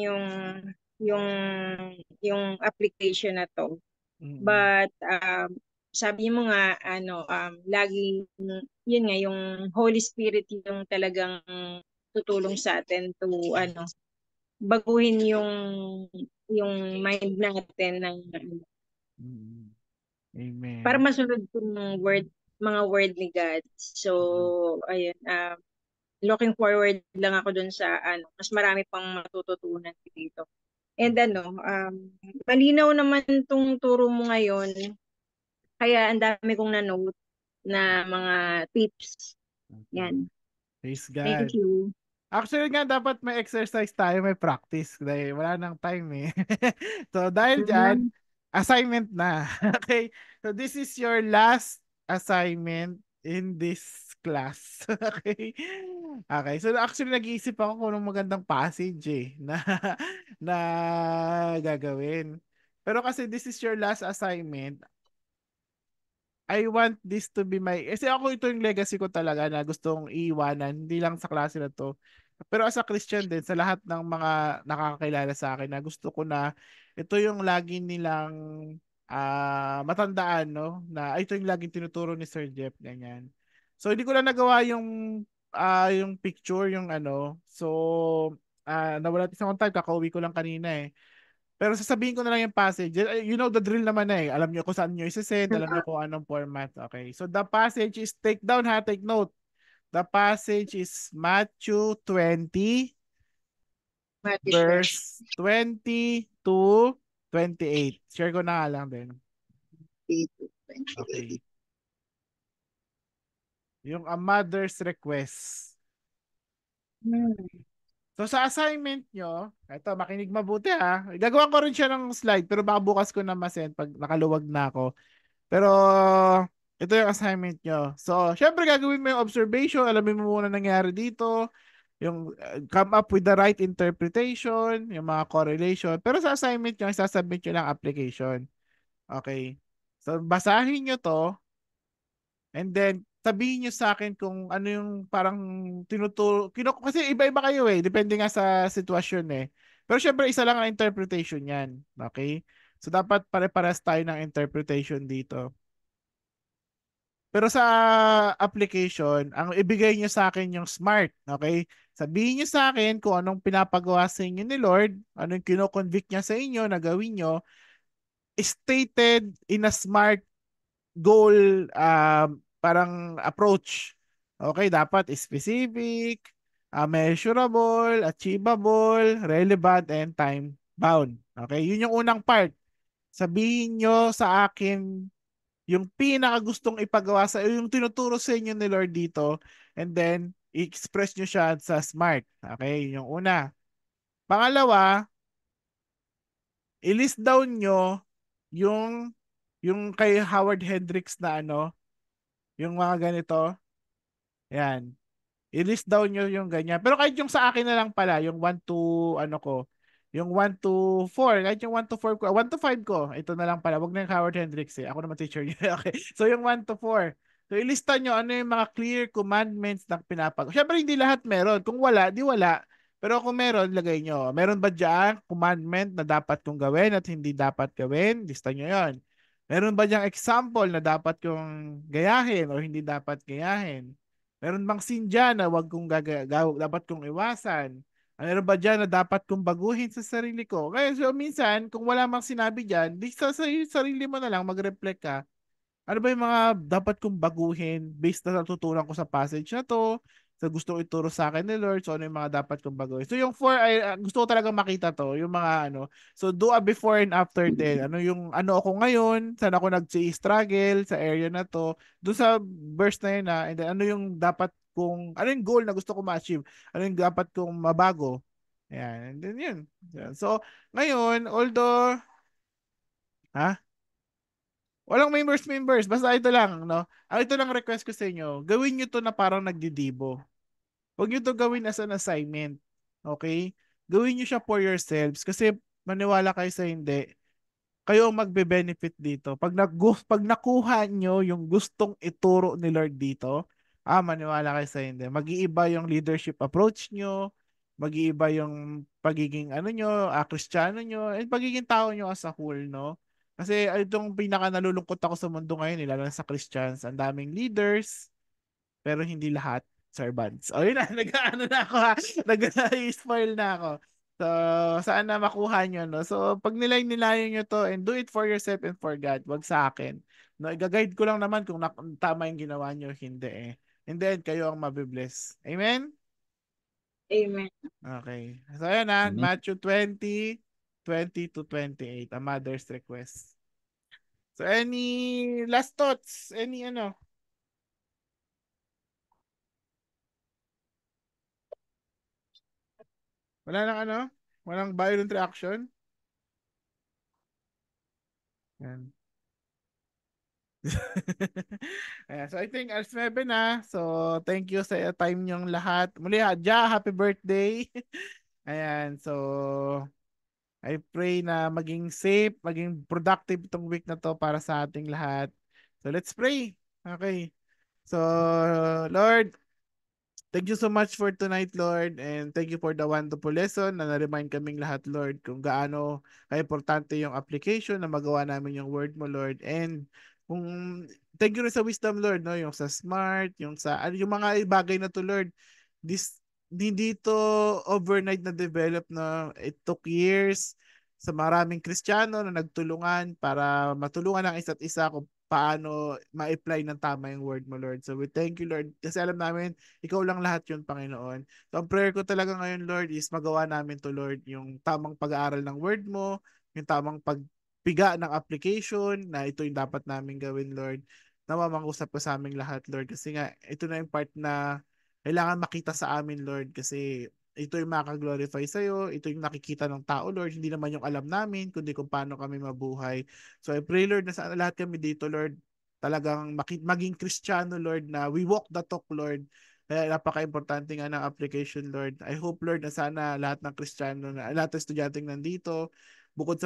yung application na to. Mm-mm. But sabi mo nga lagi yun nga yung Holy Spirit yung talagang tutulong sa atin to baguhin yung mind natin Mm-mm. para Amen. masunod yung mga word ni God. So Mm-mm. ayun, looking forward lang ako dun sa mas marami pang matututunan dito. And malinaw naman tong turo mo ngayon. Kaya ang dami kong na-note na mga tips. Okay. Yan. Praise Thank God. you. Actually nga, dapat may exercise tayo, may practice. Dahil wala nang time eh. So dahil dyan, Mm. assignment na. Okay? So this is your last assignment in this class. Okay? Okay. So actually nag-iisip ako kung anong magandang passage na, na gagawin. Pero kasi this is your last assignment, I want this to be my, kasi ako ito yung legacy ko talaga na gustong iiwanan, hindi lang sa klase na to. Pero as a Christian din, sa lahat ng mga nakakakilala sa akin na gusto ko na ito yung lagi nilang matandaan, no? Na ito yung laging tinuturo ni Sir Jeff, ganyan. So hindi ko lang nagawa yung picture, yung ano. So nawala isang time, kakauwi ko lang kanina eh. Pero sasabihin ko na lang yung passage. You know the drill naman na eh. Alam nyo kung saan nyo isesend, alam nyo kung anong format. Okay. So the passage is, take down ha, take note. The passage is Matthew 20, Matthew 20. verse 20 to 28. Share ko na nga lang din. Okay. Yung A Mother's Request. So sa assignment nyo, eto makinig mabuti ha. Gagawa ko rin siya ng slide pero baka bukas ko na masend pag nakaluwag na ako. Pero ito yung assignment nyo. So syempre gagawin mo yung observation, alamin mo muna nangyari dito, yung come up with the right interpretation, yung mga correlation. Pero sa assignment nyo, isasubmit nyo lang application. Okay. So basahin nyo to. And then, sabihin nyo sa akin kung ano yung parang tinuturo. Kasi iba-iba kayo eh. Depende nga sa sitwasyon eh. Pero syempre, isa lang ang interpretation yan. Okay? So, dapat pare-pares tayo ng interpretation dito. Pero sa application, ang ibigay nyo sa akin yung SMART. Okay? Sabihin nyo sa akin kung anong pinapagawa sa inyo ni Lord, anong kinoconvict niya sa inyo na gawin nyo, stated in a SMART goal parang approach. Okay, dapat specific, measurable, achievable, relevant, and time bound. Okay, yun yung unang part. Sabihin nyo sa akin yung pinaka gustong ipagawa sa yung tinuturo sa inyo ni Lord dito, and then i-express nyo siya sa SMART. Okay, yun yung una. Pangalawa, i-list down nyo yung kay Howard Hendricks na ano, yung mga ganito. Yan. I-list down nyo yung ganyan. Pero kahit yung sa akin na lang pala, yung 1 to ano ko, yung 1 to 4, kahit yung 1 to 4 ko, 1 to 5 ko, ito na lang pala. Wag na yung Howard Hendricks eh. Ako naman teacher niya. Okay. So yung 1 to 4. So ilista nyo ano yung mga clear commandments na pinapag. Syempre hindi lahat meron. Kung wala, di wala. Pero kung meron, lagay nyo. Meron ba dyan commandment na dapat kong gawin at hindi dapat gawin? Lista nyo yon. Meron ba dyan example na dapat kong gayahin o hindi dapat gayahin? Meron bang sin dyan na wag kong dapat kong iwasan? Meron ba dyan na dapat kong baguhin sa sarili ko? Kaya so minsan, kung wala mang sinabi dyan, di sa sarili mo na lang mag-reflect ka. Ano ba yung mga dapat kong baguhin based na natutunan ko sa passage na to, sa gusto ko ituro sa akin ni Lord, so ano yung mga dapat kong baguhin. So yung four, ay, gusto ko talaga makita to, yung mga ano. So do a before and after din. Ano yung ano ako ngayon, saan ako nag-struggle sa area na to, doon sa verse na yun na, and then ano yung dapat ano yung goal na gusto ko ma-achieve, ano yung dapat kong mabago. Ayan, and then yun. Yan. So, ngayon, although, ha? Walang members. Basta ito lang, no? Ito lang request ko sa inyo. Gawin nyo to na parang nagdidibo. Huwag nyo to gawin as an assignment. Okay? Gawin nyo siya for yourselves. Kasi maniwala kayo sa hindi, kayo ang magbe-benefit dito. Pag nakuha nyo yung gustong ituro ni Lord dito, maniwala kayo sa hindi. Mag-iiba yung leadership approach nyo, mag-iiba yung pagiging ano nyo, Kristiyano nyo, and pagiging tao nyo as a whole, no? Kasi itong pinaka nalulungkot ako sa mundo ngayon, lalo na sa Christians, ang daming leaders, pero hindi lahat servants. O yun na, nag-ano na ako ha. Nag-spoil na ako. So, saan na makuha nyo, no? So, pag nilayan nyo to and do it for yourself and for God, wag sa akin. No, i-guide ko lang naman kung tama yung ginawa nyo, hindi eh. And then, kayo ang mabibless. Amen? Amen. Okay. So, ayan na, Amen. Matthew 20, 20 to 28, a mother's request. So, any last thoughts? Any ano? Wala nang ano? Walang violent reaction? Yan. Ayan, so I think alas 9 na. So thank you sa time niyong lahat. Muli, happy birthday. Ayan, so I pray na maging safe, maging productive itong week na to para sa ating lahat. So let's pray. Okay. So Lord, thank you so much for tonight, Lord, and thank you for the wonderful lesson na na-remind kaming lahat, Lord, kung gaano ka-importante yung application na magawa namin yung word mo, Lord. And kung thank you rin sa wisdom, Lord, no, yung sa smart, yung sa yung mga bagay na to, Lord. This hindi to overnight na develop na it took years sa maraming Kristiyano na nagtulungan para matulungan ang isa't isa kung paano ma-apply ng tama yung word mo, Lord. So we thank you, Lord, kasi alam namin ikaw lang lahat yun, Panginoon. So ang prayer ko talaga ngayon, Lord, is magawa namin to, Lord, yung tamang pag-aaral ng word mo, yung tamang pagpiga ng application na ito yung dapat namin gawin, Lord. Nawa mangusap ko sa aming lahat, Lord, kasi nga ito na yung part na kailangan makita sa amin, Lord, kasi ito yung makaglorify sa'yo, ito yung nakikita ng tao, Lord, hindi naman yung alam namin, kundi kung paano kami mabuhay. So I pray, Lord, na sa lahat kami dito, Lord, talagang maging Kristiyano, Lord, na we walk the talk, Lord. Kaya napaka-importante nga ng application, Lord. I hope, Lord, na sana lahat ng Kristiyano, lahat ng estudyanteng nandito, bukod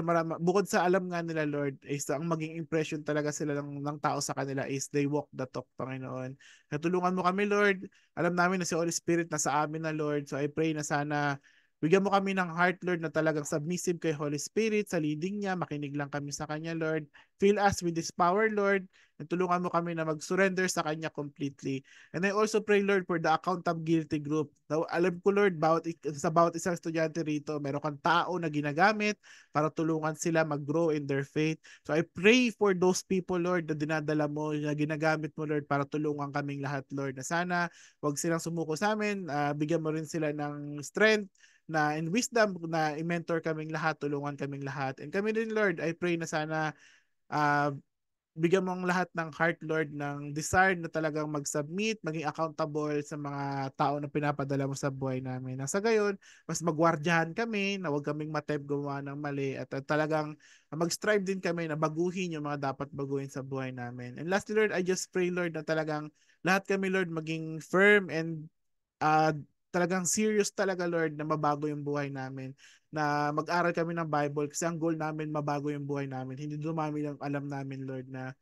sa alam nga nila, Lord, is ang maging impression talaga sila ng tao sa kanila is they walk the talk, Panginoon. Natulungan mo kami, Lord. Alam namin na si Holy Spirit nasa amin na, Lord. So I pray na sana bigyan mo kami ng heart, Lord, na talagang submissive kay Holy Spirit sa leading niya. Makinig lang kami sa Kanya, Lord. Fill us with this power, Lord. And tulungan mo kami na mag-surrender sa Kanya completely. And I also pray, Lord, for the accountability group. Now, alam ko, Lord, sa bawat isang estudyante rito, meron kang tao na ginagamit para tulungan sila mag-grow in their faith. So I pray for those people, Lord, na dinadala mo, na ginagamit mo, Lord, para tulungan kaming lahat, Lord, na sana wag silang sumuko sa amin, bigyan mo rin sila ng strength na in wisdom na i-mentor kaming lahat, tulungan kaming lahat. And kami din, Lord, I pray na sana uh, bigyan mo ang lahat ng heart, Lord, ng desire na talagang mag-submit, maging accountable sa mga tao na pinapadala mo sa buhay namin. Nasa gayon, mas magwardyahan kami na huwag kaming matempt gumawa ng mali at talagang mag-strive din kami na baguhin yung mga dapat baguhin sa buhay namin. And lastly, Lord, I just pray, Lord, na talagang lahat kami, Lord, maging firm and uh, talagang serious talaga, Lord, na mabago yung buhay namin, na mag-aral kami ng Bible kasi ang goal namin mabago yung buhay namin. Hindi dumami lang alam namin, Lord, na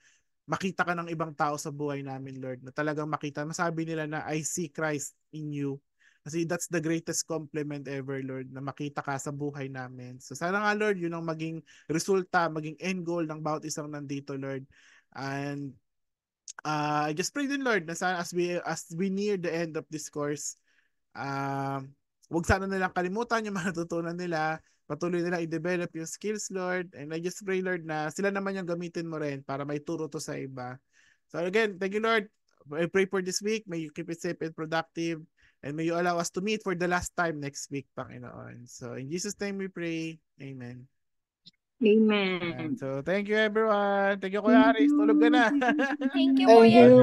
makita ka ng ibang tao sa buhay namin, Lord, na talagang makita, masabi nila na I see Christ in you. Kasi that's the greatest compliment ever, Lord, na makita ka sa buhay namin. So sana nga, Lord, yun ang maging resulta, maging end goal ng bawat isang nandito, Lord. And I just pray din, Lord, na sana as we near the end of this course, wag sana nilang kalimutan yung matutunan nila, patuloy nila i-develop yung skills, Lord, and I just pray, Lord, na sila naman yung gamitin mo rin para may turo to sa iba. So again, thank you, Lord. I pray for this week. May you keep it safe and productive, and may you allow us to meet for the last time next week, Panginoon. So in Jesus' name we pray. Amen. Amen. So thank you, everyone. Thank you, Kuya Aris. Tulog ka na. Thank you, Thank Kuya. you.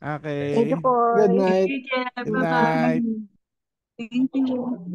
Okay. Thank you, Good Koy. night. Thank you, Jeff. Good Bye-bye. night. Thank you.